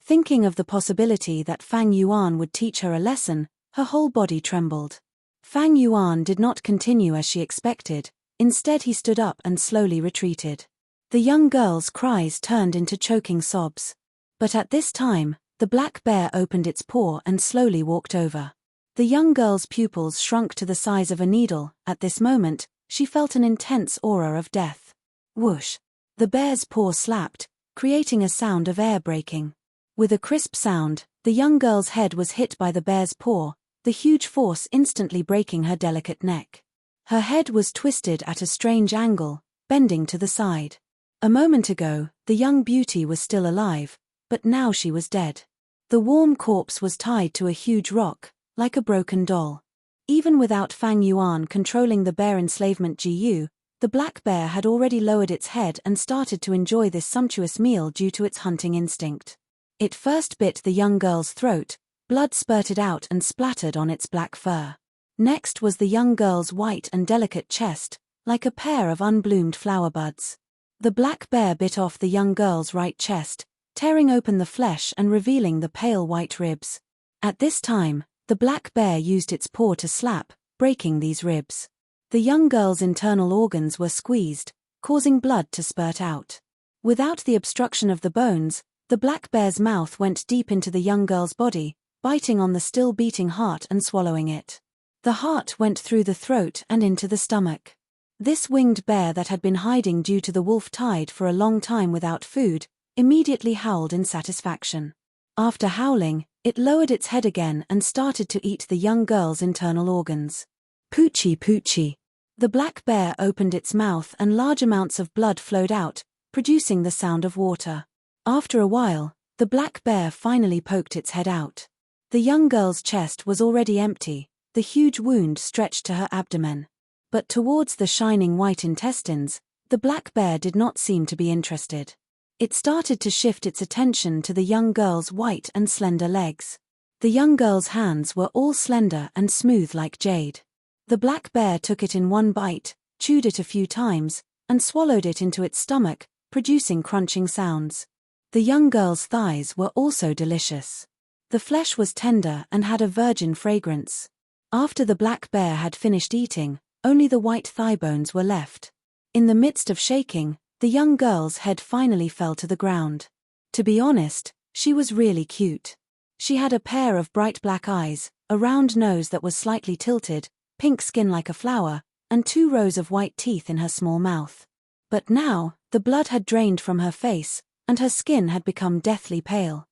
Thinking of the possibility that Fang Yuan would teach her a lesson, her whole body trembled. Fang Yuan did not continue as she expected. Instead he stood up and slowly retreated. The young girl's cries turned into choking sobs. But at this time, the black bear opened its paw and slowly walked over. The young girl's pupils shrunk to the size of a needle. At this moment, she felt an intense aura of death. Whoosh! The bear's paw slapped, creating a sound of air breaking. With a crisp sound, the young girl's head was hit by the bear's paw, the huge force instantly breaking her delicate neck. Her head was twisted at a strange angle, bending to the side. A moment ago, the young beauty was still alive, but now she was dead. The warm corpse was tied to a huge rock, like a broken doll. Even without Fang Yuan controlling the bear enslavement GU, the black bear had already lowered its head and started to enjoy this sumptuous meal due to its hunting instinct. It first bit the young girl's throat, blood spurted out and splattered on its black fur. Next was the young girl's white and delicate chest, like a pair of unbloomed flower buds. The black bear bit off the young girl's right chest, tearing open the flesh and revealing the pale white ribs. At this time, the black bear used its paw to slap, breaking these ribs. The young girl's internal organs were squeezed, causing blood to spurt out. Without the obstruction of the bones, the black bear's mouth went deep into the young girl's body, biting on the still beating heart and swallowing it. The heart went through the throat and into the stomach. This winged bear that had been hiding due to the wolf tide for a long time without food, immediately howled in satisfaction. After howling, it lowered its head again and started to eat the young girl's internal organs. Poochie poochie. The black bear opened its mouth and large amounts of blood flowed out, producing the sound of water. After a while, the black bear finally poked its head out. The young girl's chest was already empty, the huge wound stretched to her abdomen. But towards the shining white intestines, the black bear did not seem to be interested. It started to shift its attention to the young girl's white and slender legs. The young girl's hands were all slender and smooth like jade. The black bear took it in one bite, chewed it a few times, and swallowed it into its stomach, producing crunching sounds. The young girl's thighs were also delicious. The flesh was tender and had a virgin fragrance. After the black bear had finished eating, only the white thigh bones were left. In the midst of shaking, the young girl's head finally fell to the ground. To be honest, she was really cute. She had a pair of bright black eyes, a round nose that was slightly tilted, pink skin like a flower, and 2 rows of white teeth in her small mouth. But now, the blood had drained from her face, and her skin had become deathly pale.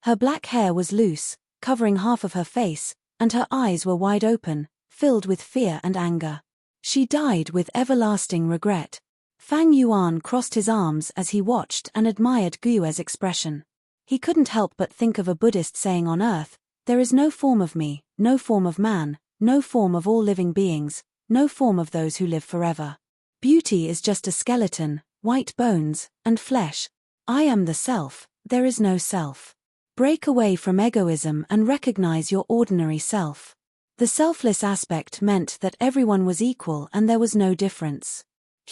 Her black hair was loose, covering half of her face, and her eyes were wide open, filled with fear and anger. She died with everlasting regret. Fang Yuan crossed his arms as he watched and admired Guo's expression. He couldn't help but think of a Buddhist saying on earth, "There is no form of me, no form of man, no form of all living beings, no form of those who live forever. Beauty is just a skeleton, white bones, and flesh. I am the self, there is no self. Break away from egoism and recognize your ordinary self." The selfless aspect meant that everyone was equal and there was no difference.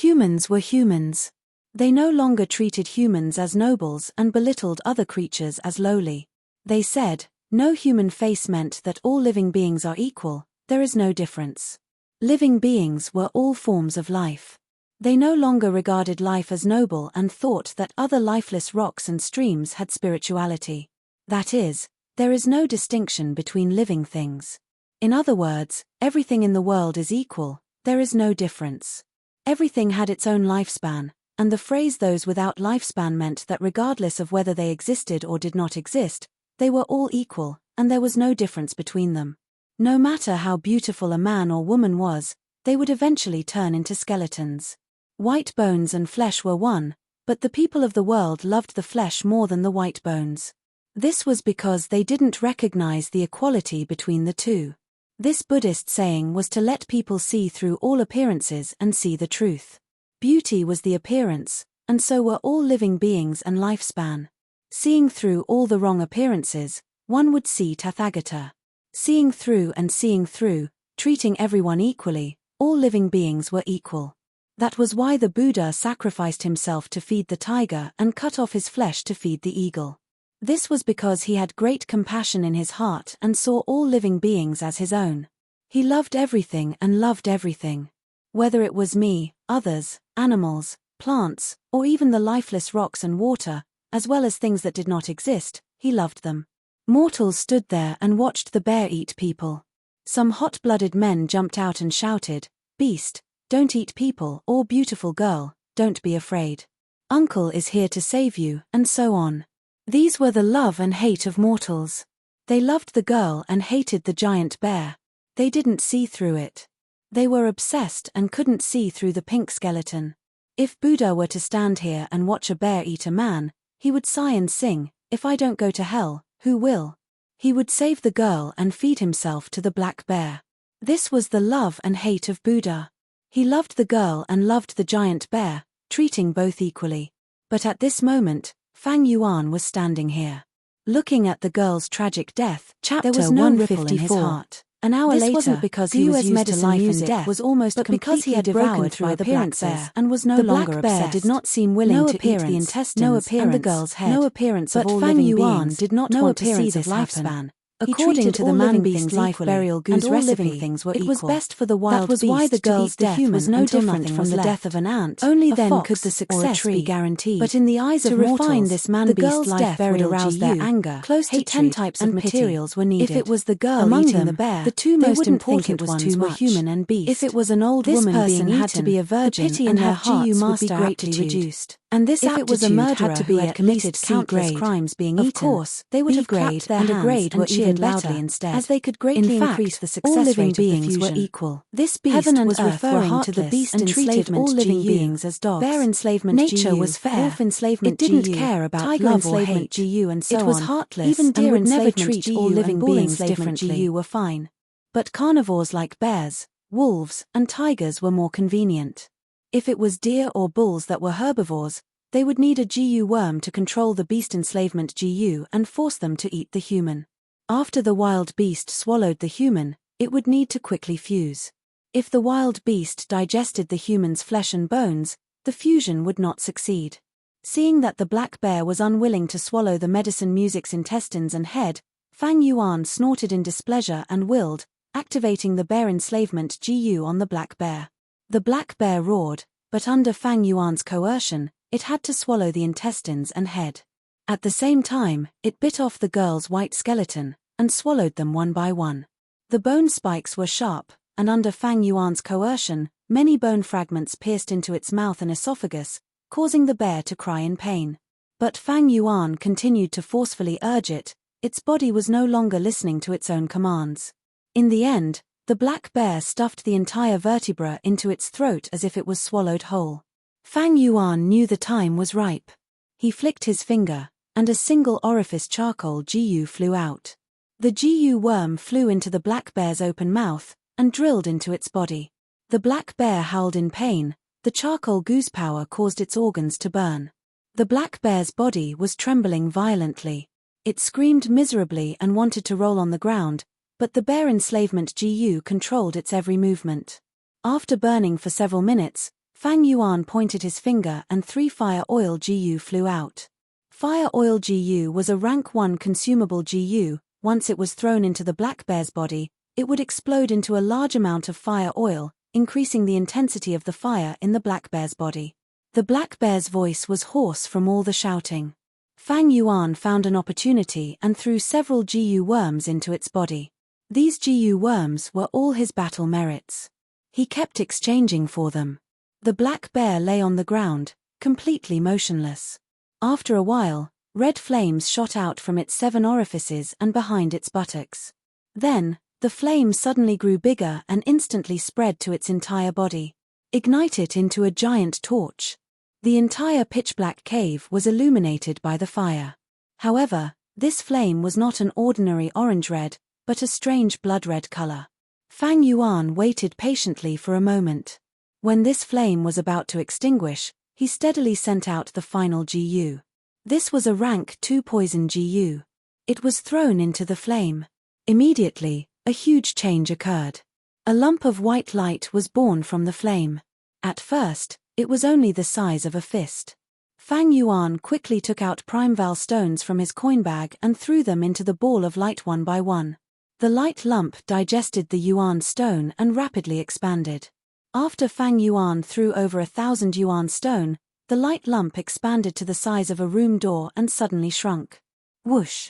Humans were humans. They no longer treated humans as nobles and belittled other creatures as lowly. They said, no human face meant that all living beings are equal, there is no difference. Living beings were all forms of life. They no longer regarded life as noble and thought that other lifeless rocks and streams had spirituality. That is, there is no distinction between living things. In other words, everything in the world is equal, there is no difference. Everything had its own lifespan, and the phrase "those without lifespan" meant that regardless of whether they existed or did not exist, they were all equal, and there was no difference between them. No matter how beautiful a man or woman was, they would eventually turn into skeletons. White bones and flesh were one, but the people of the world loved the flesh more than the white bones. This was because they didn't recognize the equality between the two. This Buddhist saying was to let people see through all appearances and see the truth. Beauty was the appearance, and so were all living beings and lifespan. Seeing through all the wrong appearances, one would see Tathagata. Seeing through and seeing through, treating everyone equally, all living beings were equal. That was why the Buddha sacrificed himself to feed the tiger and cut off his flesh to feed the eagle. This was because he had great compassion in his heart and saw all living beings as his own. He loved everything and loved everything. Whether it was me, others, animals, plants, or even the lifeless rocks and water, as well as things that did not exist, he loved them. Mortals stood there and watched the bear eat people. Some hot-blooded men jumped out and shouted, "Beast, don't eat people," or "Beautiful girl, don't be afraid. Uncle is here to save you," and so on. These were the love and hate of mortals. They loved the girl and hated the giant bear. They didn't see through it. They were obsessed and couldn't see through the pink skeleton. If Buddha were to stand here and watch a bear eat a man, he would sigh and sing, "If I don't go to hell, who will?" He would save the girl and feed himself to the black bear. This was the love and hate of Buddha. He loved the girl and loved the giant bear, treating both equally. But at this moment, Fang Yuan was standing here. Looking at the girl's tragic death, there was no ripple in his heart. An hour later, wasn't because he was used to life and death, was almost but because he had devoured by the black bear and was no longer obsessed. The black bear did not seem willing to eat the intestines and the girl's head. No appearance of all living beings did not want to see this lifespan. According to the man-beast life burial goose recipe, it was best for the wild beast to eat the human was no different from the death of an ant. Only then could the success be guaranteed. But in the eyes of mortals, the girl's life would arouse their anger. Close to 10 types of materials were needed. If it was the girl eating the bear, the two most important ones were human and beast. If it was an old woman being eaten, had to be a virgin, and her hearts would be greatly reduced. And this if it was a murderer who had committed countless crimes being eaten, of course, they would have clapped their hands and cheered loudly instead, as they could greatly increase the success rate of the fusion. Were equal. This beast was referring to the beast and treated all living beings as dogs. Bear enslavement nature was fair. Wolf enslavement it didn't care about tiger love or hate. GU and so it was heartless. Even deer and would never treat all living beings differently. GU were fine. But carnivores like bears, wolves, and tigers were more convenient. If it was deer or bulls that were herbivores, they would need a GU worm to control the beast enslavement GU and force them to eat the human. After the wild beast swallowed the human, it would need to quickly fuse. If the wild beast digested the human's flesh and bones, the fusion would not succeed. Seeing that the black bear was unwilling to swallow the medicine music's intestines and head, Fang Yuan snorted in displeasure and willed, activating the bear enslavement GU on the black bear. The black bear roared, but under Fang Yuan's coercion, it had to swallow the intestines and head. At the same time, it bit off the girl's white skeleton, and swallowed them one by one. The bone spikes were sharp, and under Fang Yuan's coercion, many bone fragments pierced into its mouth and esophagus, causing the bear to cry in pain. But Fang Yuan continued to forcefully urge it, its body was no longer listening to its own commands. In the end, the black bear stuffed the entire vertebra into its throat as if it was swallowed whole. Fang Yuan knew the time was ripe. He flicked his finger, and a single orifice charcoal GU flew out. The GU worm flew into the black bear's open mouth, and drilled into its body. The black bear howled in pain, the charcoal goose power caused its organs to burn. The black bear's body was trembling violently. It screamed miserably and wanted to roll on the ground, but the bear enslavement GU controlled its every movement. After burning for several minutes, Fang Yuan pointed his finger and 3 fire oil GU flew out. Fire oil GU was a rank 1 consumable GU. Once it was thrown into the black bear's body, it would explode into a large amount of fire oil, increasing the intensity of the fire in the black bear's body. The black bear's voice was hoarse from all the shouting. Fang Yuan found an opportunity and threw several GU worms into its body. These GU worms were all his battle merits. He kept exchanging for them. The black bear lay on the ground, completely motionless. After a while, red flames shot out from its 7 orifices and behind its buttocks. Then, the flame suddenly grew bigger and instantly spread to its entire body. Ignite it into a giant torch. The entire pitch-black cave was illuminated by the fire. However, this flame was not an ordinary orange-red, but a strange blood-red color. Fang Yuan waited patiently for a moment. When this flame was about to extinguish, he steadily sent out the final GU. This was a rank 2 poison GU. It was thrown into the flame. Immediately, a huge change occurred. A lump of white light was born from the flame. At first, it was only the size of a fist. Fang Yuan quickly took out primeval stones from his coin bag and threw them into the ball of light one by one. The light lump digested the yuan stone and rapidly expanded. After Fang Yuan threw over 1,000 yuan stone, the light lump expanded to the size of a room door and suddenly shrunk. Whoosh!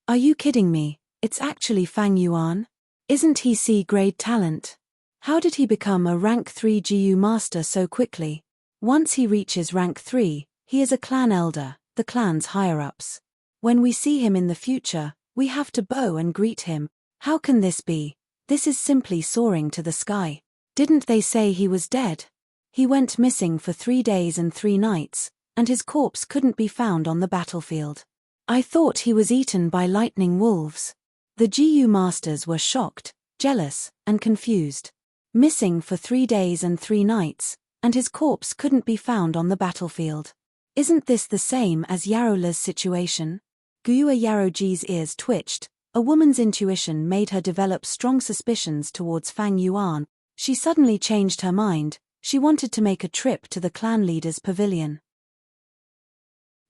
Are you kidding me? It's actually Fang Yuan? Isn't he C-grade talent? How did he become a rank 3 GU master so quickly? Once he reaches rank 3, he is a clan elder, the clan's higher-ups. When we see him in the future, we have to bow and greet him. How can this be? This is simply soaring to the sky. Didn't they say he was dead? He went missing for 3 days and 3 nights, and his corpse couldn't be found on the battlefield. I thought he was eaten by lightning wolves. The GU masters were shocked, jealous, and confused. Missing for 3 days and 3 nights, and his corpse couldn't be found on the battlefield. Isn't this the same as Yarola's situation? Gua Yaroji's ears twitched. A woman's intuition made her develop strong suspicions towards Fang Yuan. She suddenly changed her mind. She wanted to make a trip to the clan leader's pavilion.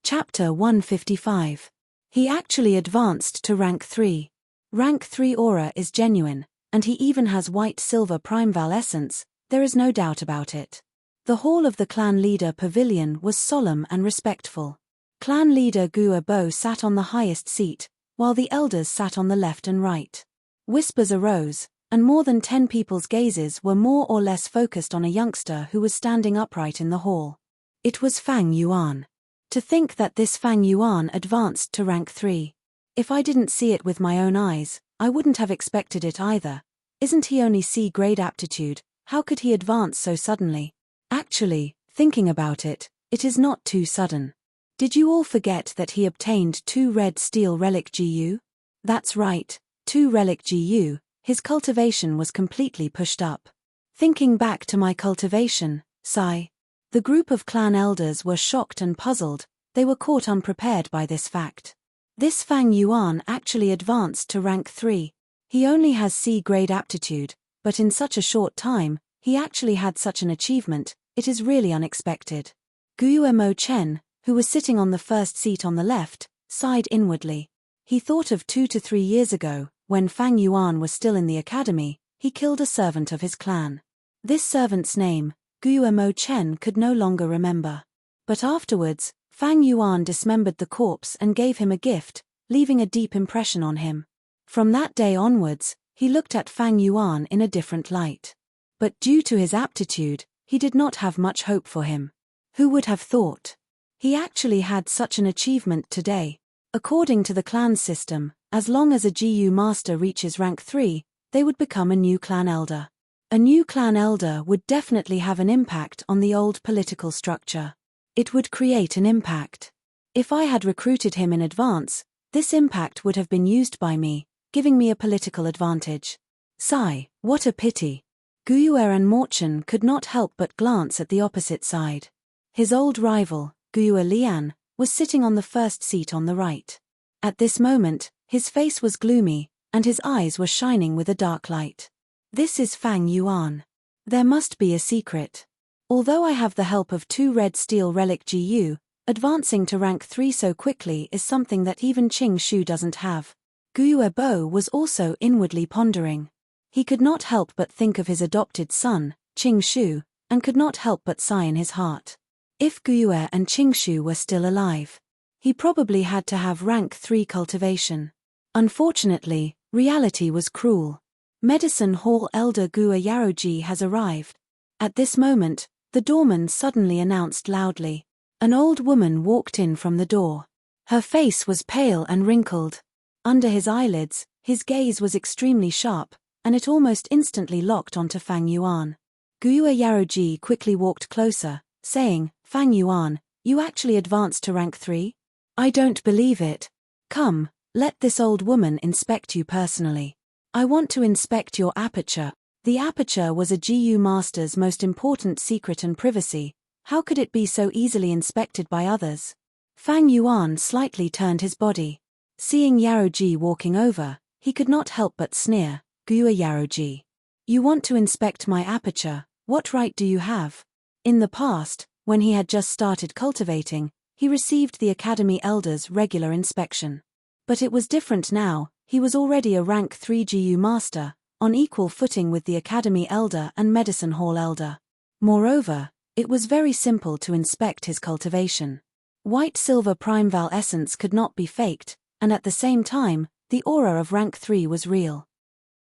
Chapter 155. He actually advanced to rank 3. Rank 3 aura is genuine, and he even has white-silver primeval essence, there is no doubt about it. The hall of the clan leader pavilion was solemn and respectful. Clan leader Gua Bo sat on the highest seat, while the elders sat on the left and right. Whispers arose, and more than 10 people's gazes were more or less focused on a youngster who was standing upright in the hall. It was Fang Yuan. To think that this Fang Yuan advanced to rank 3. If I didn't see it with my own eyes, I wouldn't have expected it either. Isn't he only C-grade aptitude? How could he advance so suddenly? Actually, thinking about it, it is not too sudden. Did you all forget that he obtained 2 red steel relic GU? That's right, 2 relic GU, his cultivation was completely pushed up. Thinking back to my cultivation, sigh. The group of clan elders were shocked and puzzled, they were caught unprepared by this fact. This Fang Yuan actually advanced to rank 3. He only has C-grade aptitude, but in such a short time, he actually had such an achievement, it is really unexpected. Guillermo Chen, who was sitting on the first seat on the left, sighed inwardly. He thought of 2 to 3 years ago, when Fang Yuan was still in the academy, he killed a servant of his clan. This servant's name, Guillermo Chen could no longer remember. But afterwards, Fang Yuan dismembered the corpse and gave him a gift, leaving a deep impression on him. From that day onwards, he looked at Fang Yuan in a different light. But due to his aptitude, he did not have much hope for him. Who would have thought? He actually had such an achievement today. According to the clan system, as long as a GU master reaches rank 3, they would become a new clan elder. A new clan elder would definitely have an impact on the old political structure. It would create an impact. If I had recruited him in advance, this impact would have been used by me, giving me a political advantage. Sigh, what a pity. Guyuer and Morchen could not help but glance at the opposite side. His old rival, Guyuer Lian, was sitting on the first seat on the right. At this moment, his face was gloomy, and his eyes were shining with a dark light. This is Fang Yuan. There must be a secret. Although I have the help of 2 red steel relic GU, advancing to rank 3 so quickly is something that even Qing Shu doesn't have. Guyue Bo was also inwardly pondering. He could not help but think of his adopted son, Qing Shu, and could not help but sigh in his heart. If Guyue and Qing Shu were still alive, he probably had to have rank 3 cultivation. Unfortunately, reality was cruel. Medicine Hall Elder Gua Yaroji has arrived. At this moment, the doorman suddenly announced loudly. An old woman walked in from the door. Her face was pale and wrinkled. Under his eyelids, his gaze was extremely sharp, and it almost instantly locked onto Fang Yuan. Gua Yaroji quickly walked closer, saying, Fang Yuan, you actually advanced to rank 3? I don't believe it. Come, let this old woman inspect you personally. I want to inspect your aperture. The aperture was a GU master's most important secret and privacy. How could it be so easily inspected by others? Fang Yuan slightly turned his body. Seeing Yaroji walking over, he could not help but sneer. Gua Yaroji. You want to inspect my aperture, what right do you have? In the past, when he had just started cultivating, he received the Academy Elder's regular inspection. But it was different now. He was already a rank 3 GU master, on equal footing with the Academy Elder and Medicine Hall Elder. Moreover, it was very simple to inspect his cultivation. White-silver primeval essence could not be faked, and at the same time, the aura of rank 3 was real.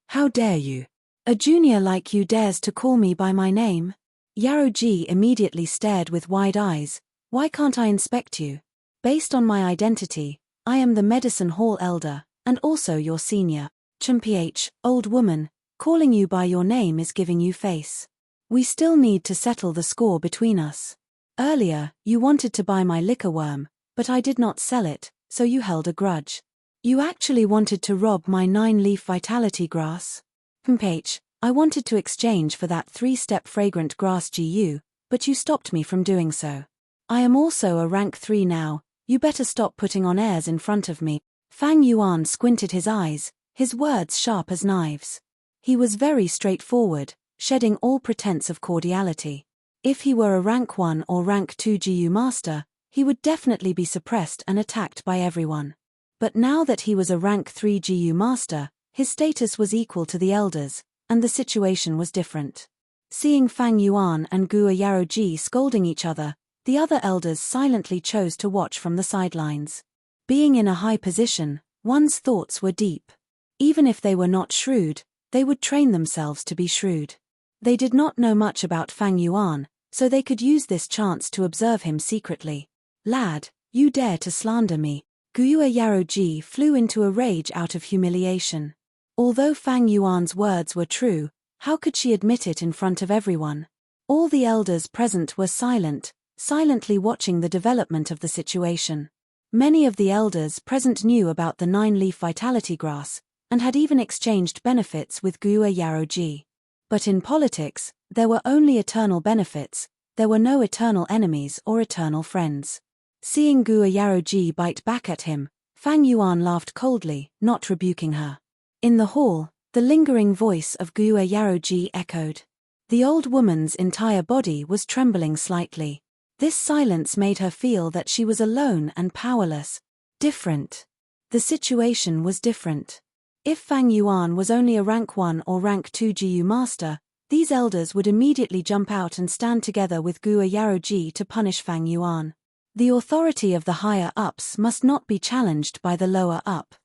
How dare you? A junior like you dares to call me by my name? Yaroji immediately stared with wide eyes. Why can't I inspect you? Based on my identity, I am the Medicine Hall Elder, and also your senior. Chumph, old woman, calling you by your name is giving you face. We still need to settle the score between us. Earlier, you wanted to buy my liquor worm, but I did not sell it, So you held a grudge. You actually wanted to rob my 9-leaf vitality grass? Mph, I wanted to exchange for that 3-step fragrant grass GU, but you stopped me from doing so. I am also a rank 3 now, you better stop putting on airs in front of me. Fang Yuan squinted his eyes, his words sharp as knives. He was very straightforward, shedding all pretense of cordiality. If he were a rank 1 or rank 2 GU master, he would definitely be suppressed and attacked by everyone. But now that he was a rank 3 GU master, his status was equal to the elders, and the situation was different. Seeing Fang Yuan and Guo Yaroji scolding each other, the other elders silently chose to watch from the sidelines. Being in a high position, one's thoughts were deep. Even if they were not shrewd, they would train themselves to be shrewd. They did not know much about Fang Yuan, so they could use this chance to observe him secretly. Lad, you dare to slander me. Guo Yaroji flew into a rage out of humiliation. Although Fang Yuan's words were true, how could she admit it in front of everyone? All the elders present were silent, silently watching the development of the situation. Many of the elders present knew about the 9-leaf vitality grass, and had even exchanged benefits with Guo Yaroji. But in politics, there were only eternal benefits, there were no eternal enemies or eternal friends. Seeing Guo Yaroji bite back at him, Fang Yuan laughed coldly, not rebuking her. In the hall, the lingering voice of Guo Yaroji echoed. The old woman's entire body was trembling slightly. This silence made her feel that she was alone and powerless. Different. The situation was different. If Fang Yuan was only a rank 1 or rank 2 GU master, these elders would immediately jump out and stand together with Guo Yaroji to punish Fang Yuan. The authority of the higher-ups must not be challenged by the lower-up.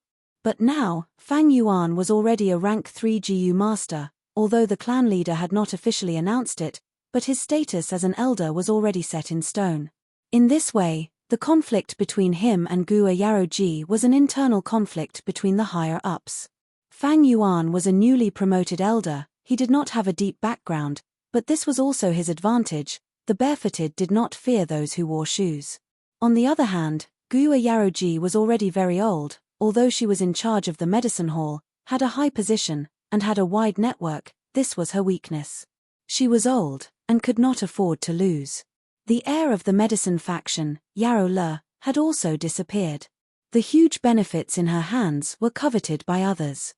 But now, Fang Yuan was already a rank 3 GU master, although the clan leader had not officially announced it, but his status as an elder was already set in stone. In this way, the conflict between him and Guo Yaroji was an internal conflict between the higher-ups. Fang Yuan was a newly promoted elder, he did not have a deep background, but this was also his advantage. The barefooted did not fear those who wore shoes. On the other hand, Guo Yaroji was already very old, although she was in charge of the medicine hall, had a high position, and had a wide network. This was her weakness. She was old, and could not afford to lose. The heir of the medicine faction, Yarrow Le, had also disappeared. The huge benefits in her hands were coveted by others.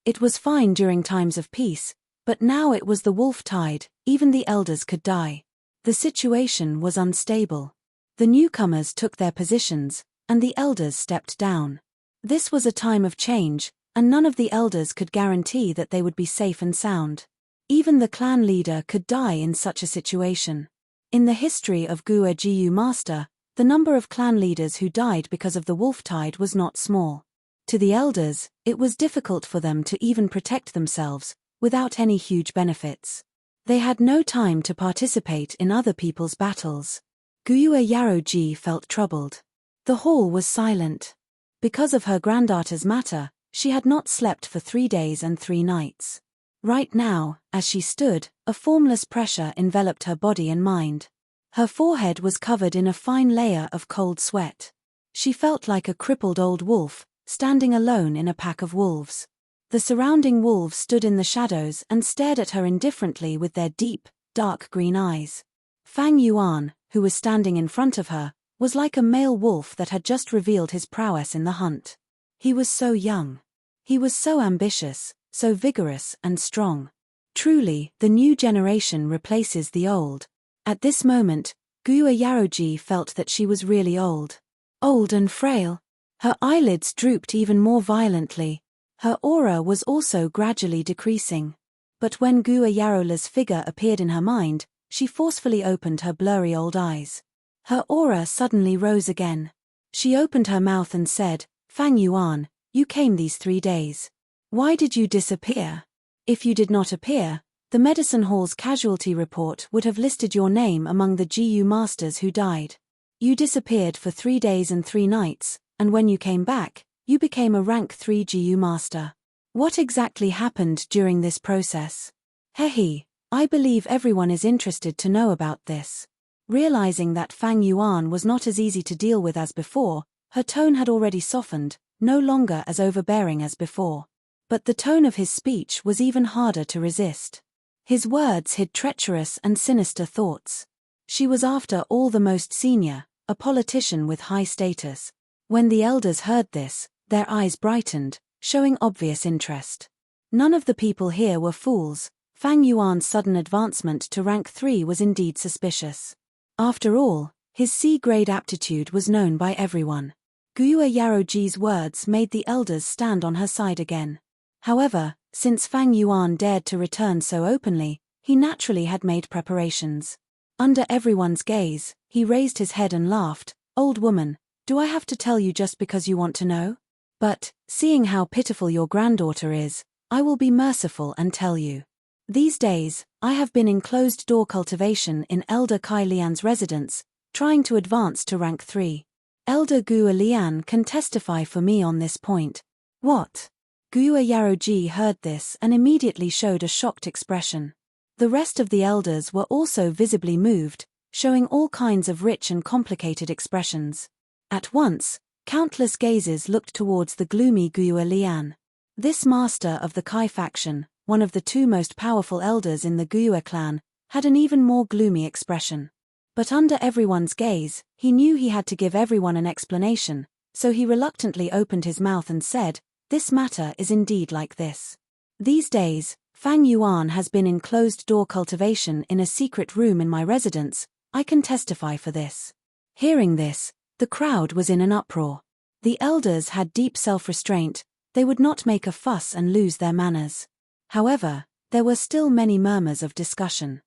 It was fine during times of peace, but now it was the wolf tide, even the elders could die. The situation was unstable. The newcomers took their positions, and the elders stepped down. This was a time of change, and none of the elders could guarantee that they would be safe and sound. Even the clan leader could die in such a situation. In the history of Guo Jiu Master, the number of clan leaders who died because of the wolf tide was not small. To the elders, it was difficult for them to even protect themselves, without any huge benefits. They had no time to participate in other people's battles. Guo Yaroji felt troubled. The hall was silent. Because of her granddaughter's matter, she had not slept for 3 days and 3 nights. Right now, as she stood, a formless pressure enveloped her body and mind. Her forehead was covered in a fine layer of cold sweat. She felt like a crippled old wolf, standing alone in a pack of wolves. The surrounding wolves stood in the shadows and stared at her indifferently with their deep, dark green eyes. Fang Yuan, who was standing in front of her, was like a male wolf that had just revealed his prowess in the hunt. He was so young. He was so ambitious, so vigorous and strong. Truly, the new generation replaces the old. At this moment, Guo Yaroji felt that she was really old. Old and frail. Her eyelids drooped even more violently. Her aura was also gradually decreasing. But when Guo Yarola's figure appeared in her mind, she forcefully opened her blurry old eyes. Her aura suddenly rose again. She opened her mouth and said, "Fang Yuan, you came these 3 days. Why did you disappear? If you did not appear, the medicine hall's casualty report would have listed your name among the GU masters who died. You disappeared for 3 days and 3 nights, and when you came back, you became a rank 3 GU master. What exactly happened during this process? Hehe, I believe everyone is interested to know about this." Realizing that Fang Yuan was not as easy to deal with as before, Her tone had already softened, no longer as overbearing as before. But the tone of his speech was even harder to resist. His words hid treacherous and sinister thoughts. She was after all the most senior, a politician with high status. When the elders heard this, their eyes brightened, showing obvious interest. None of the people here were fools. Fang Yuan's sudden advancement to rank 3 was indeed suspicious. After all, his C-grade aptitude was known by everyone. Guiyue Yaroji's words made the elders stand on her side again. However, since Fang Yuan dared to return so openly, he naturally had made preparations. Under everyone's gaze, he raised his head and laughed. "Old woman, do I have to tell you just because you want to know? But, seeing how pitiful your granddaughter is, I will be merciful and tell you. These days, I have been in closed-door cultivation in Elder Kai Lian's residence, trying to advance to rank 3. Elder Guo Lian can testify for me on this point." "What?" Guiyue Yaroji heard this and immediately showed a shocked expression. The rest of the elders were also visibly moved, showing all kinds of rich and complicated expressions. At once, countless gazes looked towards the gloomy Guiyue Lian. This master of the Kai faction, one of the 2 most powerful elders in the Guiyue clan, had an even more gloomy expression. But under everyone's gaze, he knew he had to give everyone an explanation, so he reluctantly opened his mouth and said, "This matter is indeed like this. These days, Fang Yuan has been in closed-door cultivation in a secret room in my residence. I can testify for this." Hearing this, the crowd was in an uproar. The elders had deep self-restraint. They would not make a fuss and lose their manners. However, there were still many murmurs of discussion.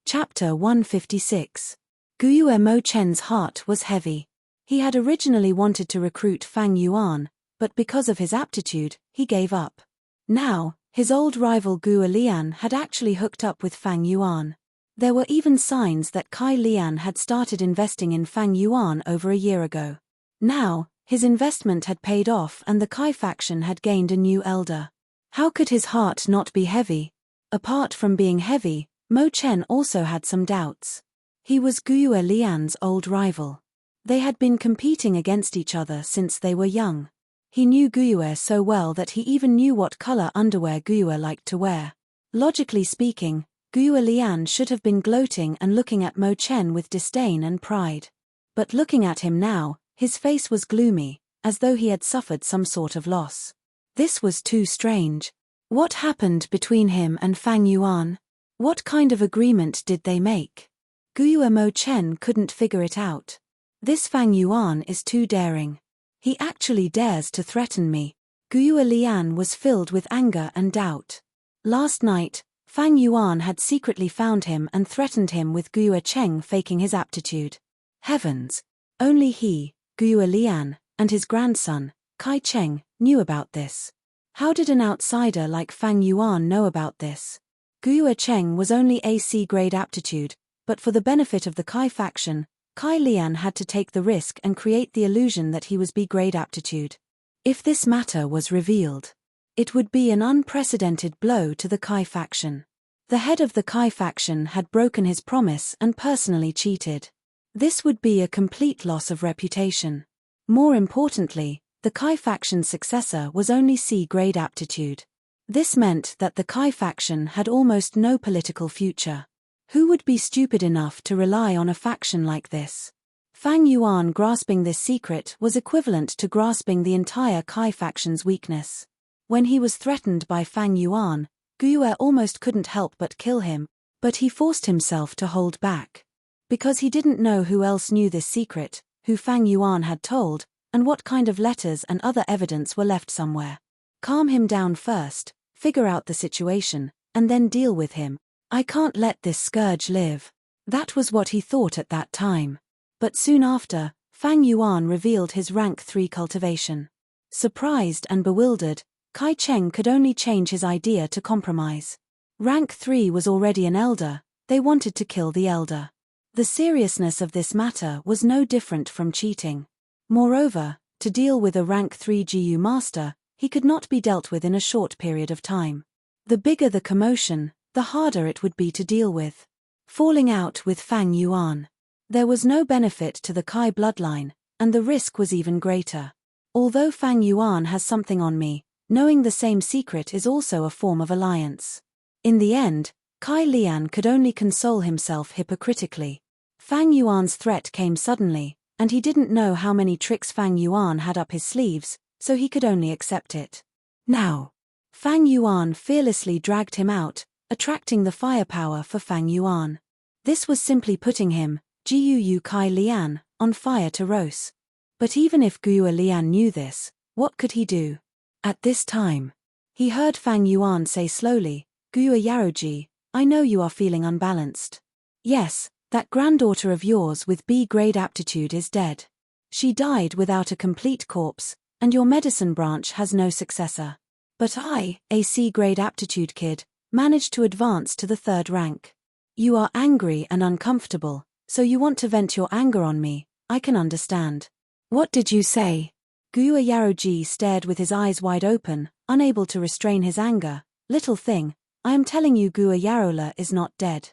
Chapter 156. Guiyue Mo Chen's heart was heavy. He had originally wanted to recruit Fang Yuan, but because of his aptitude, he gave up. Now, his old rival Guo Lian had actually hooked up with Fang Yuan. There were even signs that Kai Lian had started investing in Fang Yuan over a year ago. Now, his investment had paid off and the Kai faction had gained a new elder. How could his heart not be heavy? Apart from being heavy, Mo Chen also had some doubts. He was Guiyue Lian's old rival. They had been competing against each other since they were young. He knew Guiyue so well that he even knew what color underwear Guiyue liked to wear. Logically speaking, Guiyue Lian should have been gloating and looking at Mo Chen with disdain and pride. But looking at him now, his face was gloomy, as though he had suffered some sort of loss. This was too strange. What happened between him and Fang Yuan? What kind of agreement did they make? Guiyue Mo Chen couldn't figure it out. This Fang Yuan is too daring. He actually dares to threaten me. Guiyue Lian was filled with anger and doubt. Last night, Fang Yuan had secretly found him and threatened him with Guiyue Cheng faking his aptitude. Heavens! Only he, Guiyue Lian, and his grandson, Kai Cheng, knew about this. How did an outsider like Fang Yuan know about this? Guiyue Cheng was only a C-grade aptitude, but for the benefit of the Kai faction, Kai Lian had to take the risk and create the illusion that he was B-grade aptitude. If this matter was revealed, it would be an unprecedented blow to the Kai faction. The head of the Kai faction had broken his promise and personally cheated. This would be a complete loss of reputation. More importantly, the Kai faction's successor was only C-grade aptitude. This meant that the Kai faction had almost no political future. Who would be stupid enough to rely on a faction like this? Fang Yuan grasping this secret was equivalent to grasping the entire Kai faction's weakness. When he was threatened by Fang Yuan, Guiyue almost couldn't help but kill him, but he forced himself to hold back. Because he didn't know who else knew this secret, who Fang Yuan had told, and what kind of letters and other evidence were left somewhere. Calm him down first, figure out the situation, and then deal with him. I can't let this scourge live. That was what he thought at that time. But soon after, Fang Yuan revealed his rank 3 cultivation. Surprised and bewildered, Kai Cheng could only change his idea to compromise. Rank 3 was already an elder, they wanted to kill the elder. The seriousness of this matter was no different from cheating. Moreover, to deal with a rank 3 GU master, he could not be dealt with in a short period of time. The bigger the commotion, the harder it would be to deal with. Falling out with Fang Yuan. There was no benefit to the Kai bloodline, and the risk was even greater. Although Fang Yuan has something on me, knowing the same secret is also a form of alliance. In the end, Kai Lian could only console himself hypocritically. Fang Yuan's threat came suddenly, and he didn't know how many tricks Fang Yuan had up his sleeves, so he could only accept it. Now, Fang Yuan fearlessly dragged him out, attracting the firepower for Fang Yuan. This was simply putting him, Guu Kai Lian, on fire to roast. But even if Gua Lian knew this, what could he do? At this time, he heard Fang Yuan say slowly, Gua Yaroji, I know you are feeling unbalanced. Yes, that granddaughter of yours with B-grade aptitude is dead. She died without a complete corpse, and your medicine branch has no successor. But I, a C-grade aptitude kid, managed to advance to the 3rd rank. You are angry and uncomfortable, so you want to vent your anger on me, I can understand. What did you say? Gua Yaroji stared with his eyes wide open, unable to restrain his anger. Little thing, I am telling you Gua Yarola is not dead.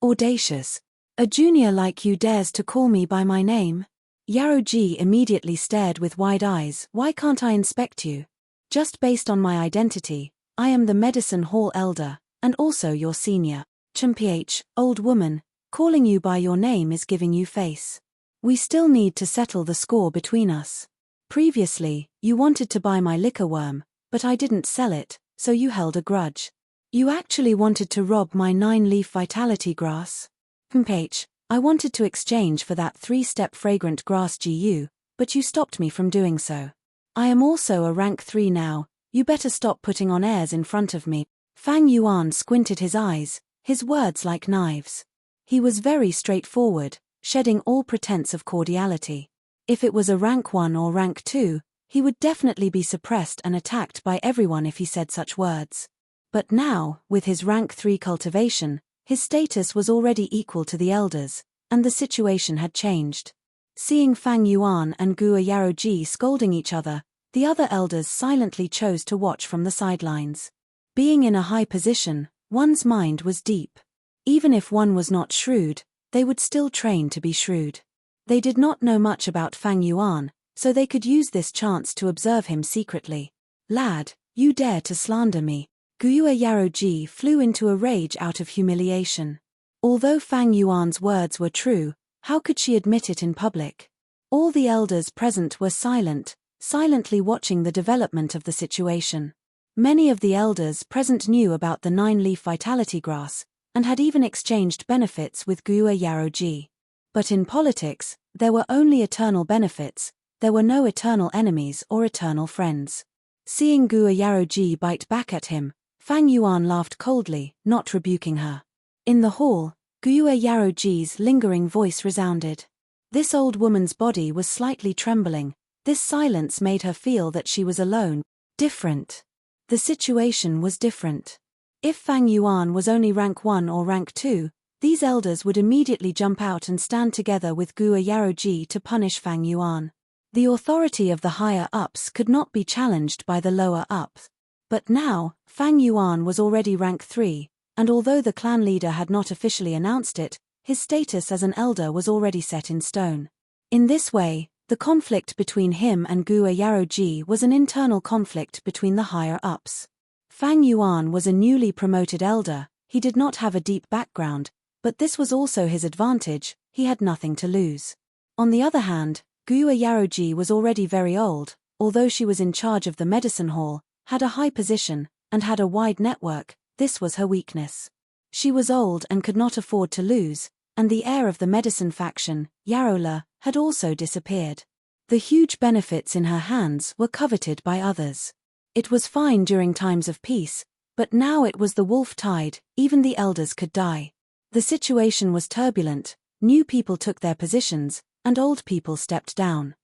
Audacious. A junior like you dares to call me by my name? Yaroji immediately stared with wide eyes. Why can't I inspect you? Just based on my identity, I am the medicine hall elder, and also your senior. Chumph, old woman, calling you by your name is giving you face. We still need to settle the score between us. Previously, you wanted to buy my liquor worm, but I didn't sell it, so you held a grudge. You actually wanted to rob my 9-leaf vitality grass? Chumph, I wanted to exchange for that 3-step fragrant grass GU, but you stopped me from doing so. I am also a rank 3 now, you better stop putting on airs in front of me. Fang Yuan squinted his eyes, his words like knives. He was very straightforward, shedding all pretense of cordiality. If it was a rank 1 or rank 2, he would definitely be suppressed and attacked by everyone if he said such words. But now, with his rank 3 cultivation, his status was already equal to the elders, and the situation had changed. Seeing Fang Yuan and Gua Yaroji scolding each other, the other elders silently chose to watch from the sidelines. Being in a high position, one's mind was deep. Even if one was not shrewd, they would still train to be shrewd. They did not know much about Fang Yuan, so they could use this chance to observe him secretly. Lad, you dare to slander me. Gua Yaroji flew into a rage out of humiliation. Although Fang Yuan's words were true, how could she admit it in public? All the elders present were silent, silently watching the development of the situation. Many of the elders present knew about the 9-leaf vitality grass, and had even exchanged benefits with Gua Yaroji. But in politics, there were only eternal benefits, there were no eternal enemies or eternal friends. Seeing Gua Yaroji bite back at him, Fang Yuan laughed coldly, not rebuking her. In the hall, Gua Yaroji's lingering voice resounded. This old woman's body was slightly trembling. This silence made her feel that she was alone. Different. The situation was different. If Fang Yuan was only rank 1 or rank 2, these elders would immediately jump out and stand together with Gua Yaroji to punish Fang Yuan. The authority of the higher-ups could not be challenged by the lower-ups. But now, Fang Yuan was already rank 3, and although the clan leader had not officially announced it, his status as an elder was already set in stone. In this way, the conflict between him and Gua Yaroji was an internal conflict between the higher-ups. Fang Yuan was a newly promoted elder, he did not have a deep background, but this was also his advantage, he had nothing to lose. On the other hand, Gua Yaroji was already very old, although she was in charge of the medicine hall, had a high position, and had a wide network, this was her weakness. She was old and could not afford to lose, and the heir of the medicine faction, Yarola, had also disappeared. The huge benefits in her hands were coveted by others. It was fine during times of peace, but now it was the wolf tide, even the elders could die. The situation was turbulent, new people took their positions, and old people stepped down.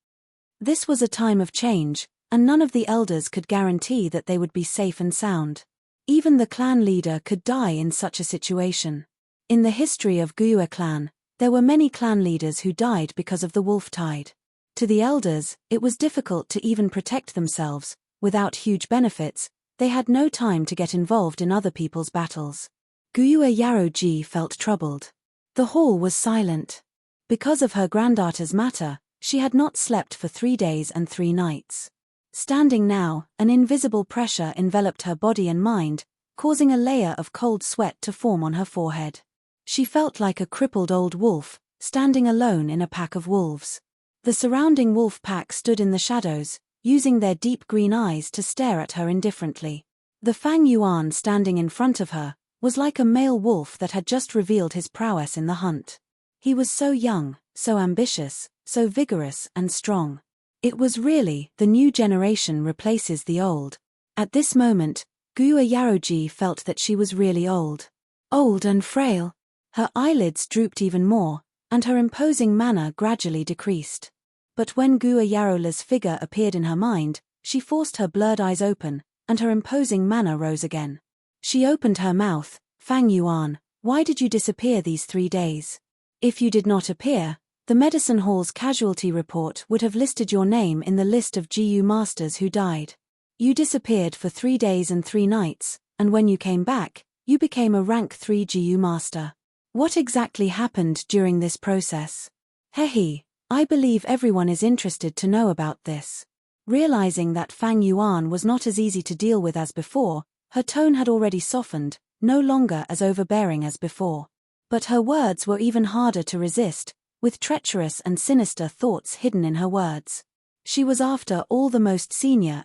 This was a time of change, and none of the elders could guarantee that they would be safe and sound. Even the clan leader could die in such a situation. In the history of Gua clan, there were many clan leaders who died because of the wolf tide. To the elders, it was difficult to even protect themselves. Without huge benefits, they had no time to get involved in other people's battles. Gua Yaroji felt troubled. The hall was silent. Because of her granddaughter's matter, she had not slept for 3 days and 3 nights. Standing now, an invisible pressure enveloped her body and mind, causing a layer of cold sweat to form on her forehead. She felt like a crippled old wolf, standing alone in a pack of wolves. The surrounding wolf pack stood in the shadows, using their deep green eyes to stare at her indifferently. The Fang Yuan standing in front of her was like a male wolf that had just revealed his prowess in the hunt. He was so young, so ambitious, so vigorous and strong. It was really, the new generation replaces the old. At this moment, Guo Yaroji felt that she was really old. Old and frail. Her eyelids drooped even more, and her imposing manner gradually decreased. But when Guo Yarola's figure appeared in her mind, she forced her blurred eyes open, and her imposing manner rose again. She opened her mouth. Fang Yuan, why did you disappear these 3 days? If you did not appear, the medicine hall's casualty report would have listed your name in the list of GU masters who died. You disappeared for 3 days and 3 nights, and when you came back, you became a rank 3 GU master. What exactly happened during this process? Hehe, I believe everyone is interested to know about this. Realizing that Fang Yuan was not as easy to deal with as before, her tone had already softened, no longer as overbearing as before. But her words were even harder to resist, with treacherous and sinister thoughts hidden in her words. She was after all the most senior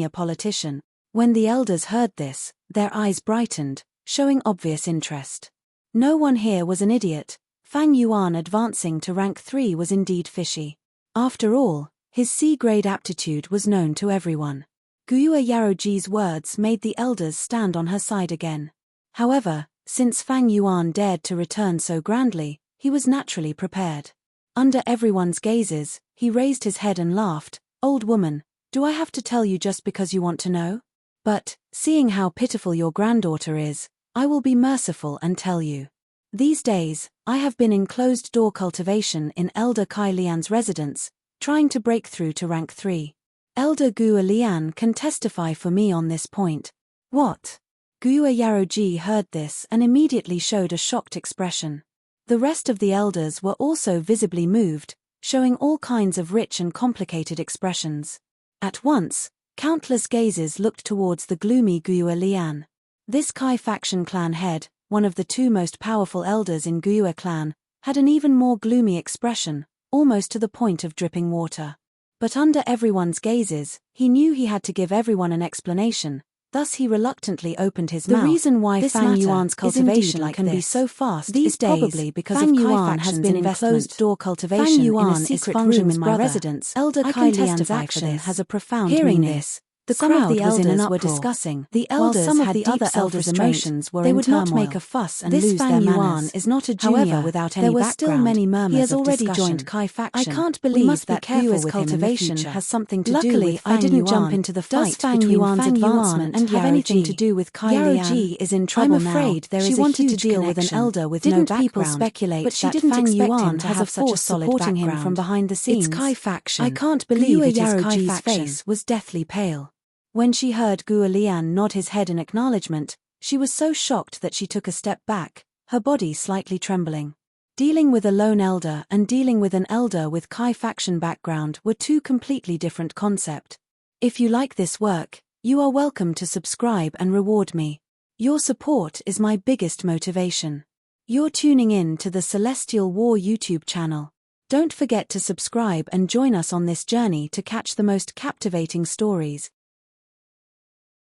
politician. When the elders heard this, their eyes brightened, showing obvious interest. No one here was an idiot. Fang Yuan advancing to rank 3 was indeed fishy. After all, his C-grade aptitude was known to everyone. Guo Yaroji's words made the elders stand on her side again. However, since Fang Yuan dared to return so grandly, he was naturally prepared. Under everyone's gazes, he raised his head and laughed. Old woman, do I have to tell you just because you want to know? But, seeing how pitiful your granddaughter is, I will be merciful and tell you. These days, I have been in closed-door cultivation in Elder Kai Lian's residence, trying to break through to rank 3. Elder Guo Lian can testify for me on this point. What? Guo Yaroji heard this and immediately showed a shocked expression. The rest of the elders were also visibly moved, showing all kinds of rich and complicated expressions. At once, countless gazes looked towards the gloomy Guo Lian. This Kai faction clan head, one of the 2 most powerful elders in Guo clan, had an even more gloomy expression, almost to the point of dripping water. But under everyone's gazes, he knew he had to give everyone an explanation, thus he reluctantly opened his mouth. The reason why Fang Yuan's cultivation can be so fast is probably because Fang Yuan has been in closed-door cultivation. Fang Yuan is function in my residence. Elder Kai Lian's action has a profound meaning. This, the crowd was in an uproar. Were discussing. The elders some of had the other elders' emotions were they would not make a fuss and lose their manners. This Fang Yuan is not a junior without any background. There were still many murmurs. He has already joined Kai faction. I can't believe that Guo's cultivation has something to do with Fang Yuan. I didn't jump into the fight between Fang Yuan and have anything to do with Kai Lian. Yaroji is in trouble now. I'm afraid there is a huge connection. She wanted to deal with an elder with no background. People speculate but she didn't expect him to have such a solid background. Him from behind the scenes. It's Kai faction. I can't believe it is Kai's face was deathly pale. When she heard Guo Lian nod his head in acknowledgement, she was so shocked that she took a step back, her body slightly trembling. Dealing with a lone elder and dealing with an elder with Kai faction background were 2 completely different concepts. If you like this work, you are welcome to subscribe and reward me. Your support is my biggest motivation. You're tuning in to the Celestial War YouTube channel. Don't forget to subscribe and join us on this journey to catch the most captivating stories.